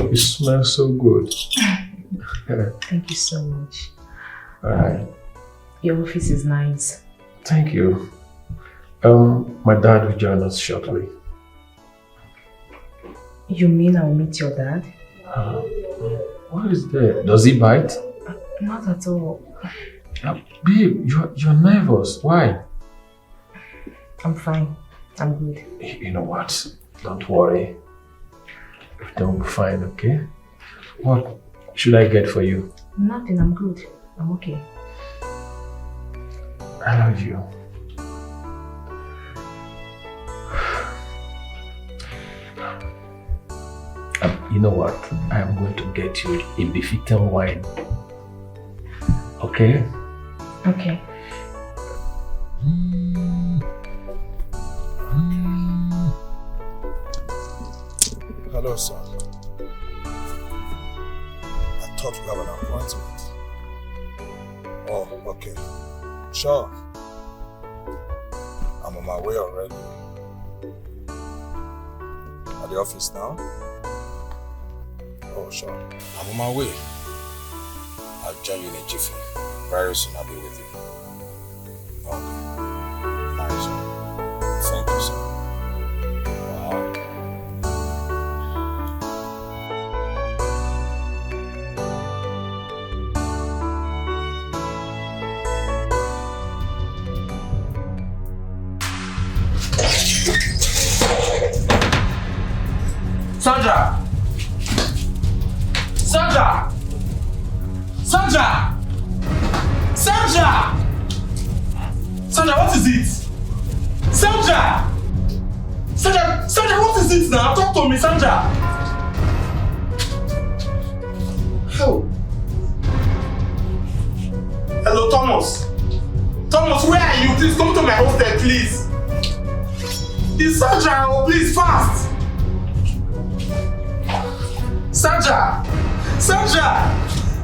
You smell so good. Thank you so much. Alright. Your office is nice. Thank you. My dad will join us shortly. You mean I'll meet your dad? What is that? Does he bite? Not at all. Babe, you're nervous. Why? I'm fine. I'm good. You know what? Don't worry. Don't be fine, okay? What should I get for you? Nothing. I'm good. I'm okay. I love you. You know what? I am going to get you a Bcos wine. Okay? Okay. Hello, sir. I thought you have an appointment. Oh, okay. Sure. I'm on my way already. At the office now? Oh, sure. I'm on my way. I'll join you in a jiffy. Very soon I'll be with you. Okay. Nice. Thank you, sir. Bye. Sandra! Sandra! Sandra! Sandra! Sandra, what is it? Sandra! Sandra, what is it now? Talk to me, Sandra! How? Hello, Thomas. Thomas, where are you? Please come to my hostel, please. It's Sandra, oh, please, fast! Sandra! Sandra!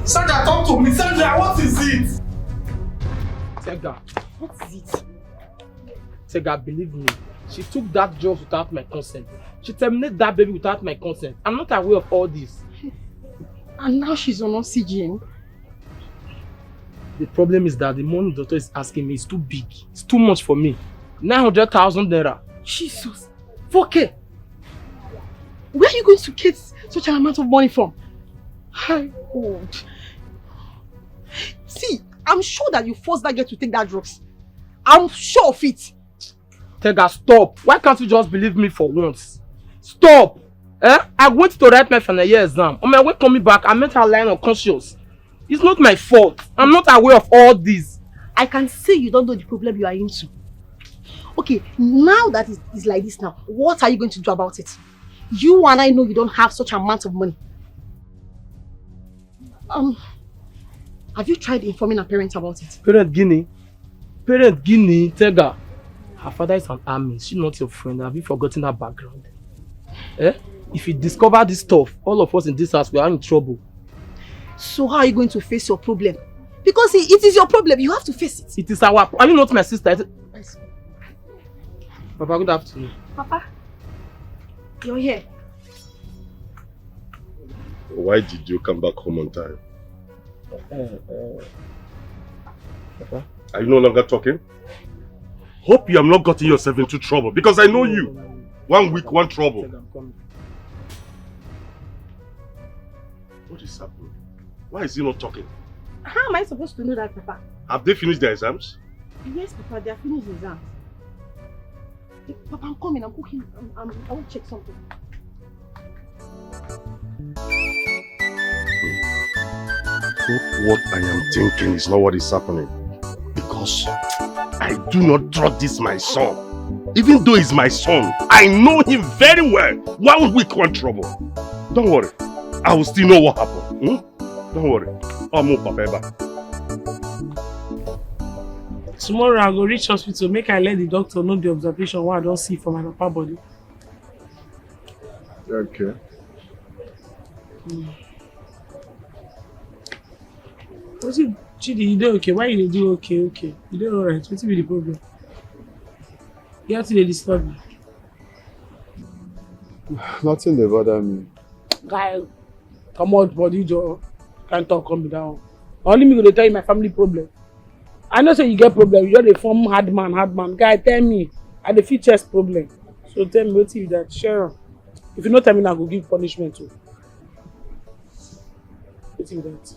Sandra, talk to me. Sandra, what is it? Tega, what is it? Tega, believe me, she took that job without my consent. She terminated that baby without my consent. I'm not aware of all this. And now she's on oxygen. The problem is that the money the doctor is asking me is too big. It's too much for me. 900,000 naira. Jesus. 4K. Where are you going to get such an amount of money from? My God. See, I'm sure that you forced that girl to take that drugs. I'm sure of it. Tega, stop. Why can't you just believe me for once? Stop. I went to write my final year exam. On my way coming back, I met her lying unconscious. It's not my fault. I'm not aware of all this. I can see you don't know the problem you are into. Okay, now that it's like this now, what are you going to do about it? You and I know you don't have such an amount of money. Have you tried informing her parents about it? Parent Guinea, Tega. Her father is an army. She's not your friend. Have you forgotten her background? If you discover this stuff, all of us in this house, we are in trouble. So how are you going to face your problem? Because it is your problem. You have to face it. It is our... Are you not my sister? Papa, good afternoon. Papa, you're here. Why did you come back home on time? Papa? Are you no longer talking? Hope you have not gotten yourself into trouble because I know you. 1 week, one trouble. What is happening? Why is he not talking? How am I supposed to know that, Papa? Have they finished their exams? Yes, Papa, they are finished exams. Papa, I'm coming. I'm cooking. I want to check something. Hope what I am thinking is not what is happening. Because I do not trust this my son. Even though he's my son, I know him very well. 1 week, one trouble. Don't worry. I will still know what happened. Don't worry. I'll move Papa. Tomorrow I go reach hospital, make I let the doctor know the observation what I don't see for my papa body. Okay. What's it, Chidi, you do okay? Why you do okay? You do alright. What's be the problem? You have to disturb me. Nothing dey bother me. Guy, come out body Joe. Can't talk, calm me down. Only me gonna tell you my family problem. I know say you get problem, you just dey form hard man. Guy, tell me, I dey feel chest problem. So tell me wetin you that, share. If you no tell me, I go give punishment too. Wetin you that?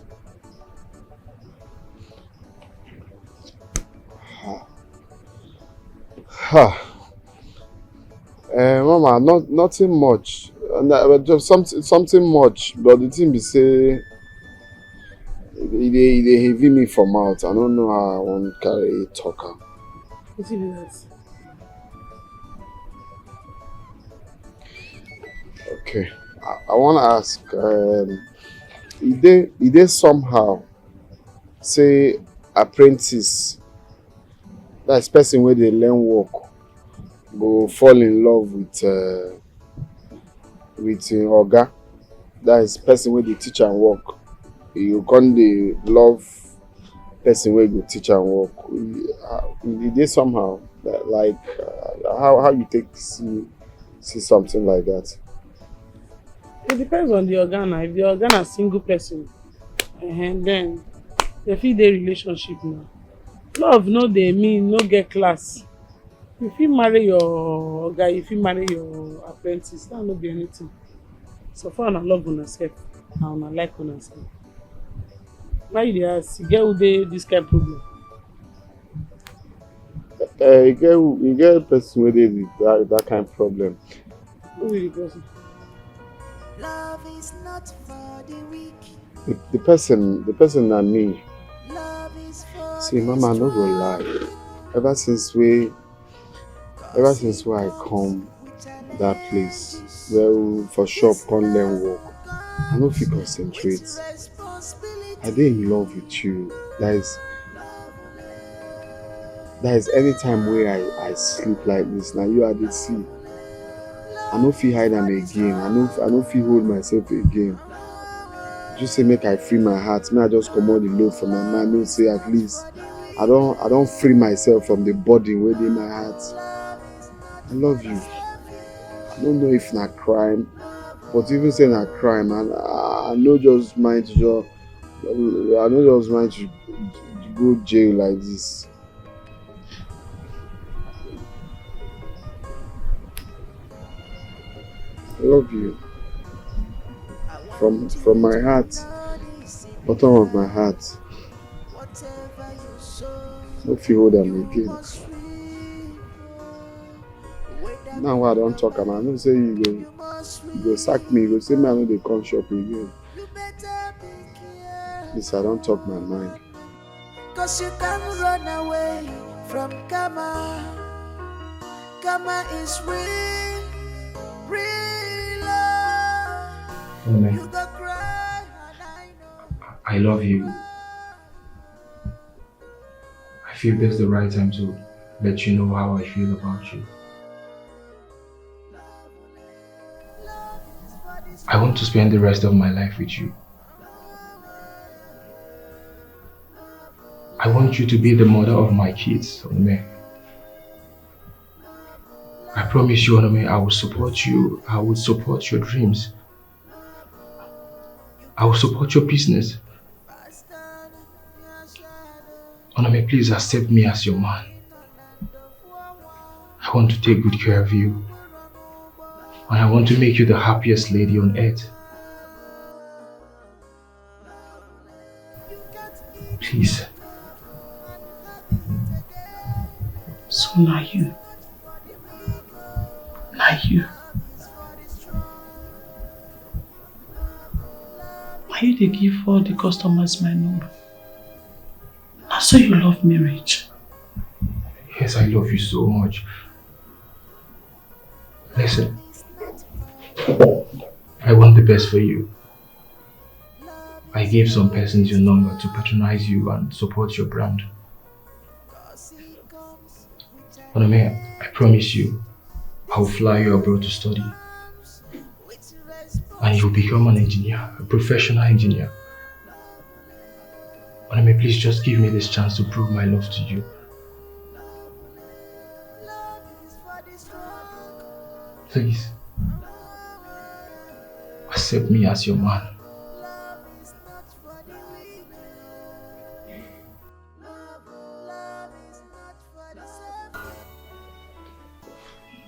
Mama, nothing much. Just something much, but the thing be say they heavy me for mouth. I don't know how I want to carry it talker. Wetin be that? Okay, I want to ask. Did they somehow say apprentice, that's person where they learn work, go fall in love with oga, that is person where they teach and work. You can't dey love person where go teach and work. Did they somehow like how you take see something like that? It depends on the organ. If the organ is single person, then they feel their relationship now. Love no dey mean no get class. If you marry your guy, if you marry your apprentice, that no be anything. So far, I love una self, and I like una self. Why you dey ask? You get who dey this kind of problem? You get a person where they that kind of problem. Who is the person? Love is not for the weak. The person and me. Love is for See, Mama, I no go lie. Ever since I come that place where we for shop come learn work, I no fit concentrate. I dey in love with you. That is any time where I sleep like this. Now you are the see. I no fit hide am again. I no fit hold myself again. Just say make I free my heart. May I just comot the load from my mind. No say at least I don't free myself from the burden within my heart. I love you. I don't know if not crime, but even saying a crime, I no just mind to go jail like this. I love you. From my heart, bottom of my heart. No feel hold them again. Now I don't talk about. I don't say you go sack me. You go say me I know they come shop again. This I don't talk my mind. Cause you can't run away from karma. Karma is real, real love. ONOME, You go cry and I know. I love you. I feel this is the right time to let you know how I feel about you. I want to spend the rest of my life with you. I want you to be the mother of my kids, ONOME. I promise you, ONOME, I will support you. I will support your dreams. I will support your business. ONOME, please accept me as your man. I want to take good care of you. And I want to make you the happiest lady on earth. Please. So now you. Now you. Why you dey give all the customers my number? I saw you love marriage. Yes, I love you so much. Listen. I want the best for you. I gave some persons your number to patronize you and support your brand. ONOME, I promise you, I will fly you abroad to study. And you'll become an engineer, a professional engineer. ONOME, please just give me this chance to prove my love to you. Please. Accept me as your man.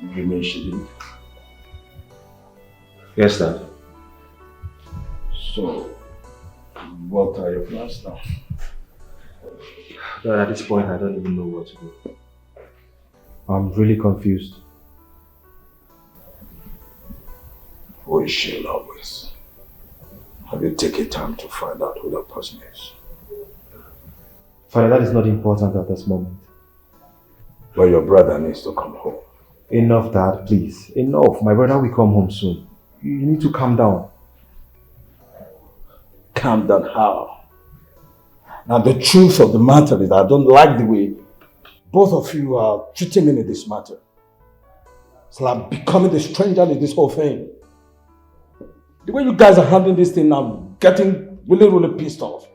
You mean she did? Yes, Dad. So, what are your plans now? Dad, at this point, I don't even know what to do. I'm really confused. Who is she in love with? Have you taken time to find out who that person is? Father, that is not important at this moment. But your brother needs to come home. Enough, Dad, please. Enough. My brother will come home soon. You need to calm down. Calm down how? Now the truth of the matter is that I don't like the way both of you are treating me in this matter. It's like becoming the stranger in this whole thing. The way you guys are handling this thing, I'm getting really, really pissed off.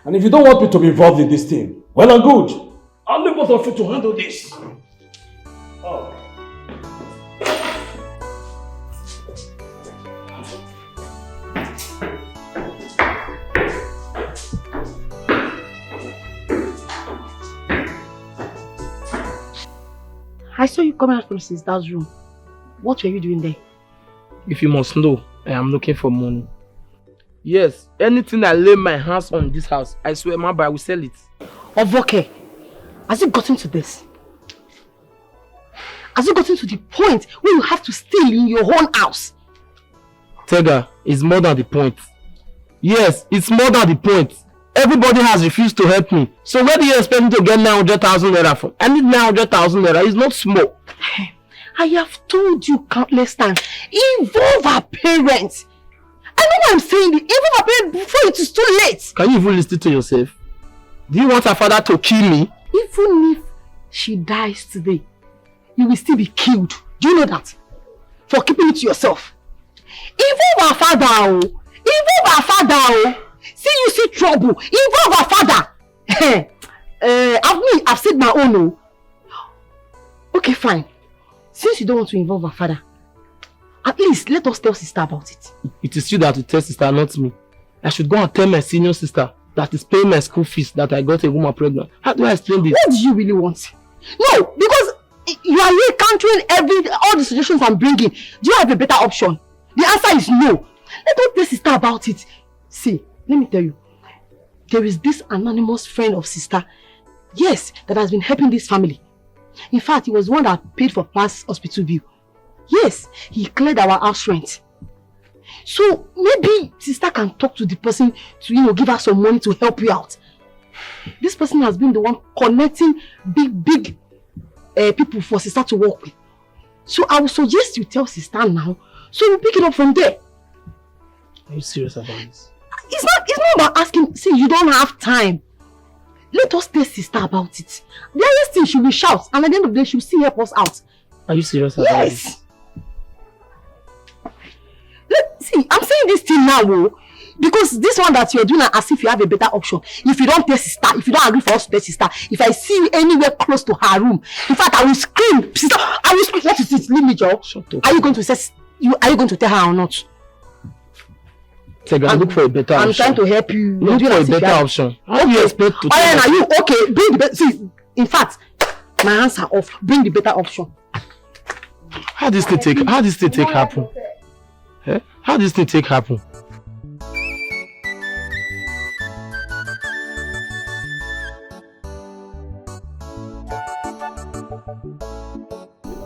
And if you don't want me to be involved in this thing, well and good. I'll leave both of you to handle this. Oh. I saw you coming out from sister's room. What were you doing there? If you must know, I am looking for money. Yes, anything I lay my hands on in this house, I swear, my boy, I will sell it. Ovoke, has it gotten to this? Has it gotten to the point where you have to steal in your own house? Tega, it's more than the point. Yes, it's more than the point. Everybody has refused to help me. So where do you expect me to get 900,000 naira from? I need 900,000 naira. It's not small. I have told you countless times. Involve our parents. I know what I'm saying. Involve our parents before it is too late. Can you even listen to yourself? Do you want her father to kill me? Even if she dies today, you will still be killed. Do you know that? For keeping it to yourself. Involve our father. Oh. Involve our father. Oh. See you see trouble. Involve our father. I've said my own. Oh. Okay, fine. Since you don't want to involve our father, at least let us tell sister about it. It is you that will tell sister, not me. I should go and tell my senior sister that is paying my school fees that I got a woman pregnant. How do I explain this? What do you really want? No, because you are here countering all the suggestions I'm bringing. Do you have a better option? The answer is no. Let us tell sister about it. See, let me tell you. There is this anonymous friend of sister, yes, that has been helping this family. In fact, he was one that paid for past hospital bill. Yes, he cleared our house rent. So maybe sister can talk to the person to, give her some money to help you out. This person has been the one connecting big people for sister to work with. So I would suggest you tell sister now, so we'll pick it up from there. Are you serious about this? It's not about asking. See, you don't have time. Let us tell sister about it. The other thing, she will shout, and at the end of the day, she will still help us out. Are you serious about this? See, I'm saying this thing now, because this one that you're doing as if you have a better option. If you don't tell sister, if you don't agree for us to tell sister, if I see you anywhere close to her room, in fact, I will scream, sister, I will scream. What is it? Leave me, Joe. Shut up. Are you going to tell her or not? Tega, look for a better option. I'm trying to help you. Look for a better option. How do you expect to tell her? Are you okay? Bring the better. See, in fact, my hands are off. Bring the better option. How this thing take happen? Eh? How this thing take happen?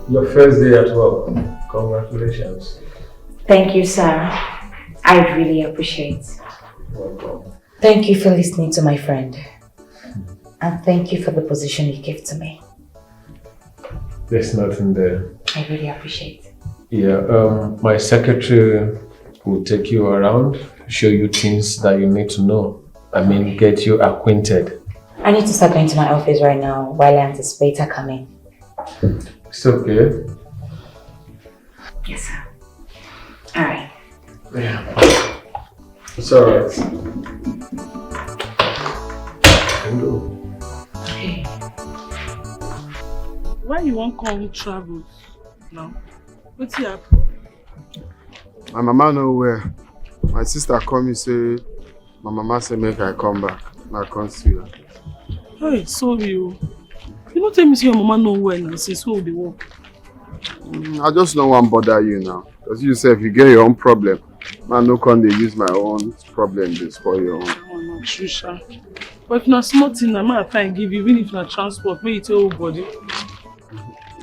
Your first day at work. Congratulations. Thank you, sir. I really appreciate. Welcome. Thank you for listening to my friend. And thank you for the position you gave to me. There's nothing there. I really appreciate. Yeah, my secretary will take you around, show you things that you need to know. I mean, get you acquainted. I need to start going to my office right now while I anticipate her coming. It's okay. Yes, sir. Alright. Yeah. It's alright. Hello. Hey. Why you won't come travel now? What's happen? My mama nowhere. My sister call me say, my mama say make I come back. I can't see her. Hey, sorry you. You don't tell me say your mama nowhere now since we will work. I just don't want to bother you now. Because you say if you get your own problem, man, no can they use my own problem to spoil your own. Oh, no, true, sha. But if not small thing, I might try and give you, even if not transport, maybe tell your body.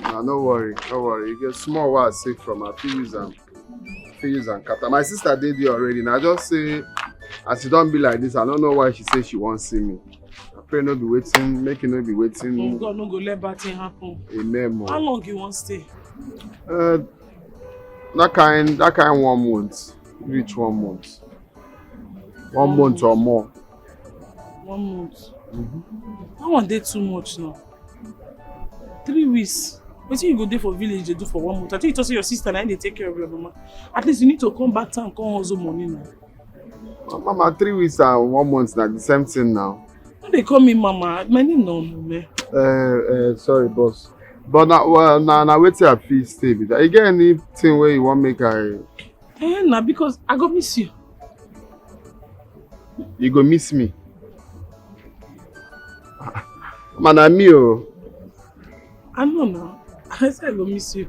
Nah, no worry. You get small what I say from her, use and captain. My sister did it already. Now just say, as you don't be like this, I don't know why she says she won't see me. I pray not be waiting, make it not be waiting. Oh God, no go let bad thing happen. Amen. How long you want stay? That kind 1 month. Reach 1 month. 1 month or more. 1 month. That one day too much now. 3 weeks. What you go there for village they do for 1 month? I think you told your sister and they take care of your mama. At least you need to come back town and come hustle money now. Mama, 3 weeks and 1 month now, the same thing now. They call me mama. My name no me. Sorry, boss. But now wait till I feel stay with that. You get anything where you want make I? Nah, because I go miss you. You go miss me? Man, I'm me. I know now. I said I go miss you.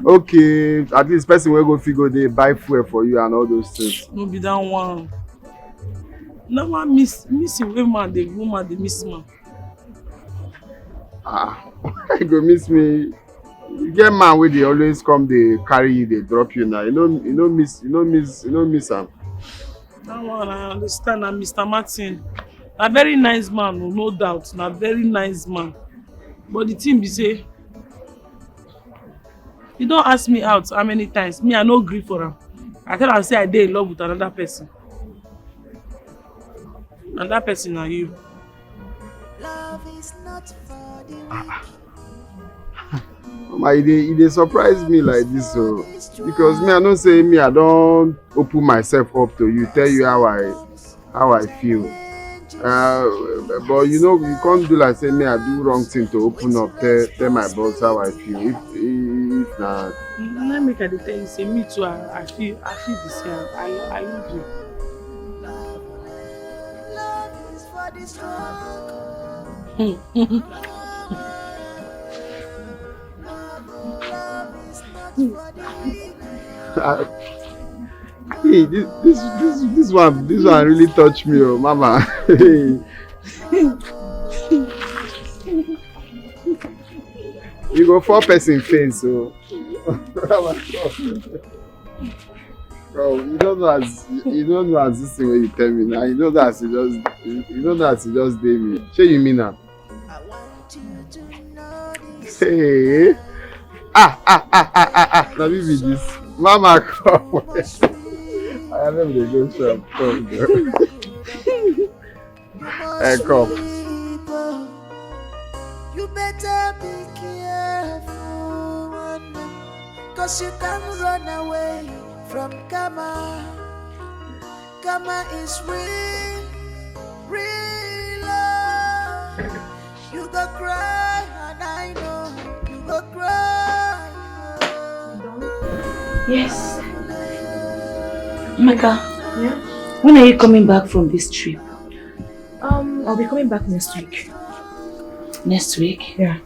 Okay, at least person will go figure they buy fuel for you and all those things. No be that one. No one miss woman, the woman, the miss man. You go miss me. You get man where they always come, they carry you, they drop you now. You know miss am. That one I understand. And Mr. Martin, a very nice man, no doubt. Na very nice man. But the thing be say, he don't ask me out how many times. Me, I no gree for am. I tell am say I dey in love with another person. And that person are you. Mama, e dey surprise me like this, so because me I know say me I don't open myself up to you, tell you how I feel. But you know you can't do like say me I do wrong thing to open up, tell my boss how I feel. If na. Let me tell you, say me too. I feel the same. I love you. Hey, this one really touched me, oh mama. You go 4-person face, so. Bro, you don't know as this thing when you tell me now. You know that you just did me. Say you mean that? Hey. Now me be this. Mama come. I have never go shop. Come girl. Hey, come. You better be careful, cause you can't run away from karma. Karma is real, real love. You go cry, and I know you go cry. Yes. Maka, yeah? When are you coming back from this trip? I'll be coming back next week. Next week? Yeah.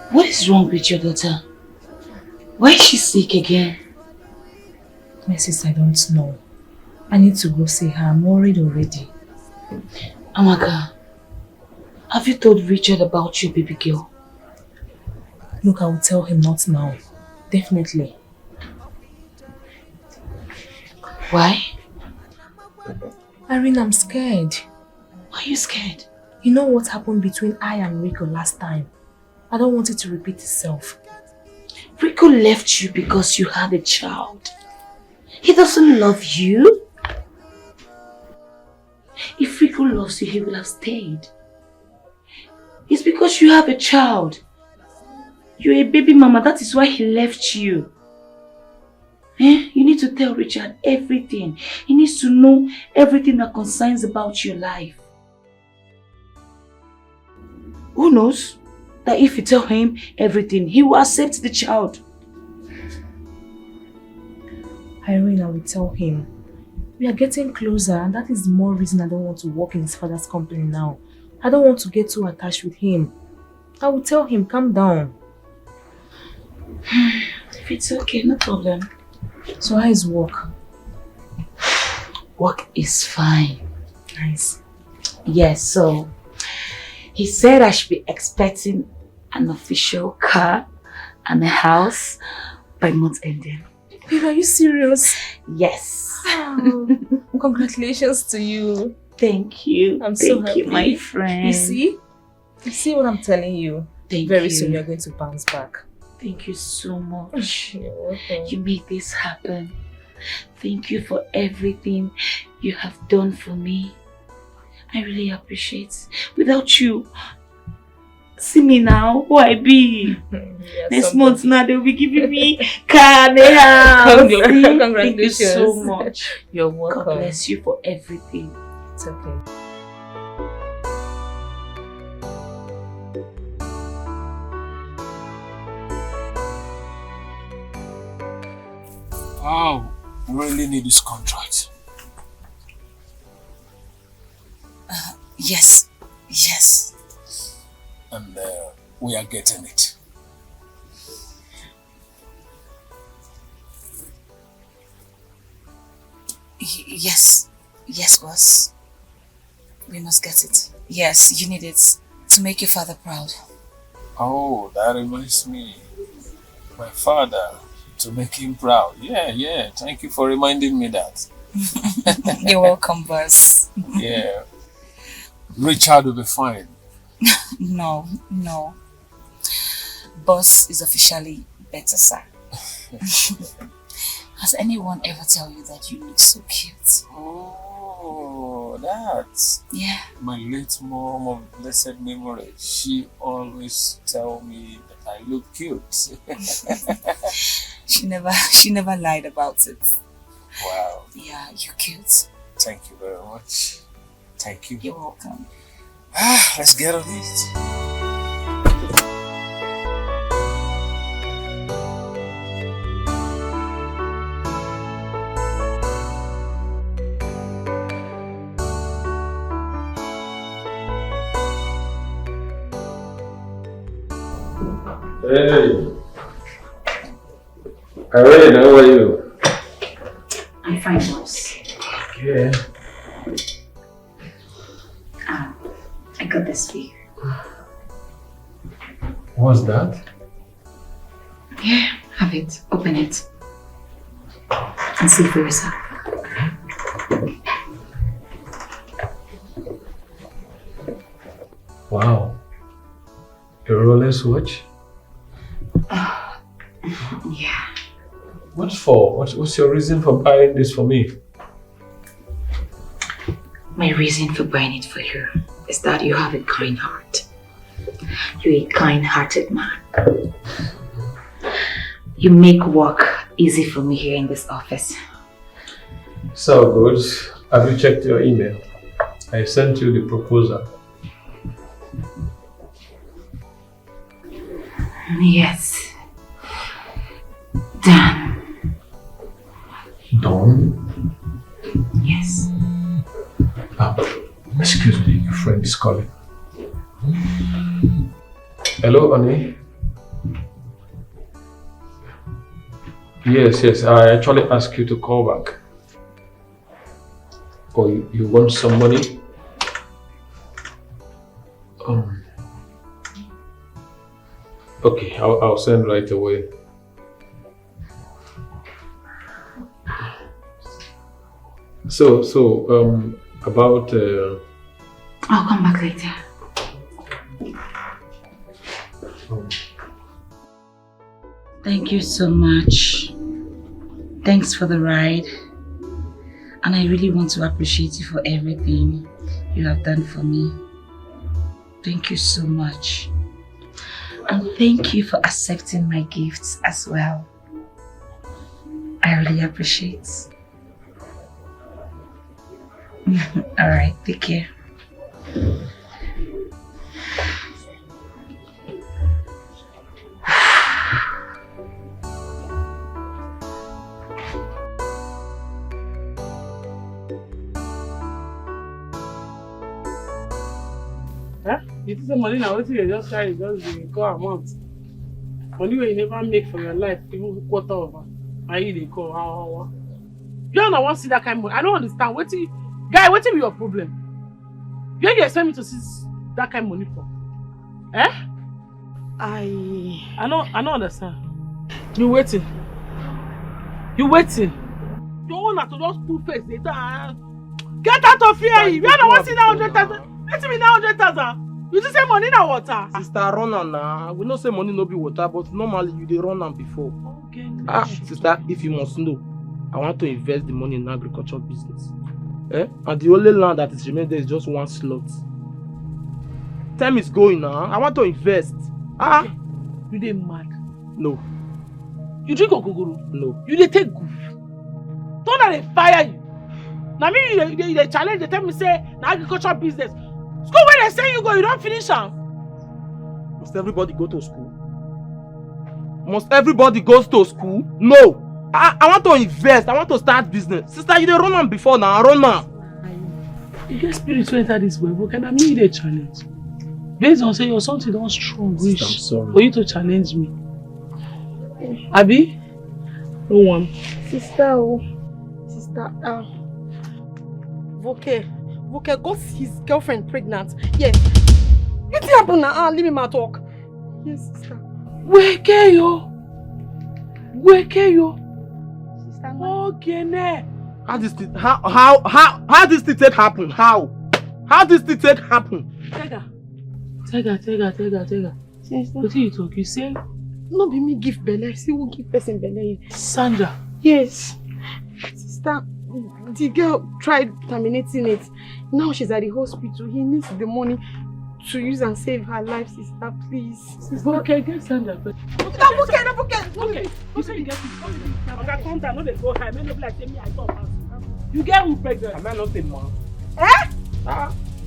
What is wrong with your daughter? Why is she sick again? My sister, I don't know. I need to go see her. I'm worried already. Amaka, have you told Richard about your baby girl? Look, I will tell him not now. Definitely. Why? Irene, I'm scared. Why are you scared? You know what happened between I and Rico last time? I don't want it to repeat itself. Rico left you because you had a child. He doesn't love you. If Rico loves you, he will have stayed. It's because you have a child. You're a baby mama, that is why he left you. You need to tell Richard everything. He needs to know everything that concerns about your life. Who knows that if you tell him everything, he will accept the child. Irene, I will tell him. We are getting closer, and that is the more reason I don't want to work in his father's company now. I don't want to get too attached with him. I will tell him, calm down. If it's okay, no problem. So how is work? Work is fine. Nice. Yes, so he said I should be expecting an official car and a house by month ending. Babe, are you serious? Yes. Oh, congratulations to you. Thank you. I'm so happy. Thank you, my friend. You see? You see what I'm telling you? Very soon you're going to bounce back. Thank you so much. You're welcome. You made this happen. Thank you for everything you have done for me. I really appreciate. Without you, see me now, who I be. Next month now they'll be giving me car and a house. Congratulations. Thank you so much. You're welcome. God bless you for everything. It's okay. Wow, really need this contract. Yes. And we are getting it. Yes, boss. We must get it. Yes, you need it to make your father proud. Oh, that reminds me. My father, to make him proud. Yeah. Thank you for reminding me that. You're welcome, boss. Yeah. Richard will be fine. No. Boss is officially better, sir. Has anyone ever tell you that you look so cute? Oh, that's... Yeah. My late mom of blessed memory. She always tell me that I look cute. She never lied about it. Wow. Yeah, you're cute. Thank you very much. Thank you. You're welcome. Let's get on it. Hey, Irene, how are you? I'm fine, boss. Okay. I got this for you. What's that? Yeah, have it. Open it. And see for yourself. Wow. A Rolex watch? Yeah. What for? What's your reason for buying this for me? My reason for buying it for you is that you have a kind heart. You're a kind-hearted man. You make work easy for me here in this office. So good. Have you checked your email? I sent you the proposal. Yes. Done. Done? Yes. Excuse me, your friend is calling. Hello, Annie? Yes, I actually asked you to call back. Oh, you want some money? Okay, I'll send right away. So, about... I'll come back later. Thank you so much. Thanks for the ride. And I really want to appreciate you for everything you have done for me. Thank you so much. And thank you for accepting my gifts as well. I really appreciate it. Alright, take care. You think the money now, what you just try is just the call amount. Money where you never make for your life, even quarter of it. And you they call how. You don't want to see that kind of money. I don't understand. Guy, what is your problem? You ain't expect me to see that kind of money for? Eh? I don't understand. You waiting. You waiting. You want to just pull face later. Get out of here! You don't want to see that 100,000. Let me now 100,000. You just say money na water. Sister, run am now. We know say money no be water, but normally you dey run am before. Okay. Sister, if you must know, I want to invest the money in agriculture business. And the only land that is remaining there is just one slot. Time is going now. I want to invest. You dey mad? No. You drink ogogoro? No. You dey take goof? Don't let they fire you. Now me you challenge. They tell me say na agriculture business. School where they say you go, you don't finish am. Must everybody go to school? Must everybody goes to school? No. I want to invest. I want to start business. Sister, you dey run am before now. Run am. You get spirit to enter this way, but can I mean a challenge? Based on say you're something don't strong wish for you to challenge me. Abi? No one. Sister, Voke got his girlfriend pregnant. Yes. You think happen now? Leave me my talk. Yes, sister. Wake yo. Sister, Okay, ne. How this thing take happen? How this thing take happen? Tega. Sister. What you talk? You say? No be me give belle. See who give person belle. Sandra. Yes. Sister, the girl tried terminating it. Now she's at the hospital. He needs the money to use and save her life, sister. Please. Sister. Okay, get Sandra. Okay. You say you get it. Okay, calm down. No, they go high. Men no be like me. I talk fast. You get who pregnant? Am I not a man?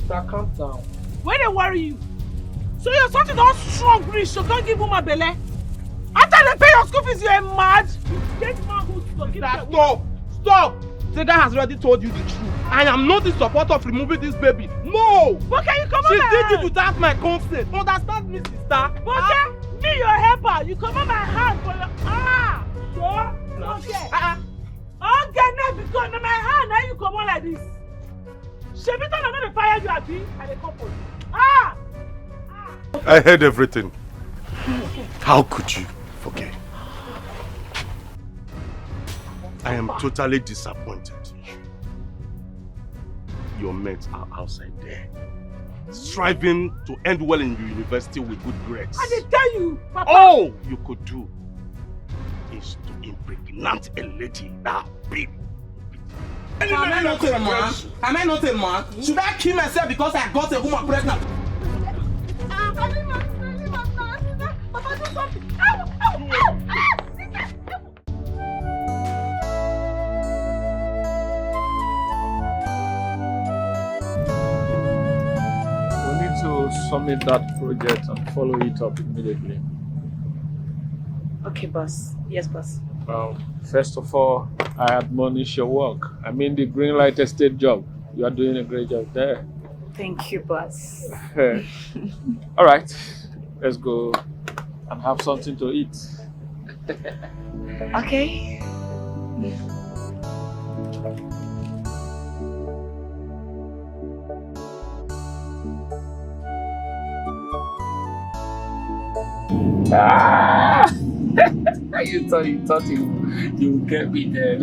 Calm down. Where they worry you? So your son is not strong, rich, so don't give woman belle. After they pay your school fees, you're mad. You get manhood to give them. Stop! Tega has already told you the truth. I am not in support of removing this baby. No! But can you come on? She did it without my consent. Understand me, sister? Okay, me your helper. You come on my hand for your sure? Okay. Okay, now because on my hand, now you come on like this. Shebiton, I'm not the fire you have been and the couple. I heard everything. How could you forget? I am totally disappointed in you. Your mates are outside there, striving to end well in your university with good grades. I did tell you, Papa. All you could do is to impregnate a lady that big. Am I not a man? Should I kill myself because I got a woman pregnant? Papa, do something. We need to submit that project and follow it up immediately. Okay, boss. Yes, boss. Well, first of all, I admonish your work. I mean the Greenlight Estate job. You are doing a great job there. Thank you, boss. All right, let's go and have something to eat. Okay. You thought you would get me there.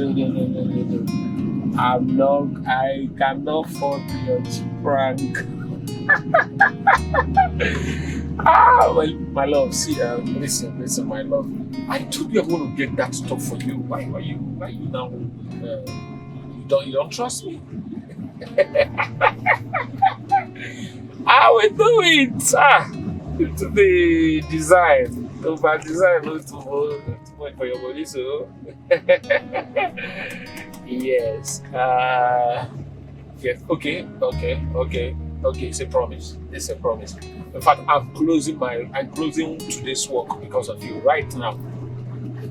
No. I cannot fall to your prank. Well, my love, see, listen, my love. I told you I'm going to get that stuff for you. Why you now? You don't trust me? I will do it. To the design. Over design, not too much for your body, so. Yes. Yes. Okay. It's a promise. In fact, I'm closing today's work because of you right now.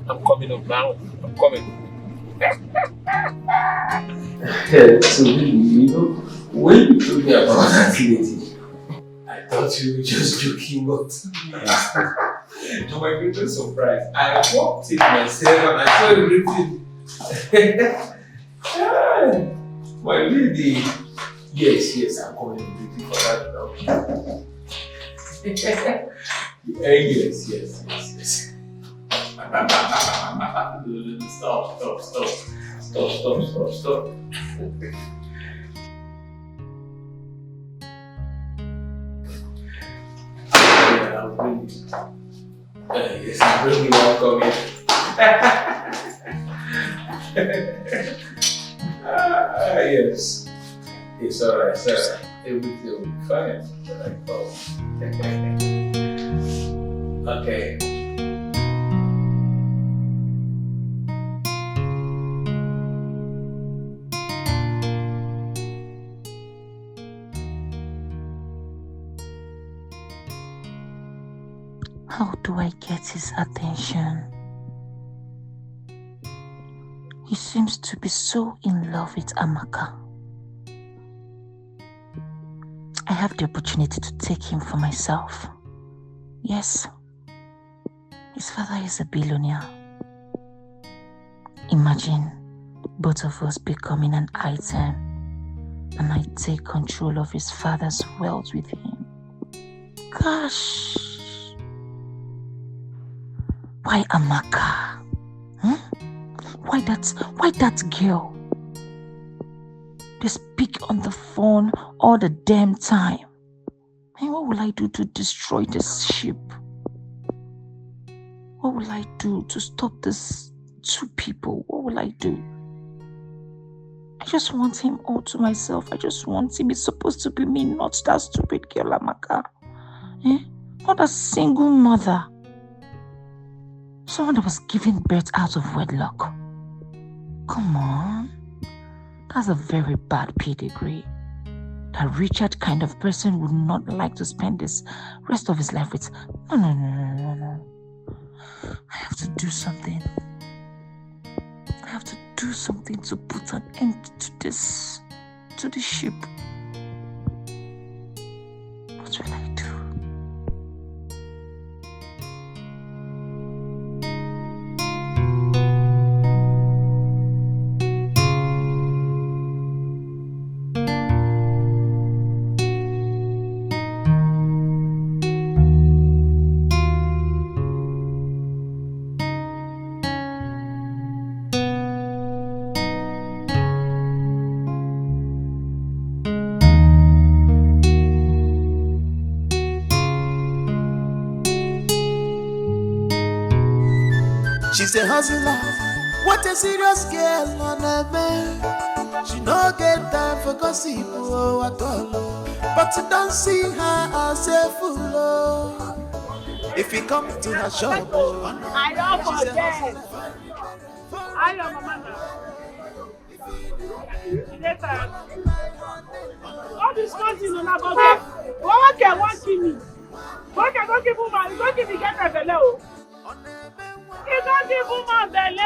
I'm coming up now. I'm coming. So when you told me about that lady, I thought you were just joking, but to my greatest surprise, I walked in myself and I saw everything. My lady. Yes, I'm coming waiting for that now. Yes. Stop. I'll bring it. Yes, I'm really welcome. Yes. It's alright, sir. Everything will be fine. Okay. How do I get his attention? He seems to be so in love with Amaka. I have the opportunity to take him for myself. Yes, his father is a billionaire. Imagine both of us becoming an item and I take control of his father's wealth with him. Gosh, Why Amaka? Why that girl? They speak on the phone all the damn time. And what will I do to destroy this ship? What will I do to stop this two people? What will I do? I just want him all to myself. I just want him. It's supposed to be me, not that stupid girl Amaka. Not a single mother. Someone that was giving birth out of wedlock. Come on. That's a very bad pedigree. That Richard kind of person would not like to spend this rest of his life with. No. I have to do something. I have to do something to put an end to this ship. What will I do? She's a hustler, what a serious girl on a man. She no get time for gossip at all, but you don't see her as a fool. If you come to her shop, I don't forget. I am Mama. All this country on about it. What can one kill me? What can don't give woman? Don't give me get a fellow. You don't give woman belly.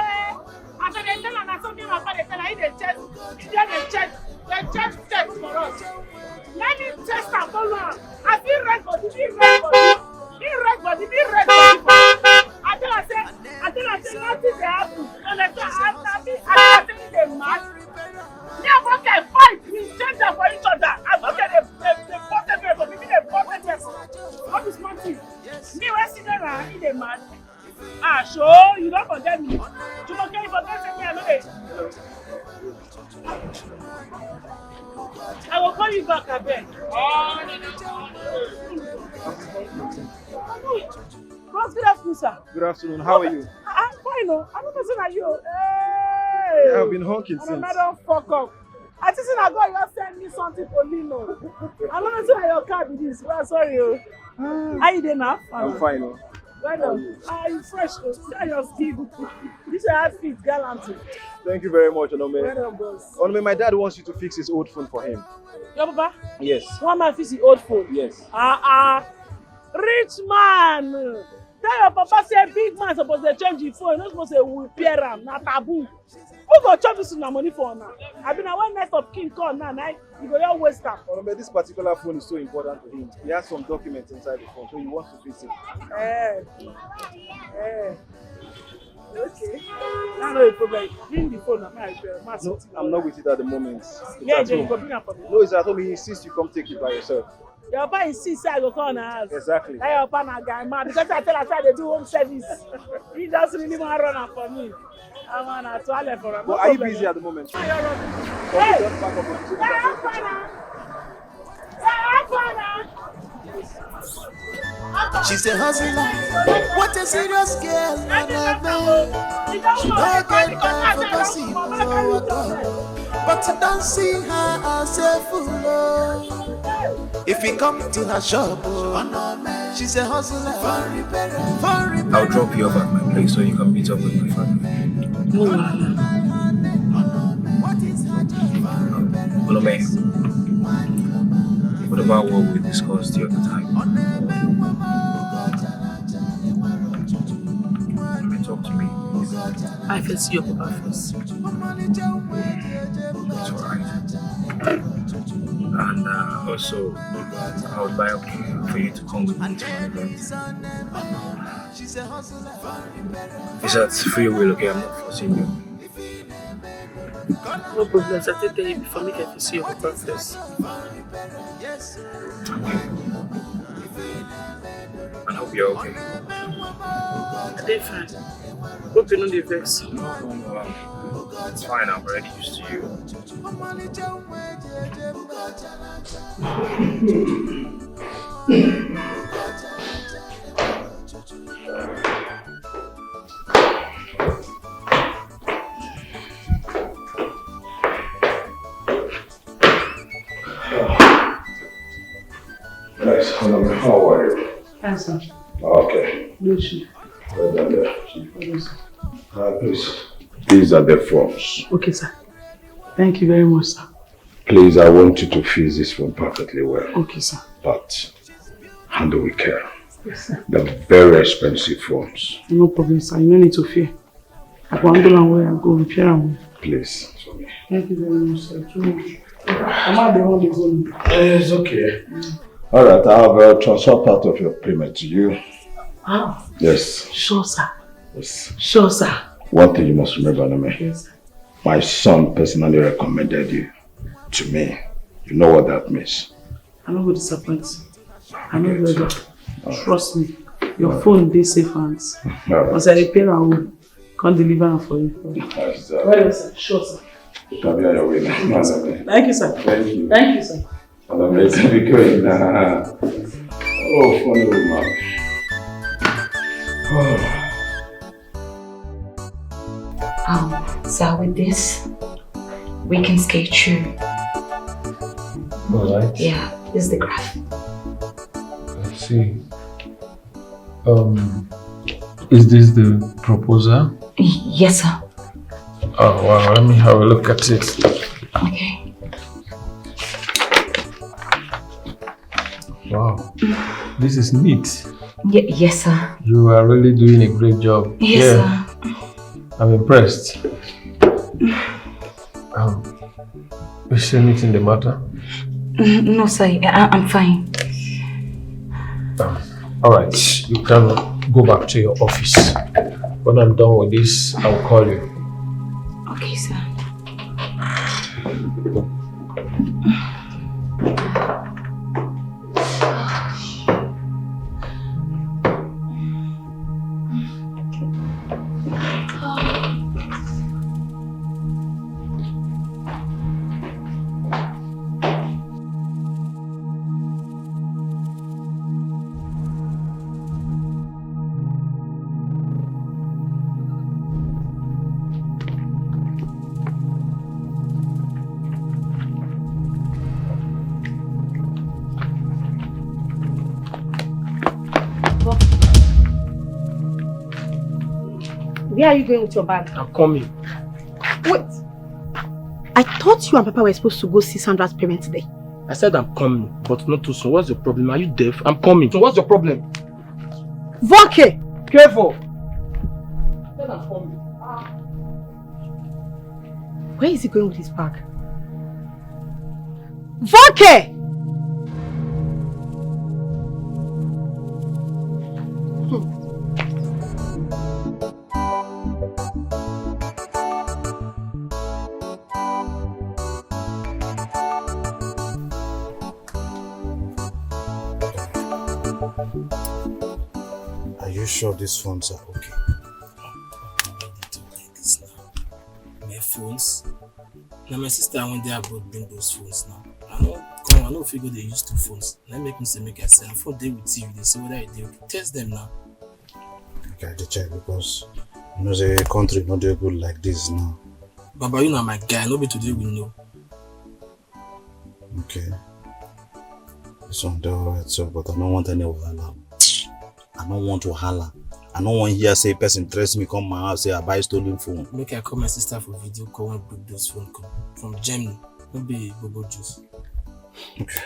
After they tell her something about they tell her they check for us. Let me test and follow her. I feel red body, be red body. I tell her say nothing they happen. And I say they mad. Never can fight. We change them for each other. I look at the bottom people, maybe the bottom person. What is one thing? Me when see them in the mad. Sure, you don't forget me. You forget me, I know it. I will call you back, I beg. Ross, good afternoon, sir. Good afternoon. How are you? I'm fine, no. I'm not person like you. Hey! I've been honking since. I don't fuck up. I think I go, you send me something for Lino. I'm not person like your car with this. Well, sorry, oh. How you doing now? I'm fine, oh. Right now, you fresh, though. See your skin. This is your outfit, gallant. Thank you very much, Onome. Right on, boss. Onome, my dad wants you to fix his old phone for him. Your papa? Yes. One man fix his old phone? Yes. Rich man! Tell your papa say big man supposed to change his phone. Not supposed to repair him. Not taboo. Who go chop this money for now? I mean, when next of king come now, you go your waste time. Onome, this particular phone is so important to him. He has some documents inside the phone, so he wants to fix it. Okay. That's no problem. Bring the phone. No, I'm not with it at the moment. Yeah, you go bring it for me. No, it's at home. He insists you come take it by yourself. Your papa insists I go call on the house. Exactly. That your papa guy mad because I tell her I do home service. He just really want to run up for me. I want to toilet for him. But are you busy at the moment? Hey! She's a hustler, what a serious girl on a man. She no get time for gossip at all, but you don't see her as a fool. If you come to her shop, she's a hustler. I'll drop you off at my place so you can meet up with my family. Onome, what about what we discussed the other time? Talk to me. I can see your papa first. It's alright. And also, I would like for you to come with me to my event. It's at free will, okay? I'm not forcing you. No problem. I take tell you before me get to see your papa first. Okay. I hope you're okay. They fine. Hope you know the vex. It's fine, I'm already used to you. Nice. How are you? Fine, sir. Okay. No, chief. Well done there. Yes. Please. These are the forms. Okay, sir. Thank you very much, sir. Please, I want you to fill this form perfectly well. Okay, sir. But handle with care. Yes, sir. They're very expensive forms. No problem, sir. You no need to fear. I go handle them well. I go repair them. Please. Thank you very much, sir. Too much. I'm at the home again. It's okay. Alright, I'll transfer part of your payment to you. Ah. Yes. Sure, sir. Yes. Sure, sir. One thing you must remember, ONOME. Yes. My son personally recommended you to me. You know what that means. I don't go disappoint. I know your job. Trust me. Your phone dey safe hands. Once I repair I will come deliver am for you. Well, sir. Sure, sir. Come here your way now. Thank you, sir. Thank you. Thank you, sir. ONOME, it's be going now. Oh, funny woman. So with this, we can skate through. Alright. Yeah, this is the graph. Let's see. Is this the proposal? Yes, sir. Oh wow, let me have a look at it. Okay. Wow. This is neat. Yes, sir. You are really doing a great job. Yes, sir. I'm impressed. Is anything the matter? No, sir. I'm fine. Alright, you can go back to your office. When I'm done with this, I'll call you. Okay, sir. Where are you going with your bag? I'm coming. Wait. I thought you and Papa were supposed to go see Sandra's parents today. I said I'm coming, but not too soon. What's your problem? Are you deaf? I'm coming. So what's your problem? Voke! Careful! I said I'm coming. Where is he going with his bag? Voke! Are you sure these phones are okay? My phones? Now my sister went there abroad bring those phones now. I know figure they use 2 phones. Now make me say make I say I phone they with you. They say whether they okay. Test them now. Okay, I check because you know the country not doing good like this now. Baba, you know my guy, nobody today will know. Okay. This one they alright, so but I don't want any wahala. I don't want wahala. I don't want here say person trace me come my house say I buy stolen phone. Make I call my sister for video call and book those phone call from Germany. Maybe Bobo Juice. Okay.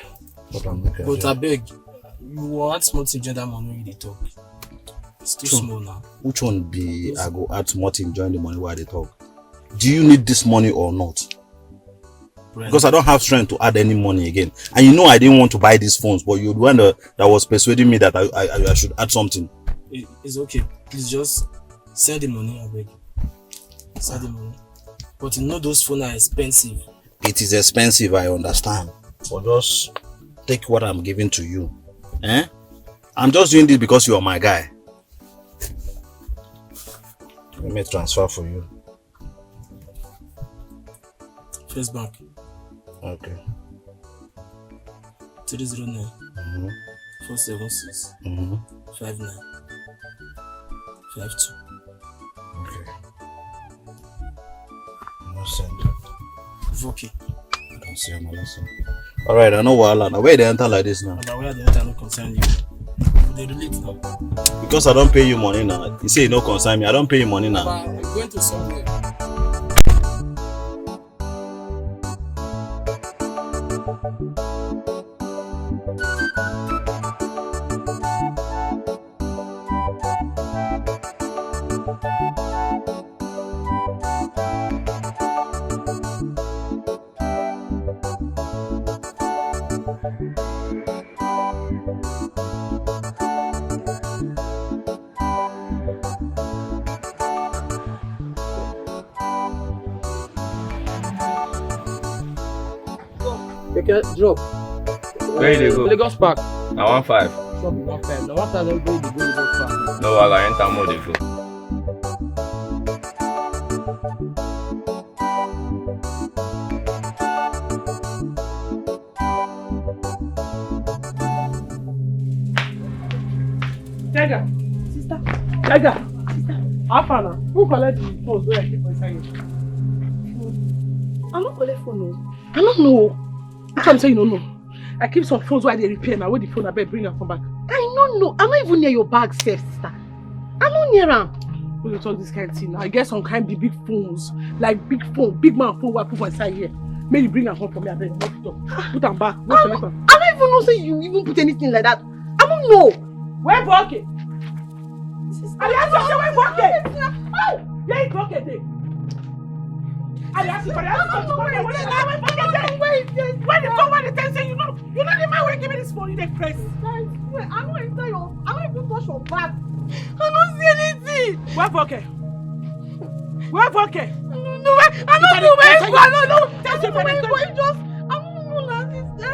Okay, But I beg, you want small thing join that money when they talk. It's too small now. Which one be I go add small thing join the money while they talk? Do you need this money or not? Right. Because I don't have strength to add any money again. And you know I didn't want to buy these phones, but you're the one that was persuading me that I should add something. It's okay. Please just send the money, I beg. Send the money. But you know those phones are expensive. It is expensive, I understand. But just take what I'm giving to you. I'm just doing this because you are my guy. Let me transfer for you. First bank. Okay. 309 476 59 52. Okay. No send. Okay. I don't see him. Alright, I know Wahala. Now where they enter like this now? But where the enter no concern you. They relate now. Because I don't pay you money now. You say you no concern me. I don't pay you money now. But I'm going to somewhere. Drop. Where you go? Lagos Park. I want 5. Drop you 1 5. Now 1 time don't go Lagos Park. No, I enter more they go. Tiger, sister. Tiger, sister. How far now? Who collect the phone where I keep my sign? I don't collect phone. No. I don't know. That's what I'm saying. No. I keep some phones where they repair now. Where the phone I better bring and come back. I don't know. I'm not even near your bag, safe, sister. I'm not near them. When you talk this kind of thing, I get some kind of big phones, like big phone, big man phone where I put my side here. Maybe bring and come for me. I better knock it up. Put them back. I don't even know say you even put anything like that. I don't know. Where bucket? I asked you where bucket? Oh, where is bucket there? I asked you for that. Where the phone? Where the ten say you know the man will give me this phone. You dey press. I swear, I don't enter your. I don't even touch your bag. I don't see anything. Where bucket? Where bucket? No, I don't know where it's going. I don't know where it's going. Just, I don't know that sister.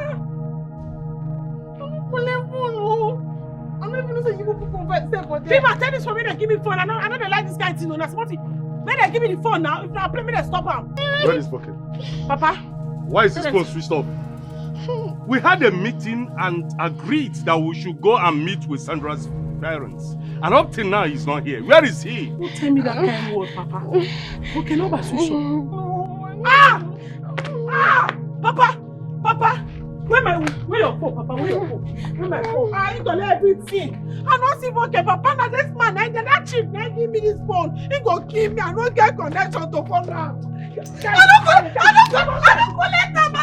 I don't collect phone. I don't even know say you go put convert step for there. People tell this for me. They give me phone. I know they like this kind of thing. That's what. When they give me the phone now, if not play me, they stop him. Where is bucket? Papa. Why is this phone switched off? We had a meeting and agreed that we should go and meet with Sandra's parents. And up till now, he's not here. Where is he? Don't tell me that kind of word, Papa. Okay, no, but switch off. Papa. Where your phone, Papa? Where your phone? Where my phone? I don't know everything. I don't see okay, Papa. Now this man, that chief, now give me this phone. He go kill me. I don't get connection to phone now. I don't collect them. I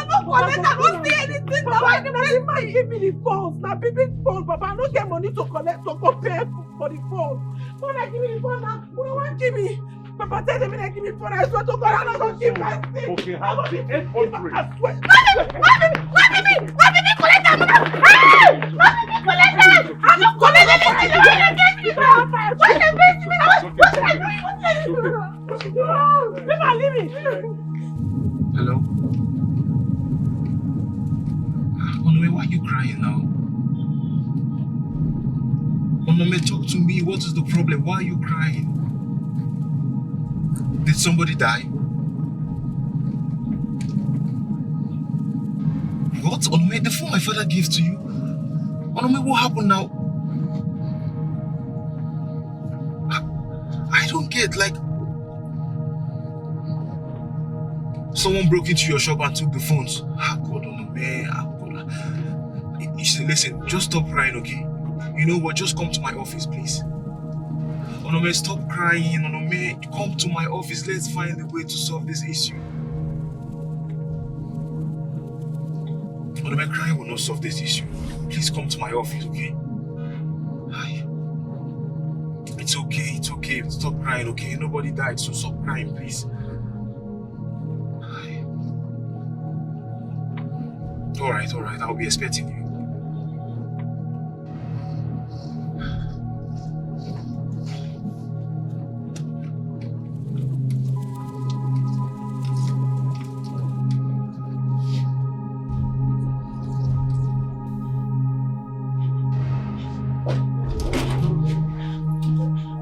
don't see anything. Papa, the man give me the phones. Now big phone, Papa. I don't get money to collect to compare for the phone. When I give me the phone now, who don't want to give me? Papa tell them when I give me phone, I swear to God, I'm not going to give my thing. Okay, have the 800. I swear. Why did me collect them? Why did me collect them? I don't collect anything. Why did they me? What should I do? What should I do? Never leave me. Hello? Onome, why are you crying now? Onome, talk to me. What is the problem? Why are you crying? Did somebody die? What? Onome, the phone my father gave to you? Onome, what happened now? I don't get, like... Someone broke into your shop and took the phones. Ah, God, Onome, God. Listen, just stop crying, okay? You know what? Just come to my office, please. Onome, stop crying. Onome, come to my office. Let's find a way to solve this issue. Onome, crying will not solve this issue. Please come to my office, okay? Hi. It's okay. Stop crying, okay? Nobody died, so stop crying, please. Hi. Alright. I'll be expecting you.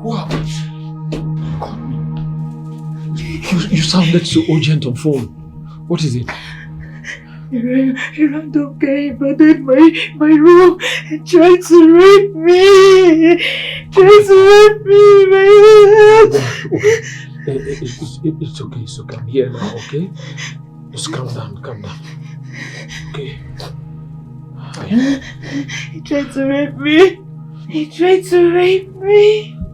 Wow. You sounded so urgent on phone. What is it? A random guy invaded my room and tried to rape me. It's okay, I'm here now, okay? Just calm down. Okay. He tried to rape me.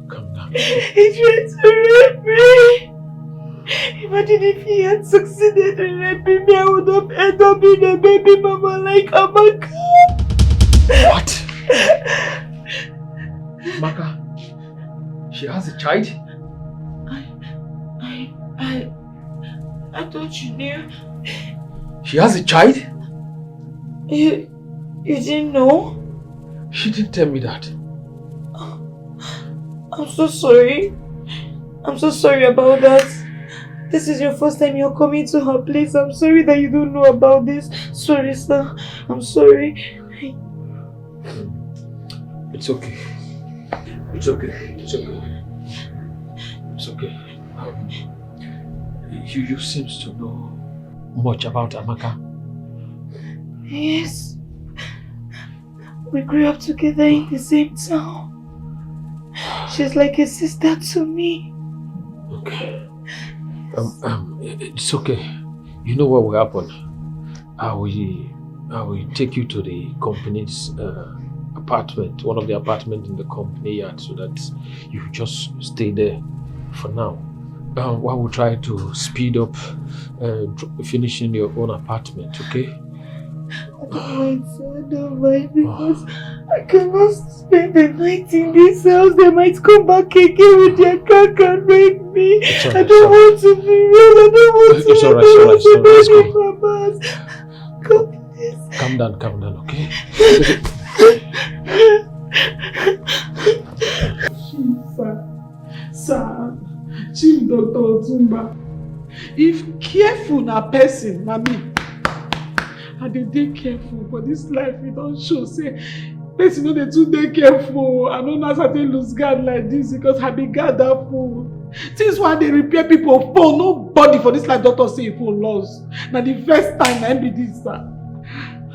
Calm down. He tried to rape me. Imagine if he had succeeded in raping me, I would have ended up being a baby mama like Amaka. What? Maka, she has a child? I thought you knew. She has a child? You didn't know? She didn't tell me that. I'm so sorry. I'm so sorry about that. This is your first time you're coming to her place. I'm sorry that you don't know about this. Sorry, sir. I'm sorry. It's okay. You seem to know much about Amaka. Yes. We grew up together in the same town. She's like a sister to me. Okay. It's okay. You know what will happen? I will take you to the company's apartment, one of the apartments in the company yard, so that you just stay there for now. While we try to speed up finishing your own apartment, okay? I don't mind, because I cannot spend the night in this house. They might come back again with their car and rape me. I don't want to be real. I don't want to It's alright. Let's go. God, please. Calm down, okay? Sir, Chief Dr. Otumba, if careful na person, na me. I dey careful, but this life it don't show say person no dey too dey careful. I don't know how to lose guard like this because I be guard that fool. Since why they repair people phone, nobody for this life doctor say phone lost. Now the first time I be this, sir.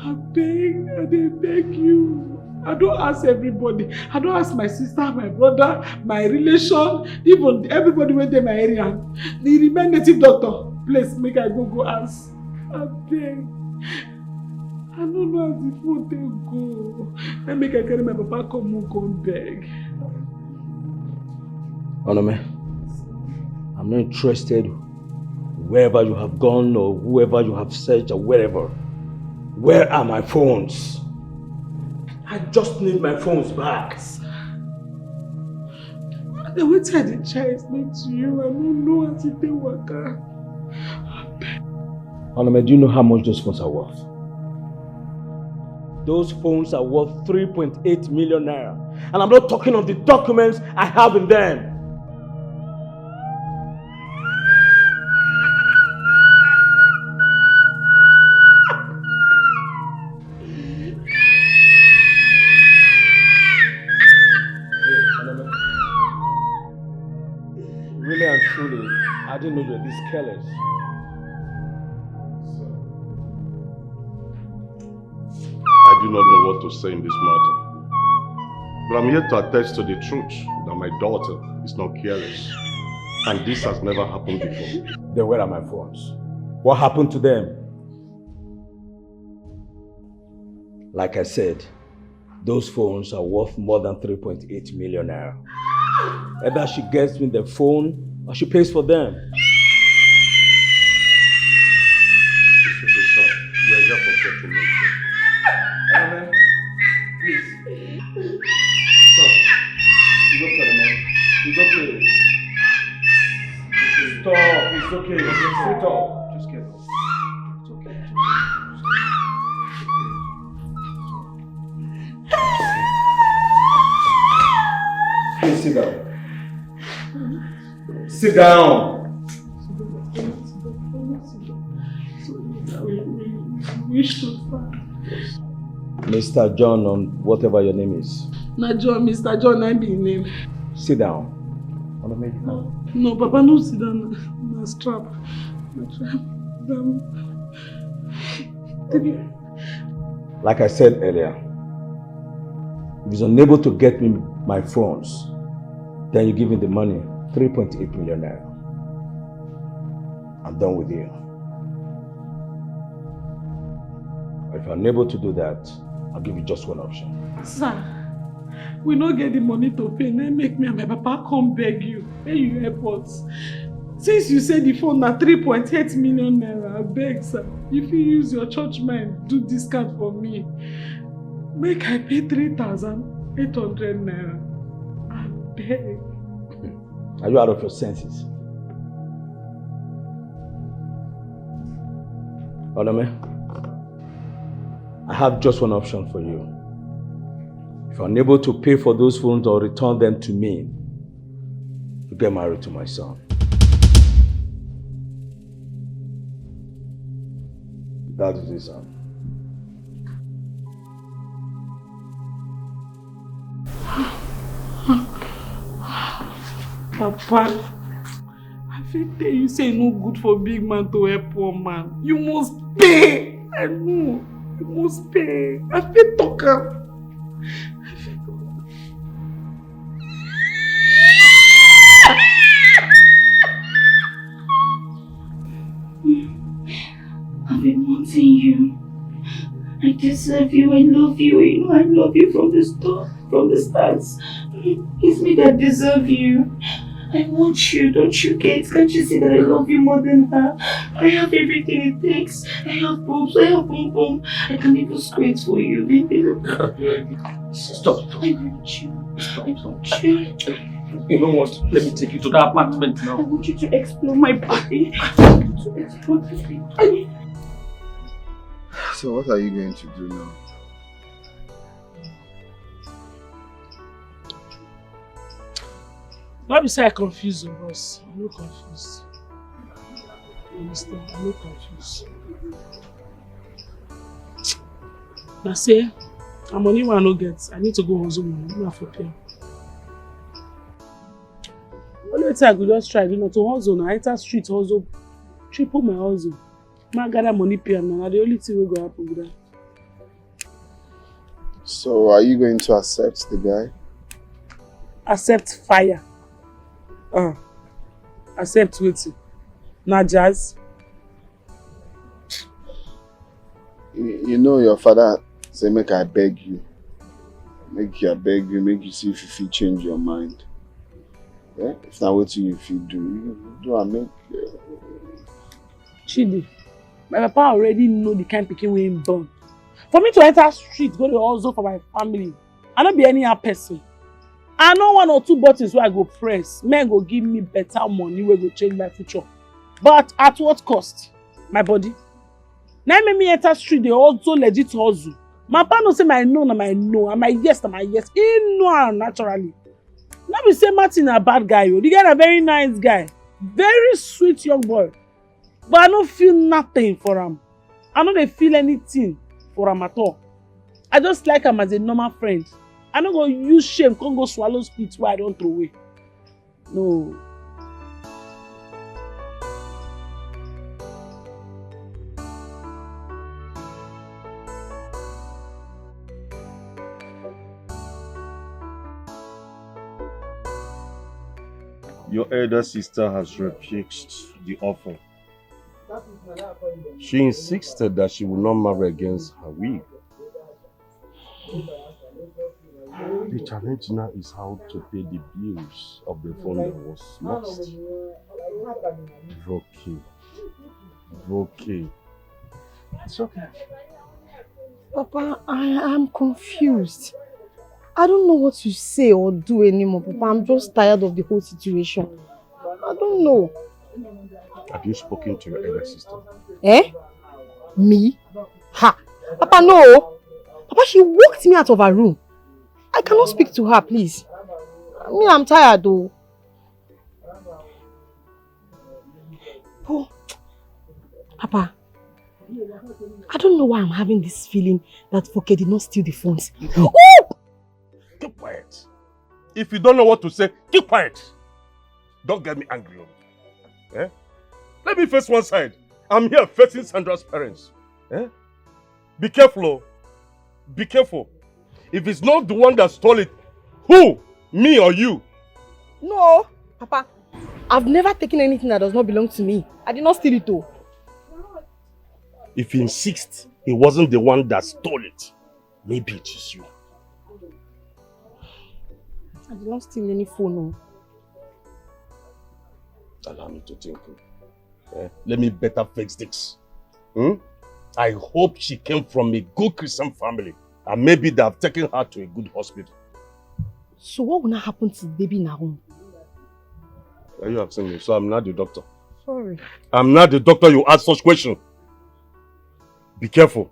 I beg you. I don't ask everybody. I don't ask my sister, my brother, my relation, even everybody went in my area. The remain native doctor, please make I go ask. I beg. I don't know how the phone they go. I make I carry my papa come beg. Onome, I'm not interested wherever you have gone or whoever you have searched or wherever. Where are my phones? I just need my phones back. The way I did try explain to you, I don't know how to do work. Onome, do you know how much those phones are worth? Those phones are worth 3.8 million naira. And I'm not talking of the documents I have in them. Really and truly, I didn't know you were this careless. I do not know what to say in this matter. But I'm here to attest to the truth that my daughter is not careless. And this has never happened before. Then where are my phones? What happened to them? Like I said, those phones are worth more than 3.8 million naira. Either she gets me the phone or she pays for them. It's okay, sir. We're here for settlement. Please. Sir, it's okay, man. It's okay. Stop. It's okay. Sit up. Just get up. It's okay. Please sit down. Sit down. Wish to find. Mr. John, whatever your name is. Not John, Mr. John, I be name. Sit down. Onome, you can. No, Papa, no sit down. My strap. Like I said earlier, if he's unable to get me my phones, then you give him the money, 3.8 million naira. I'm done with you. If you're unable to do that, I'll give you just one option. Sir, we don't get the money to pay. Then make me and my papa come beg you. May you help us. Since you said the phone na 3.8 million naira, I beg, sir. If you use your church mind, do discount for me. Make I pay 3,800 naira. I beg. Are you out of your senses? Onome, I have just one option for you. If you're unable to pay for those phones or return them to me, you get married to my son. That is it, son. Papa, I think that you say no good for big man to help poor man. You must pay. I know. You must pay. I feel talker. I've been wanting you. I deserve you. I love you. You know I love you from the start. From the start. It's me that deserve you. I want you. Don't you get? Can't you see that I love you more than her? I have everything it takes. I have boobs. I have boom boom. I can even squint for you, baby. Stop. I want you. I want you. You know what? Let me take you to that apartment now. I want you to explore my body. I want you to explore my body. So what are you going to do now? Not be say I confuse you, boss. I'm not confused. You understand? I'm not confused. Now say, I'm money one I no get. I need to go hustle money. Not for pay. Only thing I could just try, you know, to hustle now. Enter street hustle, triple my hustle. Man gather money pay and now the only thing will go happen with that. So are you going to accept the guy? Accept fire. Accept waiting. Not jazz. You know your father say make I beg you. Make you beg you, make you see if you fit change your mind. Yeah? If not what you fit do, you do and make Chidi, my papa already know the kind of pikin wey him born. For me to enter street, go to hustle for my family, I don't be any other person. I know 1 or 2 buttons where I go press. Men go give me better money where go change my future. But at what cost? My body. Now make me enter street, they also legit hustle. My papa no say my no na my no, and my yes na my yes. He know naturally. Now we say Martin a bad guy. The guy a very nice guy. Very sweet young boy. But I don't feel nothing for him. I don't feel anything for him at all. I just like him as a normal friend. I don't go use shame, can't go swallow spit where I don't throw away. No. Your elder sister has refused the offer. She insisted that she will not marry against her will. The challenge now is how to pay the bills of the phone that was lost. Okay. It's okay. Papa, I am confused. I don't know what to say or do anymore, Papa. I'm just tired of the whole situation. I don't know. Have you spoken to your elder sister? Eh? Me? Ha! Papa, no! Papa, she walked me out of her room. I cannot speak to her, please. Me, I'm tired though. Oh, Papa, I don't know why I'm having this feeling that Foke did not steal the phones. Oh! Keep quiet. If you don't know what to say, keep quiet. Don't get me angry. Eh? Let me face one side. I'm here facing Sandra's parents. Eh? Be careful. Oh. Be careful. If it's not the one that stole it, who? Me or you? No, Papa. I've never taken anything that does not belong to me. I did not steal it though. If you insist he wasn't the one that stole it, maybe it is you. I did not steal any phone. No. Allow me to think. Let me better fix this. I hope she came from a good Christian family and maybe they have taken her to a good hospital. So what will not happen to the baby in her home? Are you asking me? So I'm not the doctor. Sorry. I'm not the doctor you ask such question. Be careful.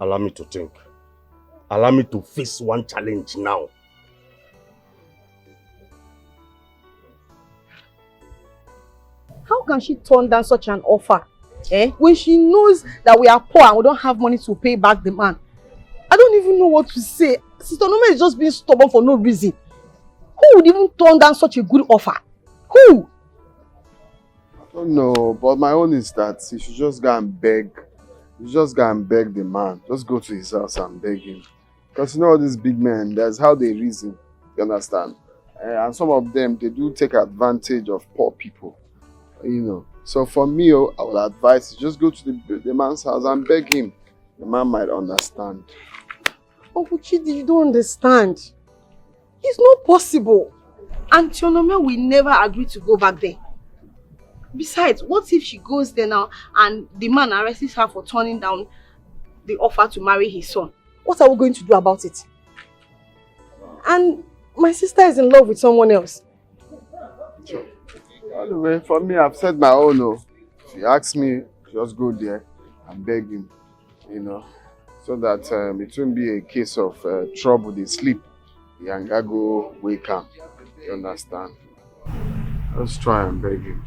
Allow me to think. Allow me to face one challenge now. How can she turn down such an offer? When she knows that we are poor and we don't have money to pay back the man. I don't even know what to say. Sister ONOME is just being stubborn for no reason. Who would even turn down such a good offer? Who? I don't know, but my own is that you should just go and beg. You just go and beg the man. Just go to his house and beg him. Because you know all these big men, that's how they reason. You understand? And some of them, they do take advantage of poor people. You know. So for me, I would advise you just go to the man's house and beg him. The man might understand. Oh, Chidi, you don't understand. It's not possible. Auntie ONOME will never agree to go back there. Besides, what if she goes there now and the man arrests her for turning down the offer to marry his son? What are we going to do about it? And my sister is in love with someone else. Anyway, for me, I've said my own. Oh. If he asks me, just go there and beg him, you know, so that it won't be a case of trouble, they sleep. Yanga go wake up. You understand? Let's try and beg him.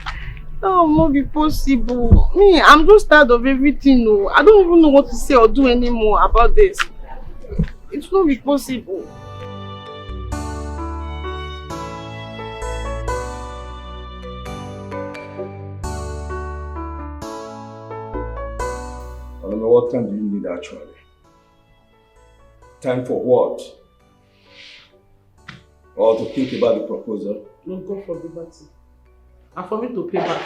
That will not be possible. Me, I'm just tired of everything. No. I don't even know what to say or do anymore about this. It will not be possible. I don't know what time do you need actually? Time for what? Or to think about the proposal? No, God forbid that. And for me to pay back.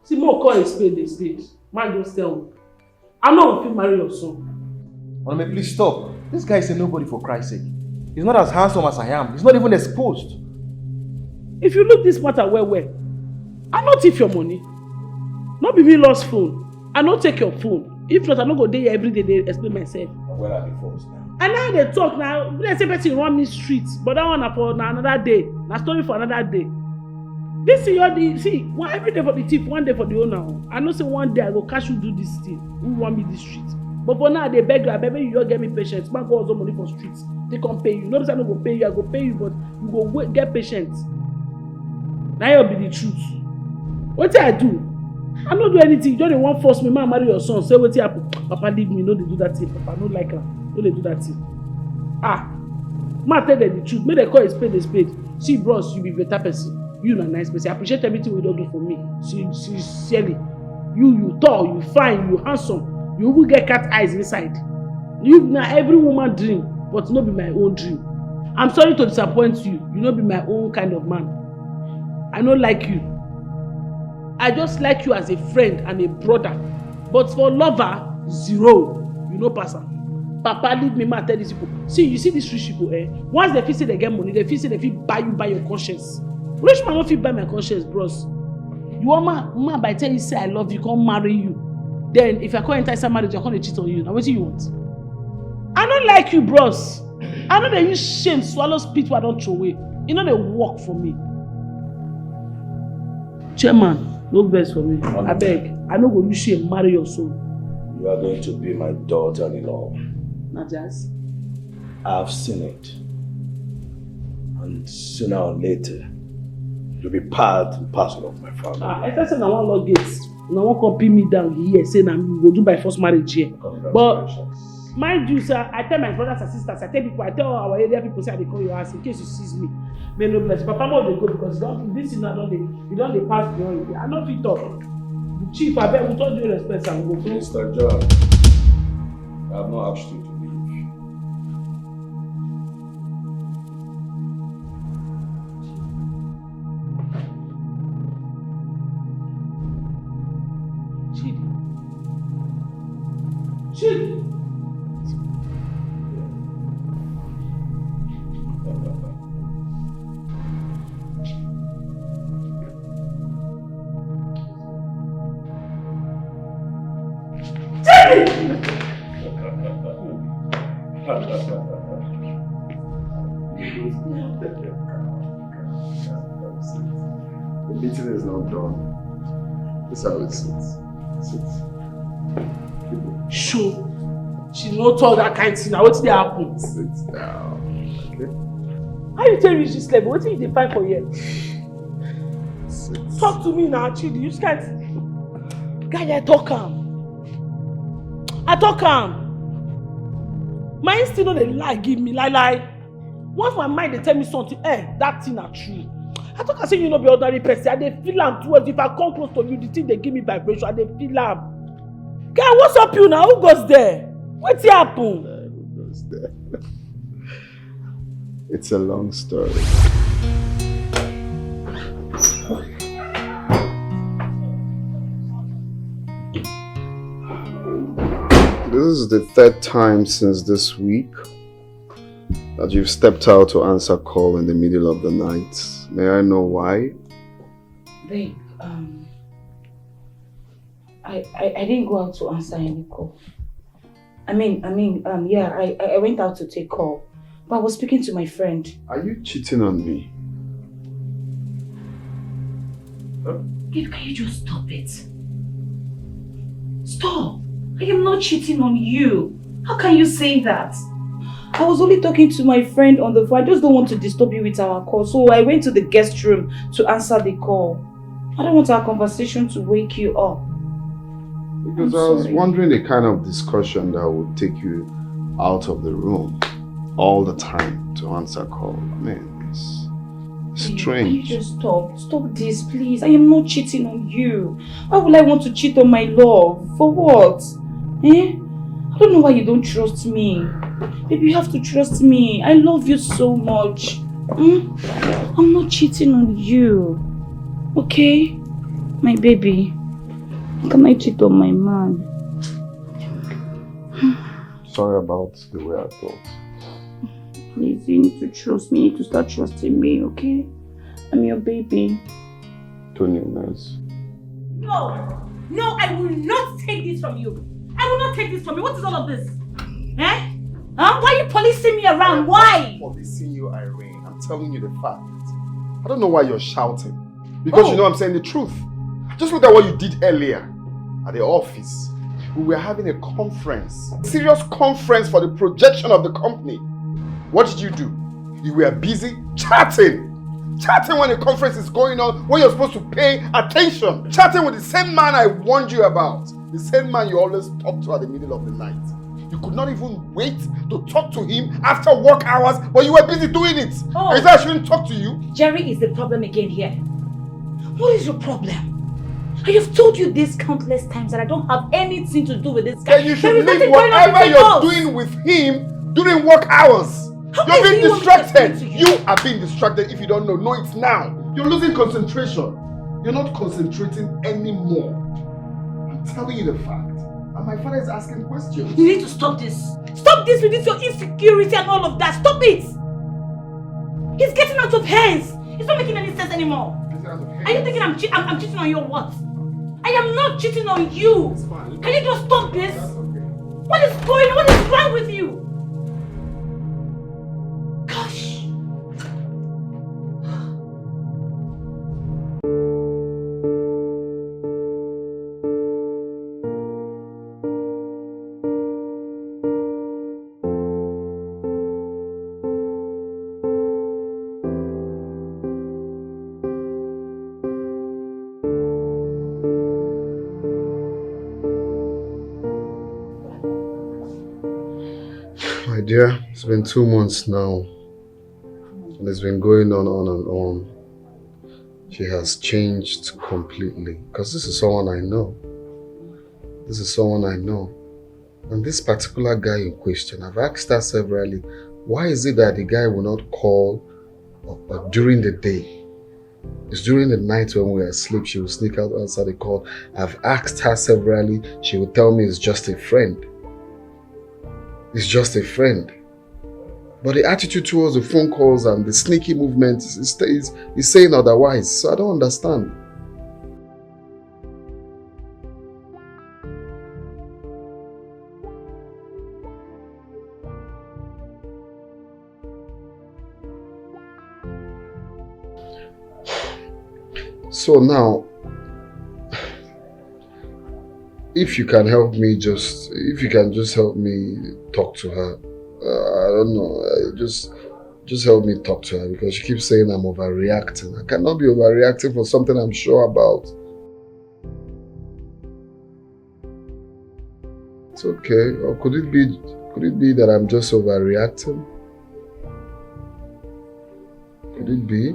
See, more call a spade. Man, don't tell me. I'm not going to marry your son. ONOME, please stop. This guy is a nobody for Christ's sake. He's not as handsome as I am. He's not even exposed. If you look this matter well, I not thief your money. Not be me lost phone. I not take your phone. If not, I not go there every day. They explain myself. Where are the phones now? And now they talk now. Let's say person run me streets, but that one for another day. Na story for another day. This is your every day for the thief, one day for the owner. I know say one day I go catch you do this thing. Who want me this street? But for now they beg you, baby, you don't get me patience. Man go also money for streets. They can't pay you. Nobody's not go pay you. I go pay you, but you go wait, get patience. Now you'll be the truth. What did I do? I not do anything. You don't want force me, man, marry your son. Say what happen. Papa leave me. No, they do that thing. Papa no like her. No, they do that thing. Man, tell them the truth. Make they call a spade. See, bros, you be better person. You na nice person. I appreciate everything you don't do for me. Sincerely. You tall, you fine, you handsome. You will get cat eyes inside. You na every woman dream, but not be my own dream. I'm sorry to disappoint you. You not be my own kind of man. I don't like you. I just like you as a friend and a brother. But for lover, zero. You know, pastor. Papa leave me, man, tell these people. See, you see these rich people, once they feel say they get money, they feel say they feel buy your conscience. Rich man don't feel buy my conscience, bros. You want man by telling you say I love you, can't marry you. Then if I can't enter some marriage, I can't cheat on you. Now what do you want? I don't like you, bros. I know they use shame, swallow spit, I don't throw away. You know they work for me. Chairman, no best for me. I beg. I know go use shame, marry your son. You are going to be my daughter-in-law. Not just. I've seen it. And sooner or later, you'll be part and parcel of my family. If I say I want log gates, I want to pin me down here, say I go do my first marriage here. But Mind you, sir, I tell my brothers and sisters, I tell people, I tell our area people, say they call your house in case you sees me. May no bless. Papa more they go because this is not you don't they pass beyond it. I not fit talk. Chief, I bet with all due respect, I'm go. Mr. John, I have not asked you to leave. Chidi. The meeting is not done. This is how it sits. Sit. Sure. She no talk that kind of thing. Now what's the happen? Sit down. Okay? How you tell me this level? What did you find for here? Talk to me now, Chidi. You just can't. Guy, I talk calm. Mine still know they lie, give me lie. Once my mind they tell me something, that thing are true. I talk I say you know be ordinary person. I dey feel am towards if I come close to you, the thing they give me vibration. I dey feel am. Guy, what's up you now? Who goes there? What's happen? Who goes there? It's a long story. This is the third time since this week that you've stepped out to answer call in the middle of the night. May I know why? Babe, I didn't go out to answer any call. I went out to take call, but I was speaking to my friend. Are you cheating on me? Babe, can you just stop it? Stop! I am not cheating on you. How can you say that? I was only talking to my friend on the phone. I just don't want to disturb you with our call. So I went to the guest room to answer the call. I don't want our conversation to wake you up. Because I was wondering the kind of discussion that would take you out of the room all the time to answer call. I mean, it's strange. Can you just stop? Stop this, please. I am not cheating on you. Why would I want to cheat on my love? For what? I don't know why you don't trust me. Baby, you have to trust me. I love you so much. I'm not cheating on you. Okay? My baby. How can I cheat on my man? Sorry about the way I thought. Please, you need to trust me. You need to start trusting me, okay? I'm your baby. Tony, nice. No, I will not take this from you. I will not take this from you. What is all of this? Why are you policing me around? Why? I'm not policing you, Irene. I'm telling you the fact. I don't know why you're shouting. Because you know I'm saying the truth. Just look at what you did earlier at the office. We were having a conference. A serious conference for the projection of the company. What did you do? You were busy chatting. Chatting when the conference is going on, when you're supposed to pay attention. Chatting with the same man I warned you about. The same man you always talk to at the middle of the night. You could not even wait to talk to him after work hours, but you were busy doing it. Is that I shouldn't talk to you? Jerry is the problem again here. What is your problem? I have told you this countless times that I don't have anything to do with this guy. Then you should leave whatever you're doing with him during work hours. You're being distracted. You are being distracted if you don't know. Know it now. You're losing concentration. You're not concentrating anymore. I'm telling you the fact. And my father is asking questions. You need to stop this. Stop this with this your insecurity and all of that. Stop it. He's getting out of hands. It's not making any sense anymore. Are you thinking I'm cheating on you or what? I am not cheating on you. Can you just stop this? What is going on? What is wrong with you? Gosh. Dear, it's been 2 months now. And it's been going on and on. She has changed completely. Because this is someone I know. This is someone I know. And this particular guy in question, I've asked her severally, why is it that the guy will not call during the day? It's during the night when we're asleep, she will sneak out outside the call. I've asked her severally, she will tell me it's just a friend. It's just a friend. But the attitude towards the phone calls and the sneaky movements is saying otherwise. So I don't understand. So now, if you can help me if you can just help me talk to her. I don't know, just help me talk to her because she keeps saying I'm overreacting. I cannot be overreacting for something I'm sure about. It's okay. Or could it be that I'm just overreacting? Could it be?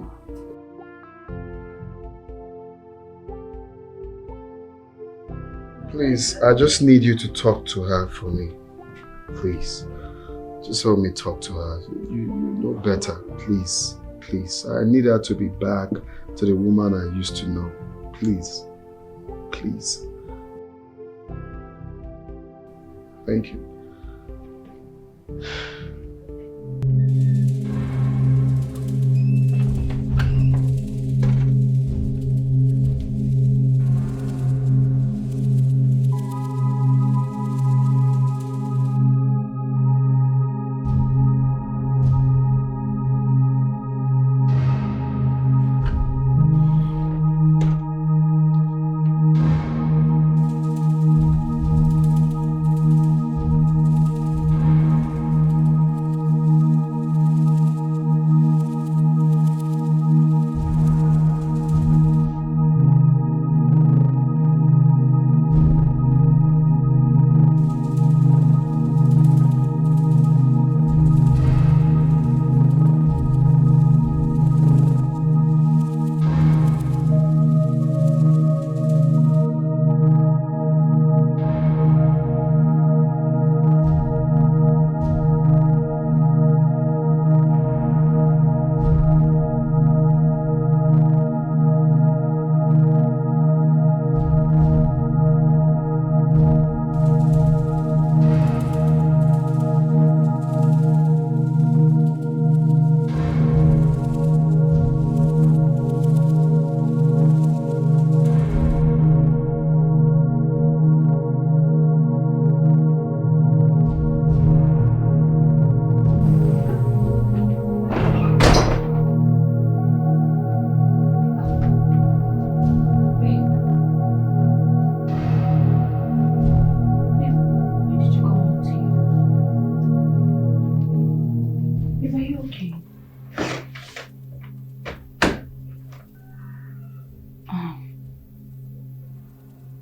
Please, I just need you to talk to her for me. Please. Just help me talk to her. You know better. Please. Please. I need her to be back to the woman I used to know. Please. Please. Thank you.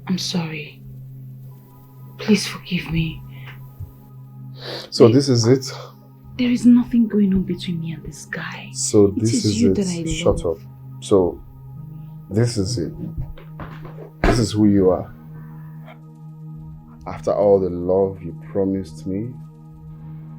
I'm sorry. Please forgive me. So this is it? There is nothing going on between me and this guy. So this is is you it. that I Shut love. up. So this is it. This is who you are. After all the love you promised me,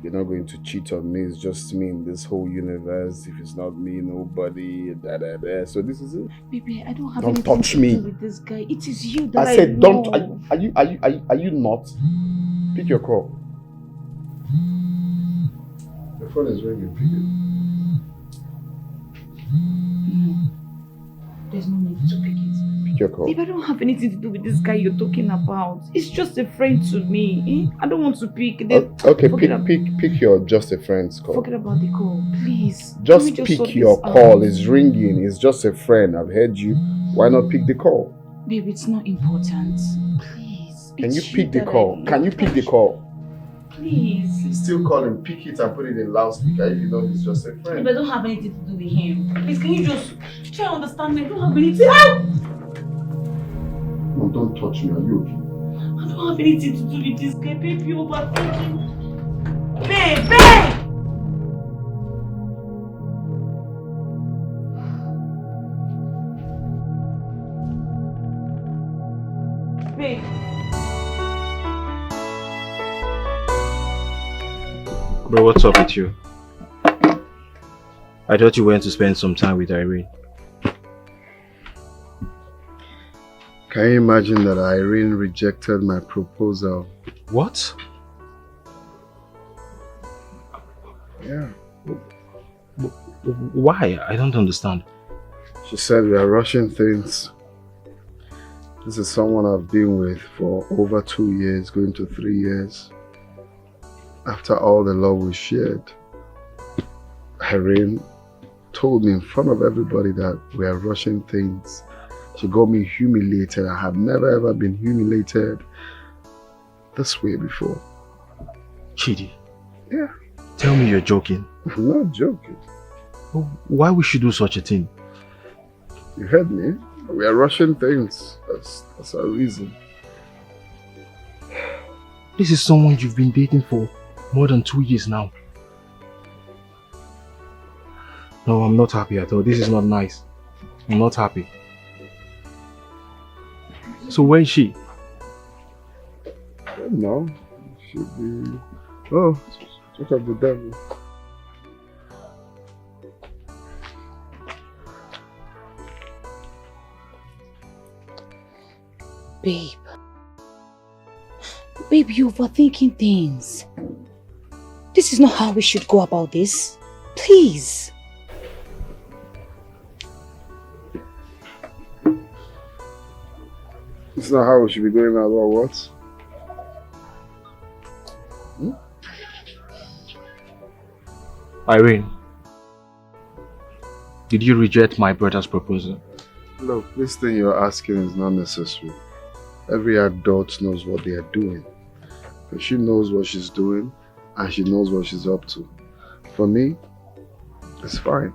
you're not going to cheat on me. It's just me in this whole universe. If it's not me, nobody. Da, da, da. So this is it. Baby, I don't have Don't anything touch to me. do with this guy. It is you that I said, love. don't. Are you not? Pick your call. Your phone is ringing. Pick it. No. There's no need to pick it. Pick your call. Babe, I don't have anything to do with this guy you're talking about. It's just a friend to me. I don't want to pick. Okay, pick your just a friend's call. Forget about the call, please. Just Can we pick sort your this call. out? It's ringing. It's just a friend. I've heard you. Why not pick the call? Babe, it's not important. Please. Can you It's pick the that I call? love. Can you pick the call? Please. He's still calling. Pick it and put it in loudspeaker if you know he's just a Babe, friend. I don't have anything to do with him. Please, can you just try to understand me? I don't have anything. Ah! No, don't touch me. Are you okay? I don't have anything to do with this guy. Babe, you're overthinking. Babe! Bro, what's up with you? I thought you went to spend some time with Irene. Can you imagine that Irene rejected my proposal? What? Yeah. Why? I don't understand. She said we are rushing things. This is someone I've been with for over 2 years, going to 3 years. After all the love we shared, Irene told me in front of everybody that we are rushing things. She got me humiliated. I have never ever been humiliated this way before. Chidi. Yeah. Tell me you're joking. I'm not joking. Why would she do such a thing? You heard me. We are rushing things. That's our reason. This is someone you've been dating for more than 2 years now. No, I'm not happy at all. This is not nice. I'm not happy. So where is she? I don't know. She should be... Oh, check out the devil. Babe. Babe, you're overthinking things. This is not how we should go about this. Please. It's not how we should be going about what? Irene, did you reject my brother's proposal? Look, this thing you're asking is not necessary. Every adult knows what they are doing. And she knows what she's doing and she knows what she's up to. For me, it's fine.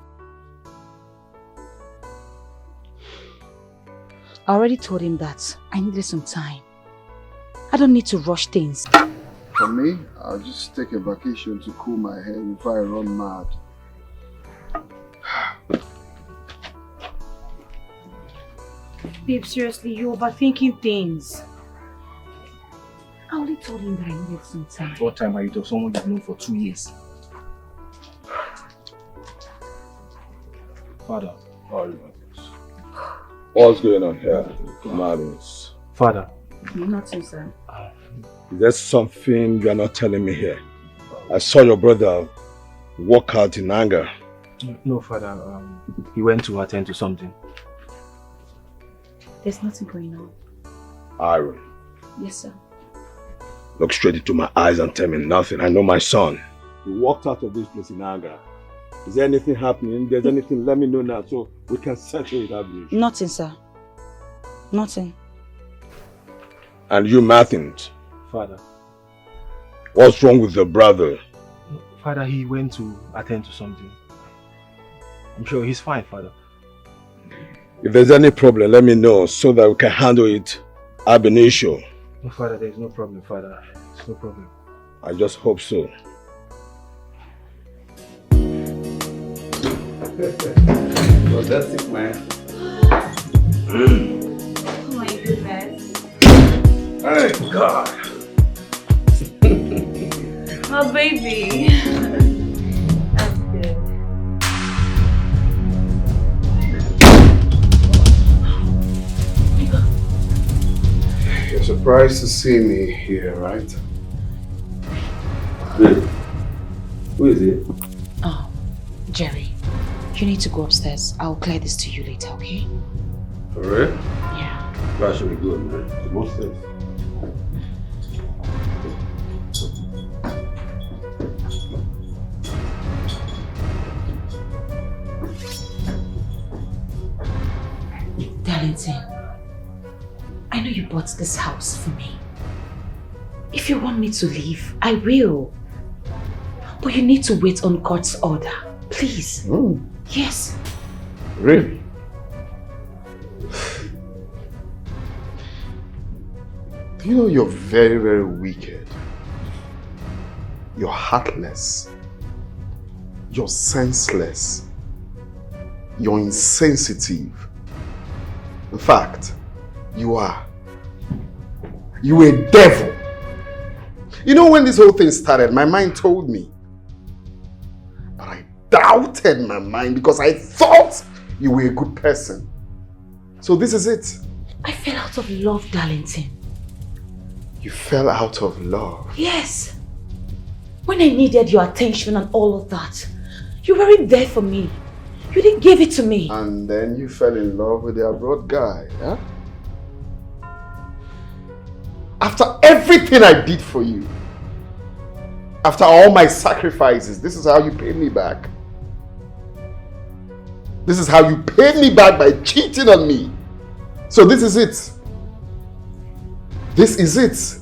I already told him that I needed some time. I don't need to rush things. For me, I'll just take a vacation to cool my head before I run mad. Babe, seriously, you're overthinking things. I only told him that I needed some time. What time are you to someone you've known for 2 years? Father. What's going on here? Madness. Father. Nothing, sir. Is there something you are not telling me here? I saw your brother walk out in anger. No, Father. He went to attend to something. There's nothing going on. Irene, Yes, sir. look straight into my eyes and tell me nothing. I know my son. He walked out of this place in anger. Is there anything happening? If there's anything, let me know now so we can settle it out. Nothing, sir. Nothing. And you, Martin, Father. what's wrong with your brother? Father, he went to attend to something. I'm sure he's fine, Father. If there's any problem, let me know so that we can handle it ab initio. No, Father, there's no problem, Father. There's no problem. I just hope so. Well, that's it, man. Oh my goodness. Thank God. Oh, baby. That's good. You're surprised to see me here, right? Who is it? Oh, Jerry. You need to go upstairs. I'll clear this to you later, okay? For real? Yeah. That should be good, man. Most things. Darlington, I know you bought this house for me. If you want me to leave, I will. But you need to wait on God's order. Please. Yes. Really? You know you're very, very wicked. You're heartless. You're senseless. You're insensitive. In fact, you're a devil. You know, when this whole thing started, my mind told me doubted my mind because I thought you were a good person. So this is it. I fell out of love, Darlington. You fell out of love? Yes. When I needed your attention and all of that, you weren't there for me. You didn't give it to me. And then you fell in love with the abroad guy, huh? After everything I did for you, after all my sacrifices, this is how you paid me back. This is how you paid me back by cheating on me. So this is it. This is it.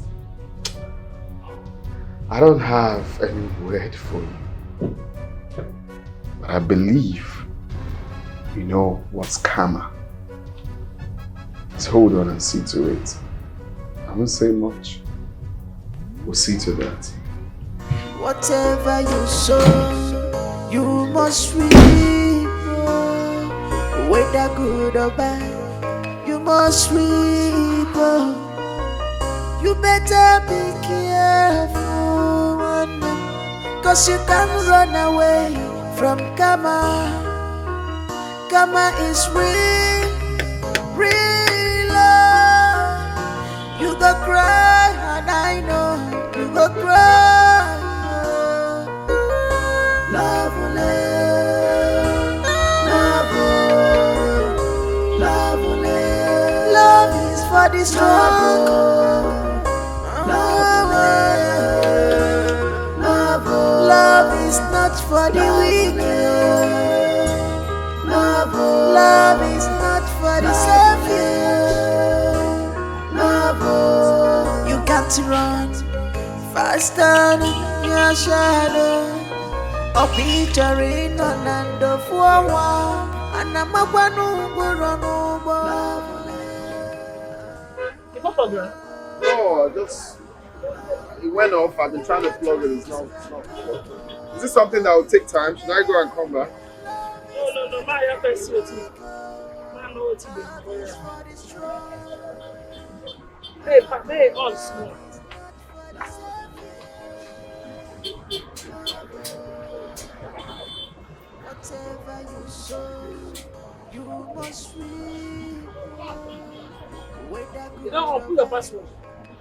I don't have any word for you. But I believe you know what's karma. Let's hold on and see to it. I won't say much. We'll see to that. Whatever you sow, you must reap. Whether good or bad, you must reap. You better be careful, cause you can't run away from karma. Karma is real, real love. You go cry, and I know you go cry. Love, love is for the strong. Love is not for the wicked. Love is not for the selfish. You got to run faster than your shadow. A picture in an end of war. And I'm a one No, just it went off. I've been trying to plug it. It's not. Is this something that will take time? Should I go and come back? No, my FSC. I know what to do. Hey, all small. Whatever you sow, you must reap. You don't want to put your password.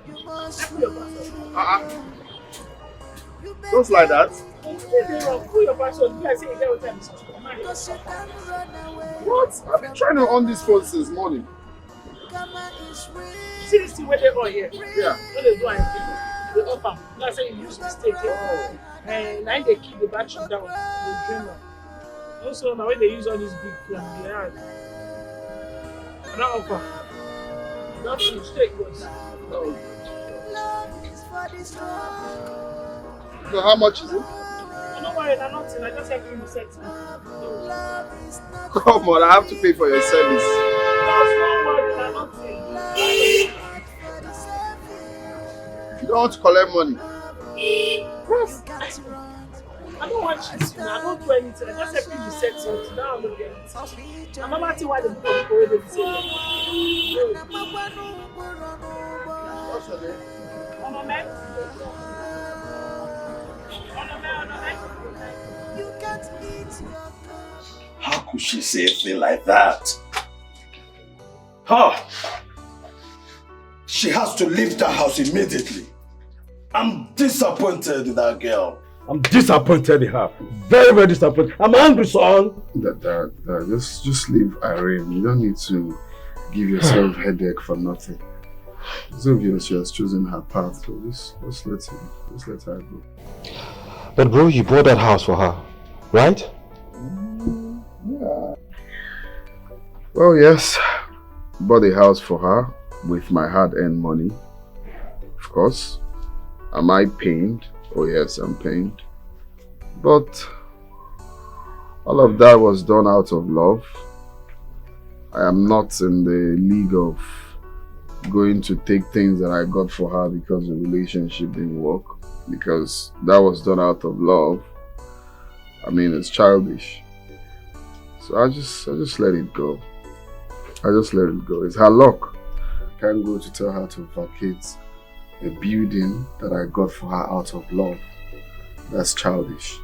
Put your password. Just like that. Put your password. You guys say you get what time is. What? I've been trying to on this phone since morning. See this thing where they are here? Yeah. When they do anything, they up them. That's say you use mistake here. And now they keep the battery down. They drain them. Also, now when they use all these big phones, they are. And now up them. That's the mistake was. So how much is it? Don't worry, I'm nothing. I just have to reset it. Come on, I have to pay for your service. Don't worry, I'm nothing. You don't want to collect money? Yes. I don't want you to. I don't do anything. I just have to reset something. Now I'm not getting it. I'm not asking why the people already say that. What's your name? ONOME. How could she say a thing like that? Huh? She has to leave the house immediately. I'm disappointed in that girl. I'm disappointed in her. Very, very disappointed. I'm angry, son. Dad, just leave Irene. You don't need to give yourself headache for nothing. It's obvious she has chosen her path, so just let her go. But bro, you bought that house for her, right? Yeah. Well, yes. Bought a house for her with my hard-earned money. Of course. Am I pained? Oh yes, I'm pained. But all of that was done out of love. I am not in the league of going to take things that I got for her because the relationship didn't work. Because that was done out of love. I mean, it's childish. So I just let it go. I just let it go. It's her luck. I can't go to tell her to vacate a building that I got for her out of love. That's childish.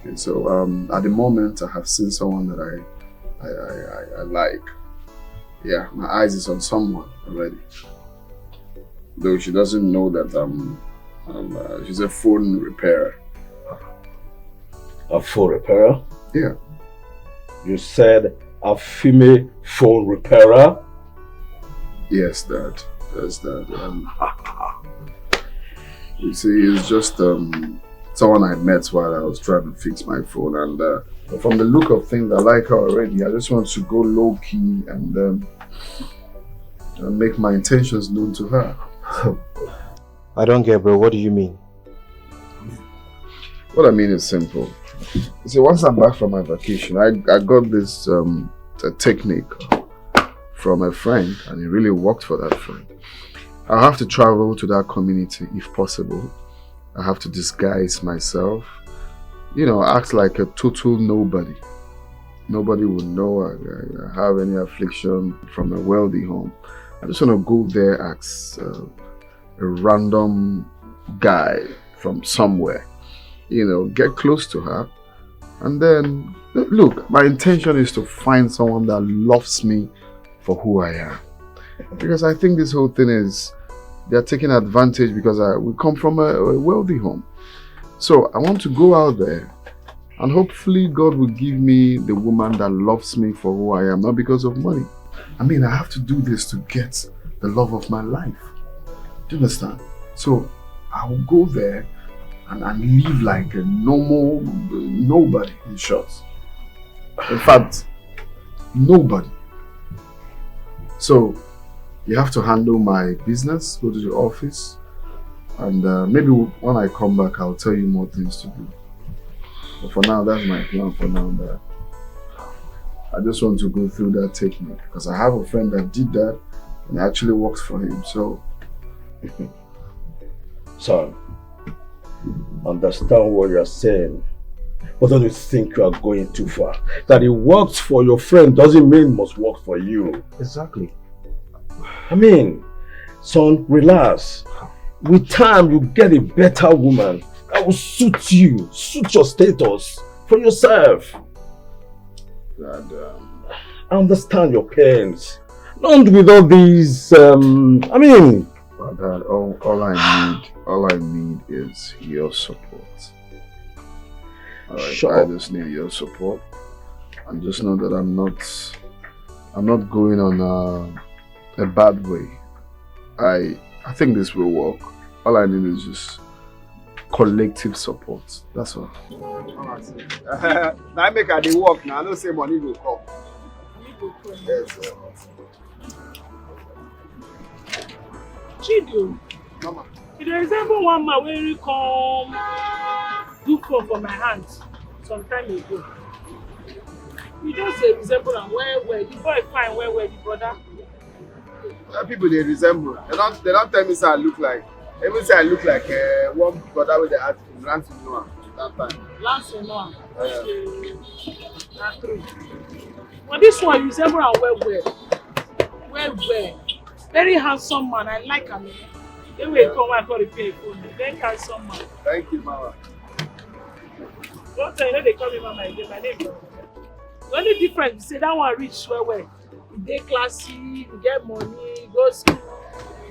Okay, so at the moment I have seen someone that I like. Yeah, my eyes is on someone already. Though she doesn't know that she's a phone repairer. A phone repairer? Yeah. You said a female phone repairer? Yes, Dad. Yes, Dad. You see, it's just someone I met while I was trying to fix my phone, and from the look of things, I like her already. I just want to go low key and make my intentions known to her. I don't get, bro. What do you mean? What I mean is simple. You see, once I'm back from my vacation, I got this technique from a friend, and it really worked for that friend. I have to travel to that community if possible. I have to disguise myself, you know, act like a total nobody. Nobody will know I have any affliction from a wealthy home. I just want to go there as a random guy from somewhere, you know, get close to her. And then, look, my intention is to find someone that loves me for who I am. Because I think this whole thing is, they're taking advantage because we come from a wealthy home. So I want to go out there and hopefully God will give me the woman that loves me for who I am, not because of money. I mean, I have to do this to get the love of my life. Do you understand? So I will go there and live like a normal nobody, in short. In fact, nobody. So you have to handle my business, go to the office, and maybe when I come back, I'll tell you more things to do. But for now, that's my plan for now. That I just want to go through that technique because I have a friend that did that and it actually works for him. So, son, understand what you're saying, but don't you think you are going too far? That it works for your friend doesn't mean it must work for you. Exactly. I mean, son, relax. With time, you get a better woman that will suit you, suit your status for yourself. And, I understand your pains. Not with all these, I mean... But Dad, all I need is your support. Alright, I just need your support. And just know that I'm not going on a bad way. I think this will work. All I need is just collective support. That's all. Now make her work now. I don't say money will come. Yes, Chidu, you resemble one man when you come do phone for my hands some time ago. You just say resemble and where the boy fine where the brother. People they resemble. They don't tell me say I look like. Even say I look like one brother with the hat from Lance Noah that time. Lance Noah. Okay. That's true. But this one you resemble and well. Very handsome man. I like him. Then we come and call repair phone. Very handsome man. Thank you, Mama. Don't tell you they call me Mama again. My name. The only difference is say that one rich well. You dey classy, you get money, you go school,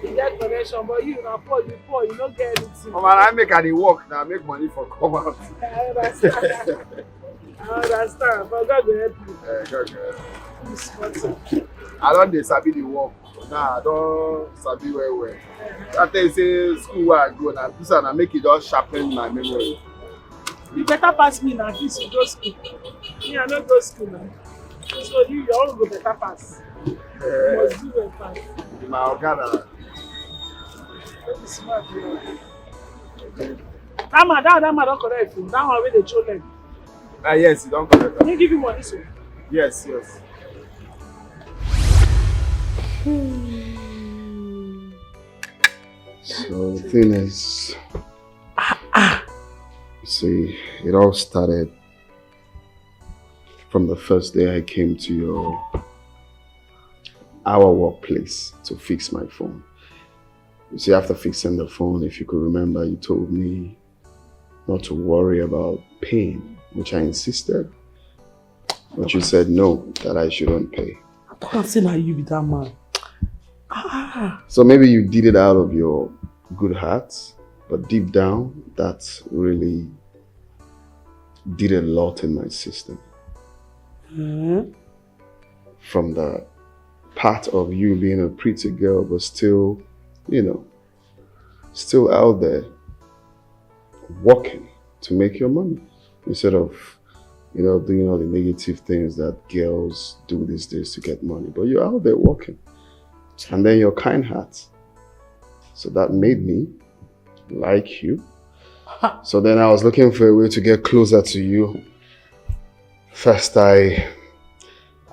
you get connection, but you na poor, you don't get anything. Mama, I make her work now, make money for come out. I understand. But God will help you. God will help you. I don't sabi the work. Nah, I don't sabi well. After you say school where I go now, this and I make it all sharpen my memory. You better pass me now, this you go school. Me, I don't go school now. So you all go better pass. You must do well pass. My Okada. Don't be smart, bro. That man don't correct you. That one where they show leg. Yes, you don't correct. Can you give him money, so? Yes. So the thing is, see, it all started from the first day I came to our workplace to fix my phone. You see, after fixing the phone, if you could remember, you told me not to worry about pain. which I insisted. But you said no, that I shouldn't pay. I can't say now you with that man. So maybe you did it out of your good heart, but deep down, that really did a lot in my system. From the part of you being a pretty girl, but still, still out there working to make your money instead of, doing all the negative things that girls do these days to get money. But you're out there working. And then your kind heart. So that made me like you. So then I was looking for a way to get closer to you. First, I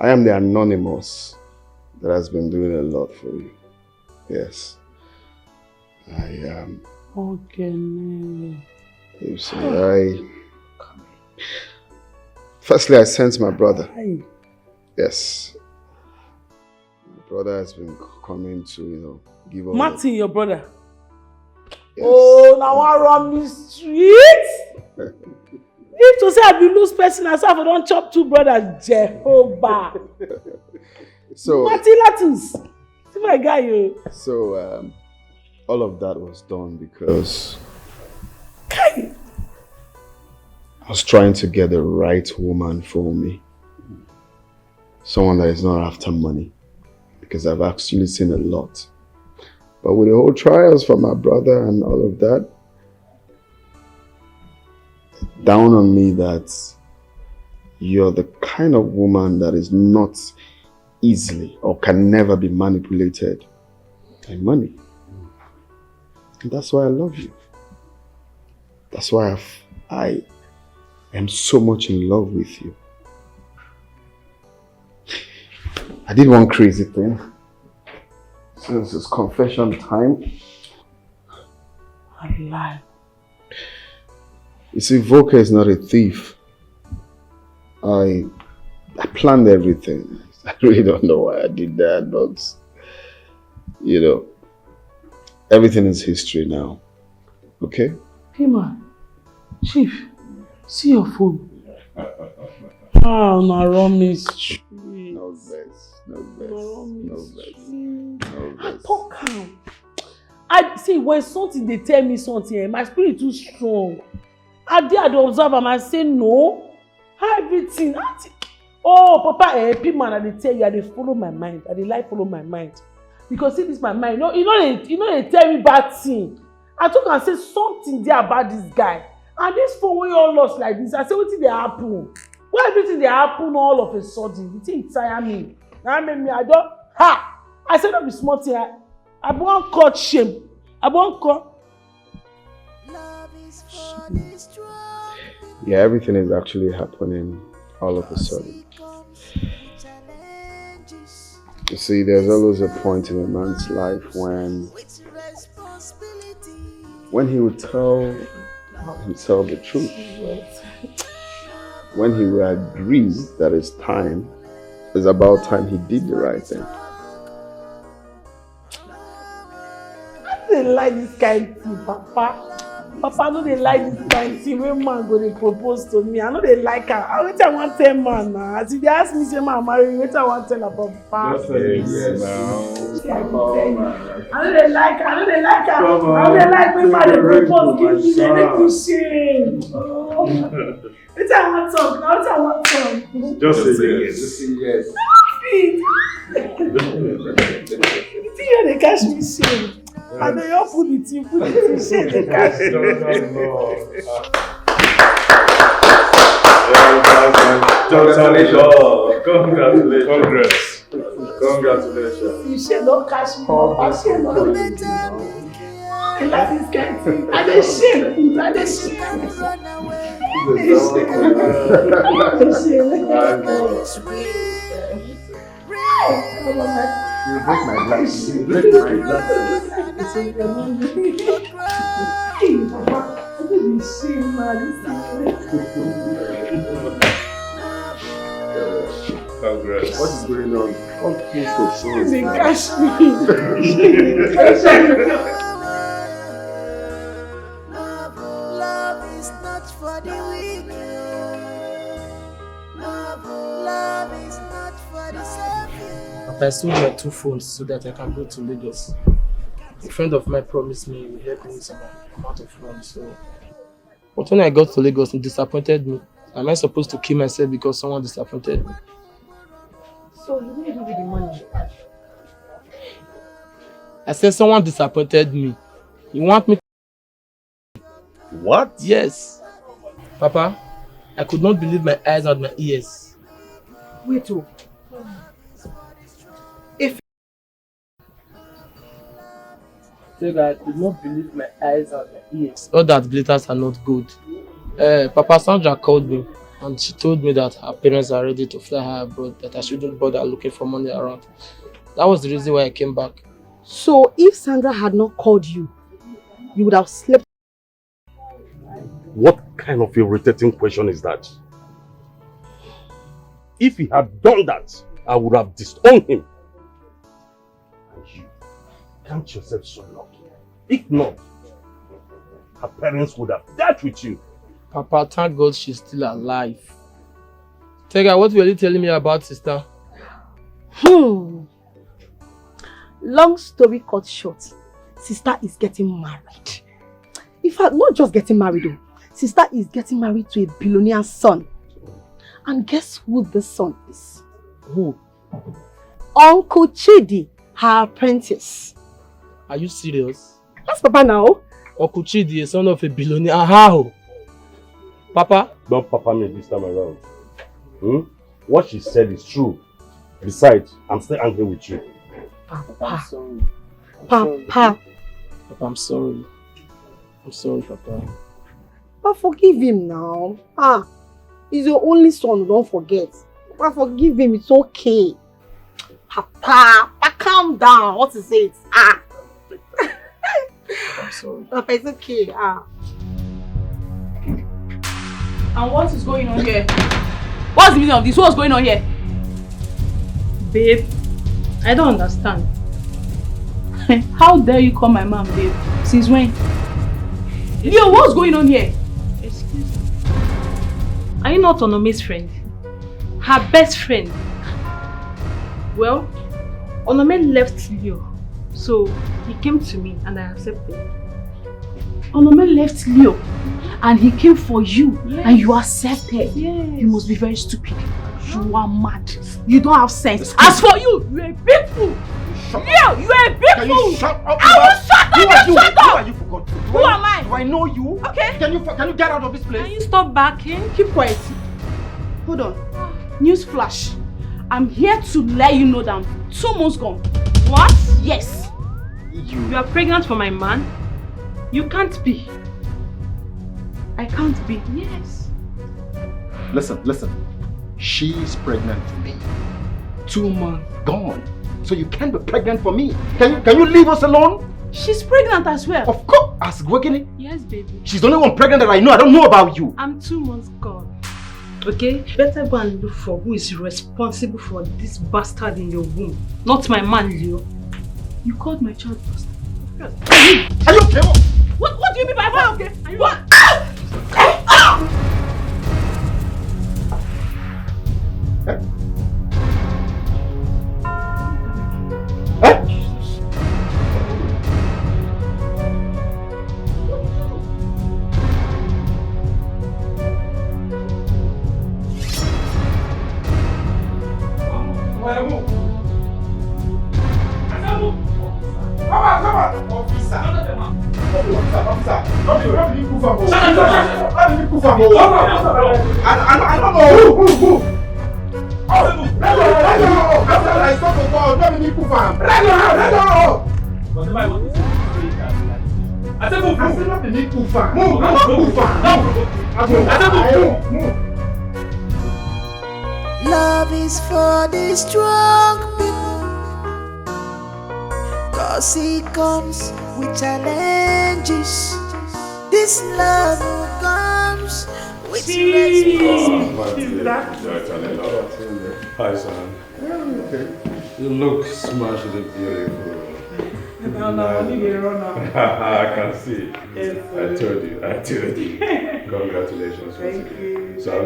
am the anonymous that has been doing a lot for you. Yes. I am. Okay. You see, Firstly, I sent my brother. Hi. Yes. My brother has been coming to, give all Martin, your brother. Yes. Oh, now I run the street. If to say I be lose person, I don't chop two brothers. Jehovah. So Martin Latus. See my guy, you. So all of that was done because I was trying to get the right woman for me. Someone that is not after money. Because I've actually seen a lot. But with the whole trials for my brother and all of that, down on me that you're the kind of woman that is not easily or can never be manipulated by money. And that's why I love you. That's why I am so much in love with you. I did one crazy thing. Since it's confession time. I lie. You see, Voka is not a thief. I planned everything. I really don't know why I did that, but everything is history now. Okay? Pima, Chief, see your phone. Oh, no, wrong me street. No best. I talk calm. I see when something they tell me something, my spirit too strong. I did observe and I say no. Everything. Oh, Papa, Pima, I tell you, I dey follow my mind. I dey like follow my mind. Because see this my mind. They tell me bad thing. I took and say something there about this guy. And this phone when you all lost like this, I say what did they happen? Why everything they happen all of a sudden? The thing tire me. Now make me I don't I said not be smart here. I won't cut shame. I won't cut. Yeah, everything is actually happening all of a sudden. You see, there's always a point in a man's life when he would tell himself the truth. When he would agree that it's about time he did the right thing. I don't like this kind of thing, Papa. Papa, I know they like this kind of thing when man go to propose to me. I know they like her. I want to tell man now. As if they ask me, say man marry, what I want to tell about Papa. Yes, now. I know they like her. I know they like when man they propose, give me, they make me shame. What I want to talk now, what I want to talk. Just say yes. Just say yes. You think they catch me shame? And they all put it in, shame, they catch me. Congratulations. You shame don't catch me. Shame don't let me. I like this kind of thing. And they shame. And they shame. You break my glass. You break my glass. Congrats. What is going on? They catch me. Love is not for the weak. I sold my 2 phones so that I can go to Lagos. A friend of mine promised me he would help me with some amount of money. So, but when I got to Lagos, it disappointed me. Am I supposed to kill myself because someone disappointed me? So he didn't give you the money? I said someone disappointed me. You want me to... What? Yes. Papa, I could not believe my eyes and my ears. Wait, oh. If I could not believe my eyes and my ears. All that glitters are not good. Papa Sandra called me and she told me that her parents are ready to fly her abroad, that I shouldn't bother looking for money around. That was the reason why I came back. So if Sandra had not called you, you would have slept. What kind of irritating question is that? If he had done that, I would have disowned him. And you, count yourself so lucky. If not, her parents would have dealt with you. Papa, thank God she's still alive. Tega, what were you telling me about sister? Long story cut short, sister is getting married. In fact, not just getting married though. Sister is getting married to a billionaire son. And guess who the son is? Who? Uncle Chidi, her apprentice. Are you serious? Yes, Papa, now. Uncle Chidi, a son of a billionaire. How? Papa? Don't Papa me this time around. What she said is true. Besides, I'm still angry with you. Papa. I'm sorry. Papa. Papa, I'm sorry. I'm sorry, Papa. But forgive him now. He's your only son, don't forget. Papa, forgive him, it's okay. Papa, calm down. What is it? I'm sorry. Papa, it's okay. And what is going on here? What's the meaning of this? What's going on here? Babe, I don't understand. How dare you call my mom babe? Since when? Leo, what's going on here? Excuse me. Are you not Onome's friend? Her best friend? Well, Onome left Leo, so he came to me and I accepted. Onome left Leo and he came for you, yes, and you accepted. Yes. You must be very stupid. You are mad. You don't have sense. As for you, you're a big fool. Leo, you're a big fool. You shut up? I will shut up. Who Shut up. Who are you for God? Who am I? Do I know you? Okay. Can you get out of this place? Can you stop backing? Keep quiet. Hold on. News flash. I'm here to let you know that I'm 2 months gone. What? Yes. You are pregnant for my man? You can't be. I can't be. Yes. Listen. She's pregnant for me. 2 months gone. So you can't be pregnant for me. Can you leave us alone? She's pregnant as well. Of course. Ask Gwekini. Yes, baby. She's the only one pregnant that I know. I don't know about you. I'm 2 months gone. Okay? Better go and look for who is responsible for this bastard in your womb. Not my man, Leo. You called my child bastard. Are you okay? What do you mean by that? Okay? Are you what? Love is for the strong people, 'cause it comes with challenges. This love comes with responsibility. Hi, son. You look smashingly beautiful. I can see. I told you. Congratulations. Thank you. Son,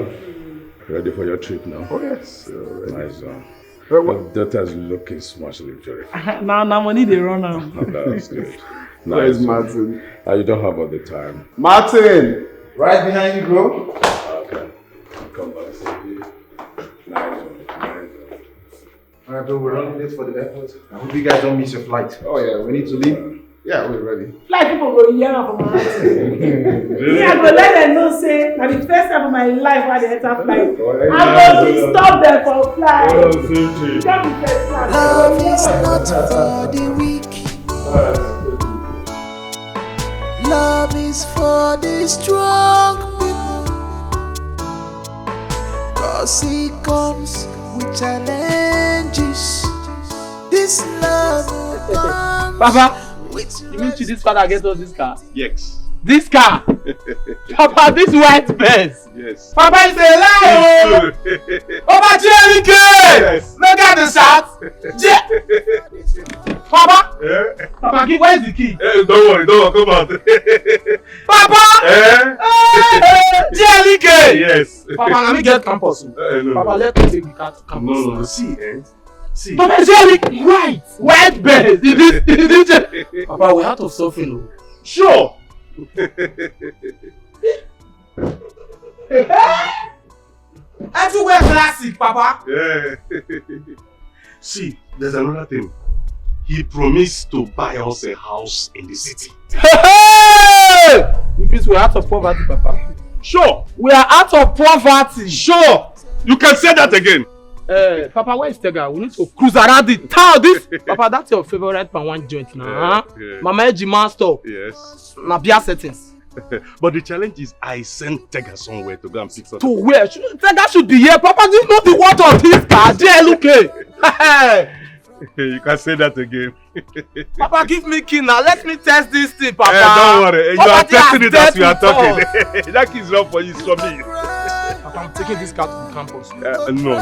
ready for your trip now? Oh yes, ready. Nice one. Your daughter's looking smartly very fine. Now money they run out. That's good. Where's Martin? You don't have all the time. Martin! Right behind you, bro. Okay. Come back. Nice one. Alright, bro, we're running late for the airport. I hope you guys don't miss your flight. Oh yeah, we need to leave. Yeah, we're ready. Like people go hear from my house. Me, I go let them know say na the first time of my life I dey enter flight. I go be stop them for flight. Love is not for the weak. Love is for the strong people. 'Cause it comes with challenges. This love will come. Papa, you mean to this father get us this car? Yes. This car? Papa, this white Benz? Yes. Papa is a liar! Papa, JLK! Yes. Look at the shots! Papa? Yeah. Papa, where's the key? Don't worry, come out. Papa! JLK! Yes. Papa, let me get campus. No. Papa, let me take the car to campus. No. See. Papa, JLK! White Benz! Papa, we're out of suffering. Sure. Everywhere classic, Papa. Yeah. See, there's another thing. He promised to buy us a house in the city. Hey! It means we're out of poverty, Papa. Sure. We are out of poverty. Sure. You can say that again. Papa, where is Tega? We need to cruise around the town. Papa, that's your favorite one joint now. Yeah. Mama Ejima store. Yes. Na beer settings. But the challenge is I sent Tega somewhere to go and pick something. To where? Tega should be here. Papa, do you know the water of this car? JLK. You can say that again. Papa, give me key now. Let me test this thing, Papa. Don't worry. You are testing it as we are talking. Talk. That key is not for you, it's for me. Papa, I'm taking this car to the campus. No.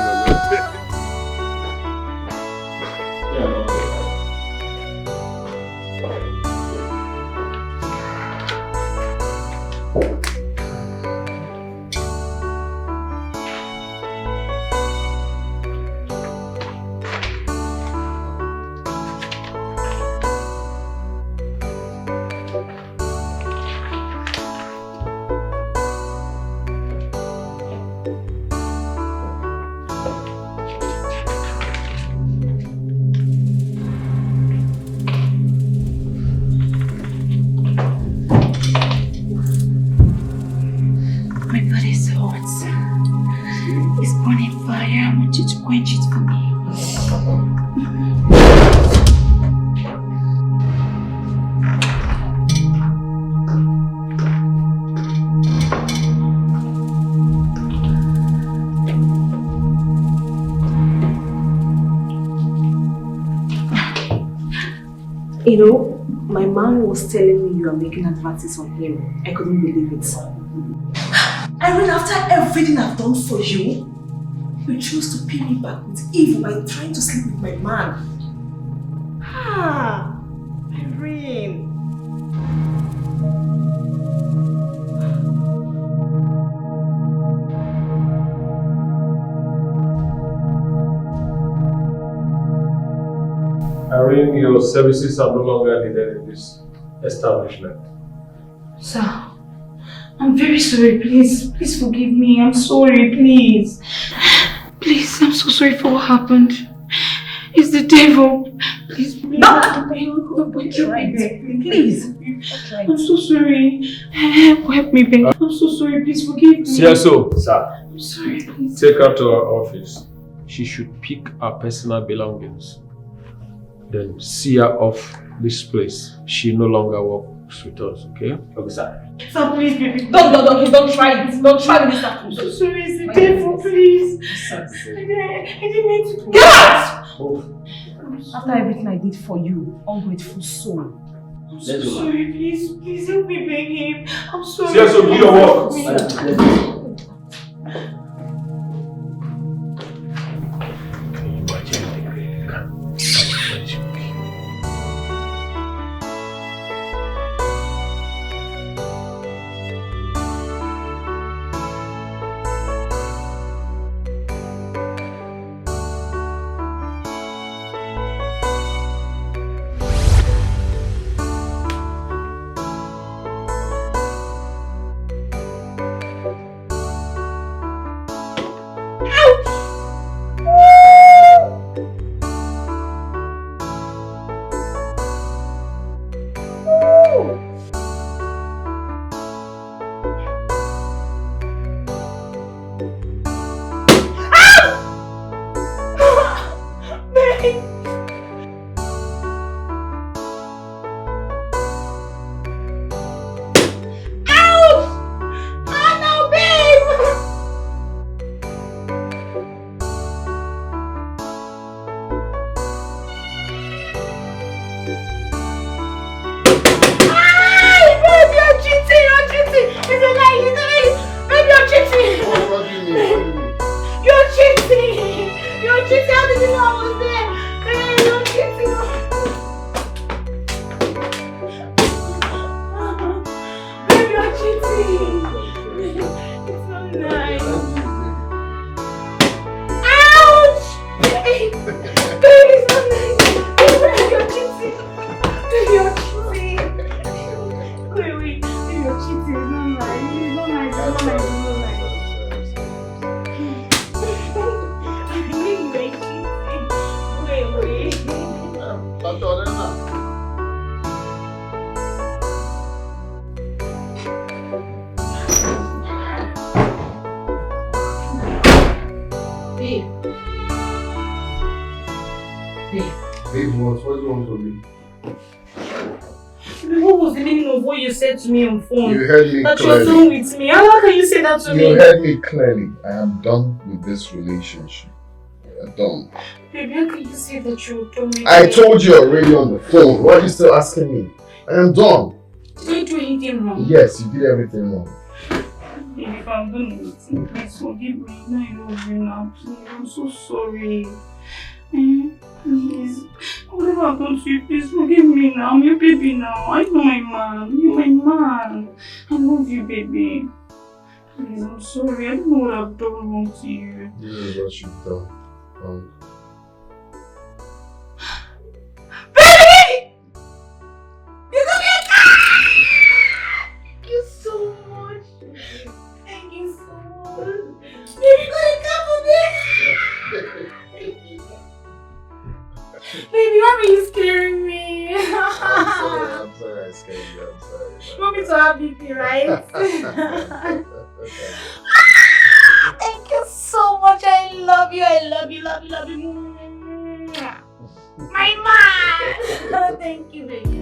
My body is hot. It's burning fire. I want you to quench it for me. You know, my man was telling me you are making advances on him. I couldn't believe it. Irene, after everything I've done for you, you chose to pay me back with evil by trying to sleep with my man. Ah, Irene. Irene, your services are no longer needed in this establishment. Sir, I'm very sorry. Please forgive me. I'm sorry, please. Please, I'm so sorry for what happened. It's the devil. Please. No! Please. I'm so sorry. Help me, babe. I'm so sorry. Please forgive me. CSO, sir. I'm sorry, please. Take her to her office. She should pick her personal belongings. Then see her off this place. She no longer works with us, okay? Okay, sir. Sir, please, baby. Don't try it. Don't try this. I'm so sorry. It's the devil, please. I didn't mean to. Get out! After everything I did for you, ungrateful soul. I'm so sorry. Please help me beg him. I'm sorry. CSO, do your work. What was the meaning of what you said to me on phone? You heard me that clearly. You're done with me. How can you say that to me? You heard me clearly. I am done with this relationship. I'm done. Baby, how can you say that you're done with me? I told you already on the phone. Why are you still asking me? I am done. Did I do anything wrong? Yes, you did everything wrong. Baby, if I'm done with you, please forgive me. I love you now. Please, I'm so sorry. Please, whatever I've done to you, please forgive me now. I'm your baby now. I'm my man. You're my man. I love you, baby. Please, I'm sorry. I don't know what I've done wrong to you. This is what you've done. Baby! You got me a car! Thank you so much. Thank you so much. Baby, you got a car for me! Baby, why are you scaring me? I'm sorry I scared you. I'm sorry. You want me to have BP, right? Thank you so much. I love you. I love you, love you, love you. My man! Thank you, baby.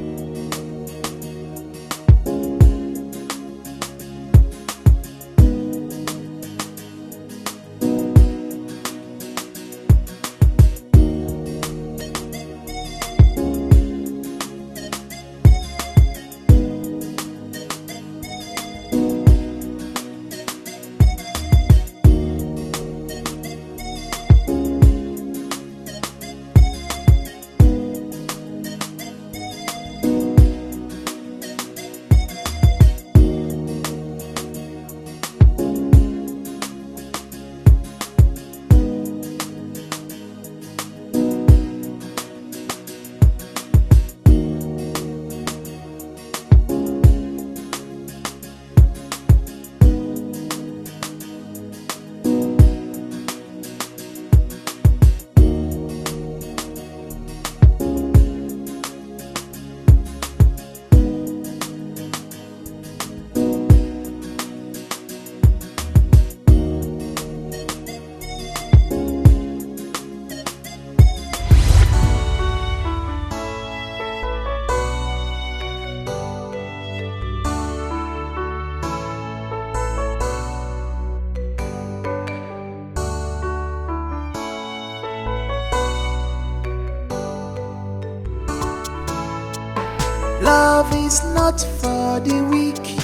Love is not for the weak.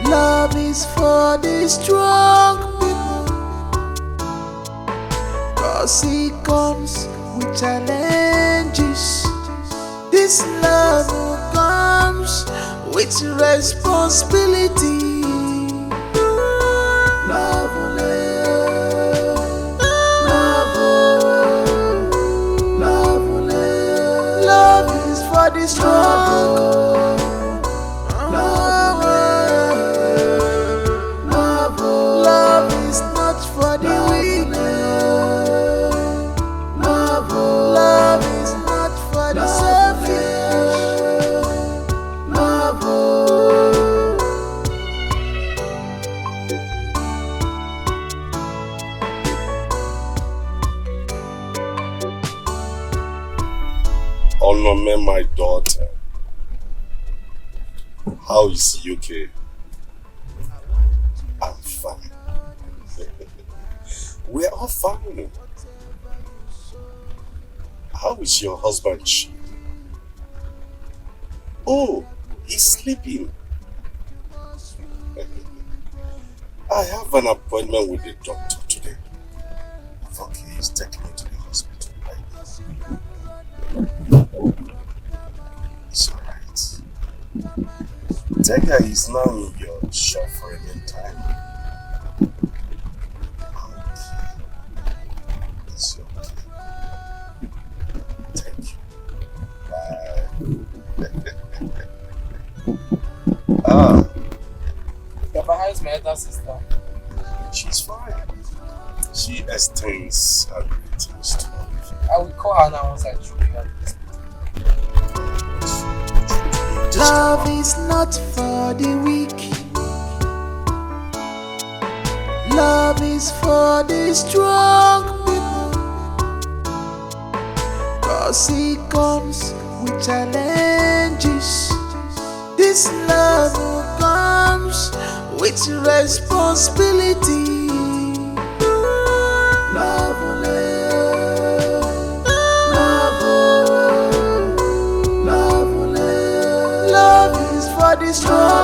Love is for the strong people. 'Cause it comes with challenges. This love comes with responsibility. Love for the strong. Love is not for the weak. ONOME, my daughter. How is UK? I'm fine. We're all fine. How is your husband, Chi? Oh, he's sleeping. I have an appointment with the doctor today. Okay, he's taking me to the hospital right now. It's alright. Tega is now in your shop for a meantime. Okay. It's okay. Thank you. Bye. Papa, how is my elder sister? She's fine. She extends her greetings to me. I will call her now once I throw you. Love is not for the weak. Love is for the strong people. 'Cause he comes with challenges. This love comes with responsibility. Love is for the strong.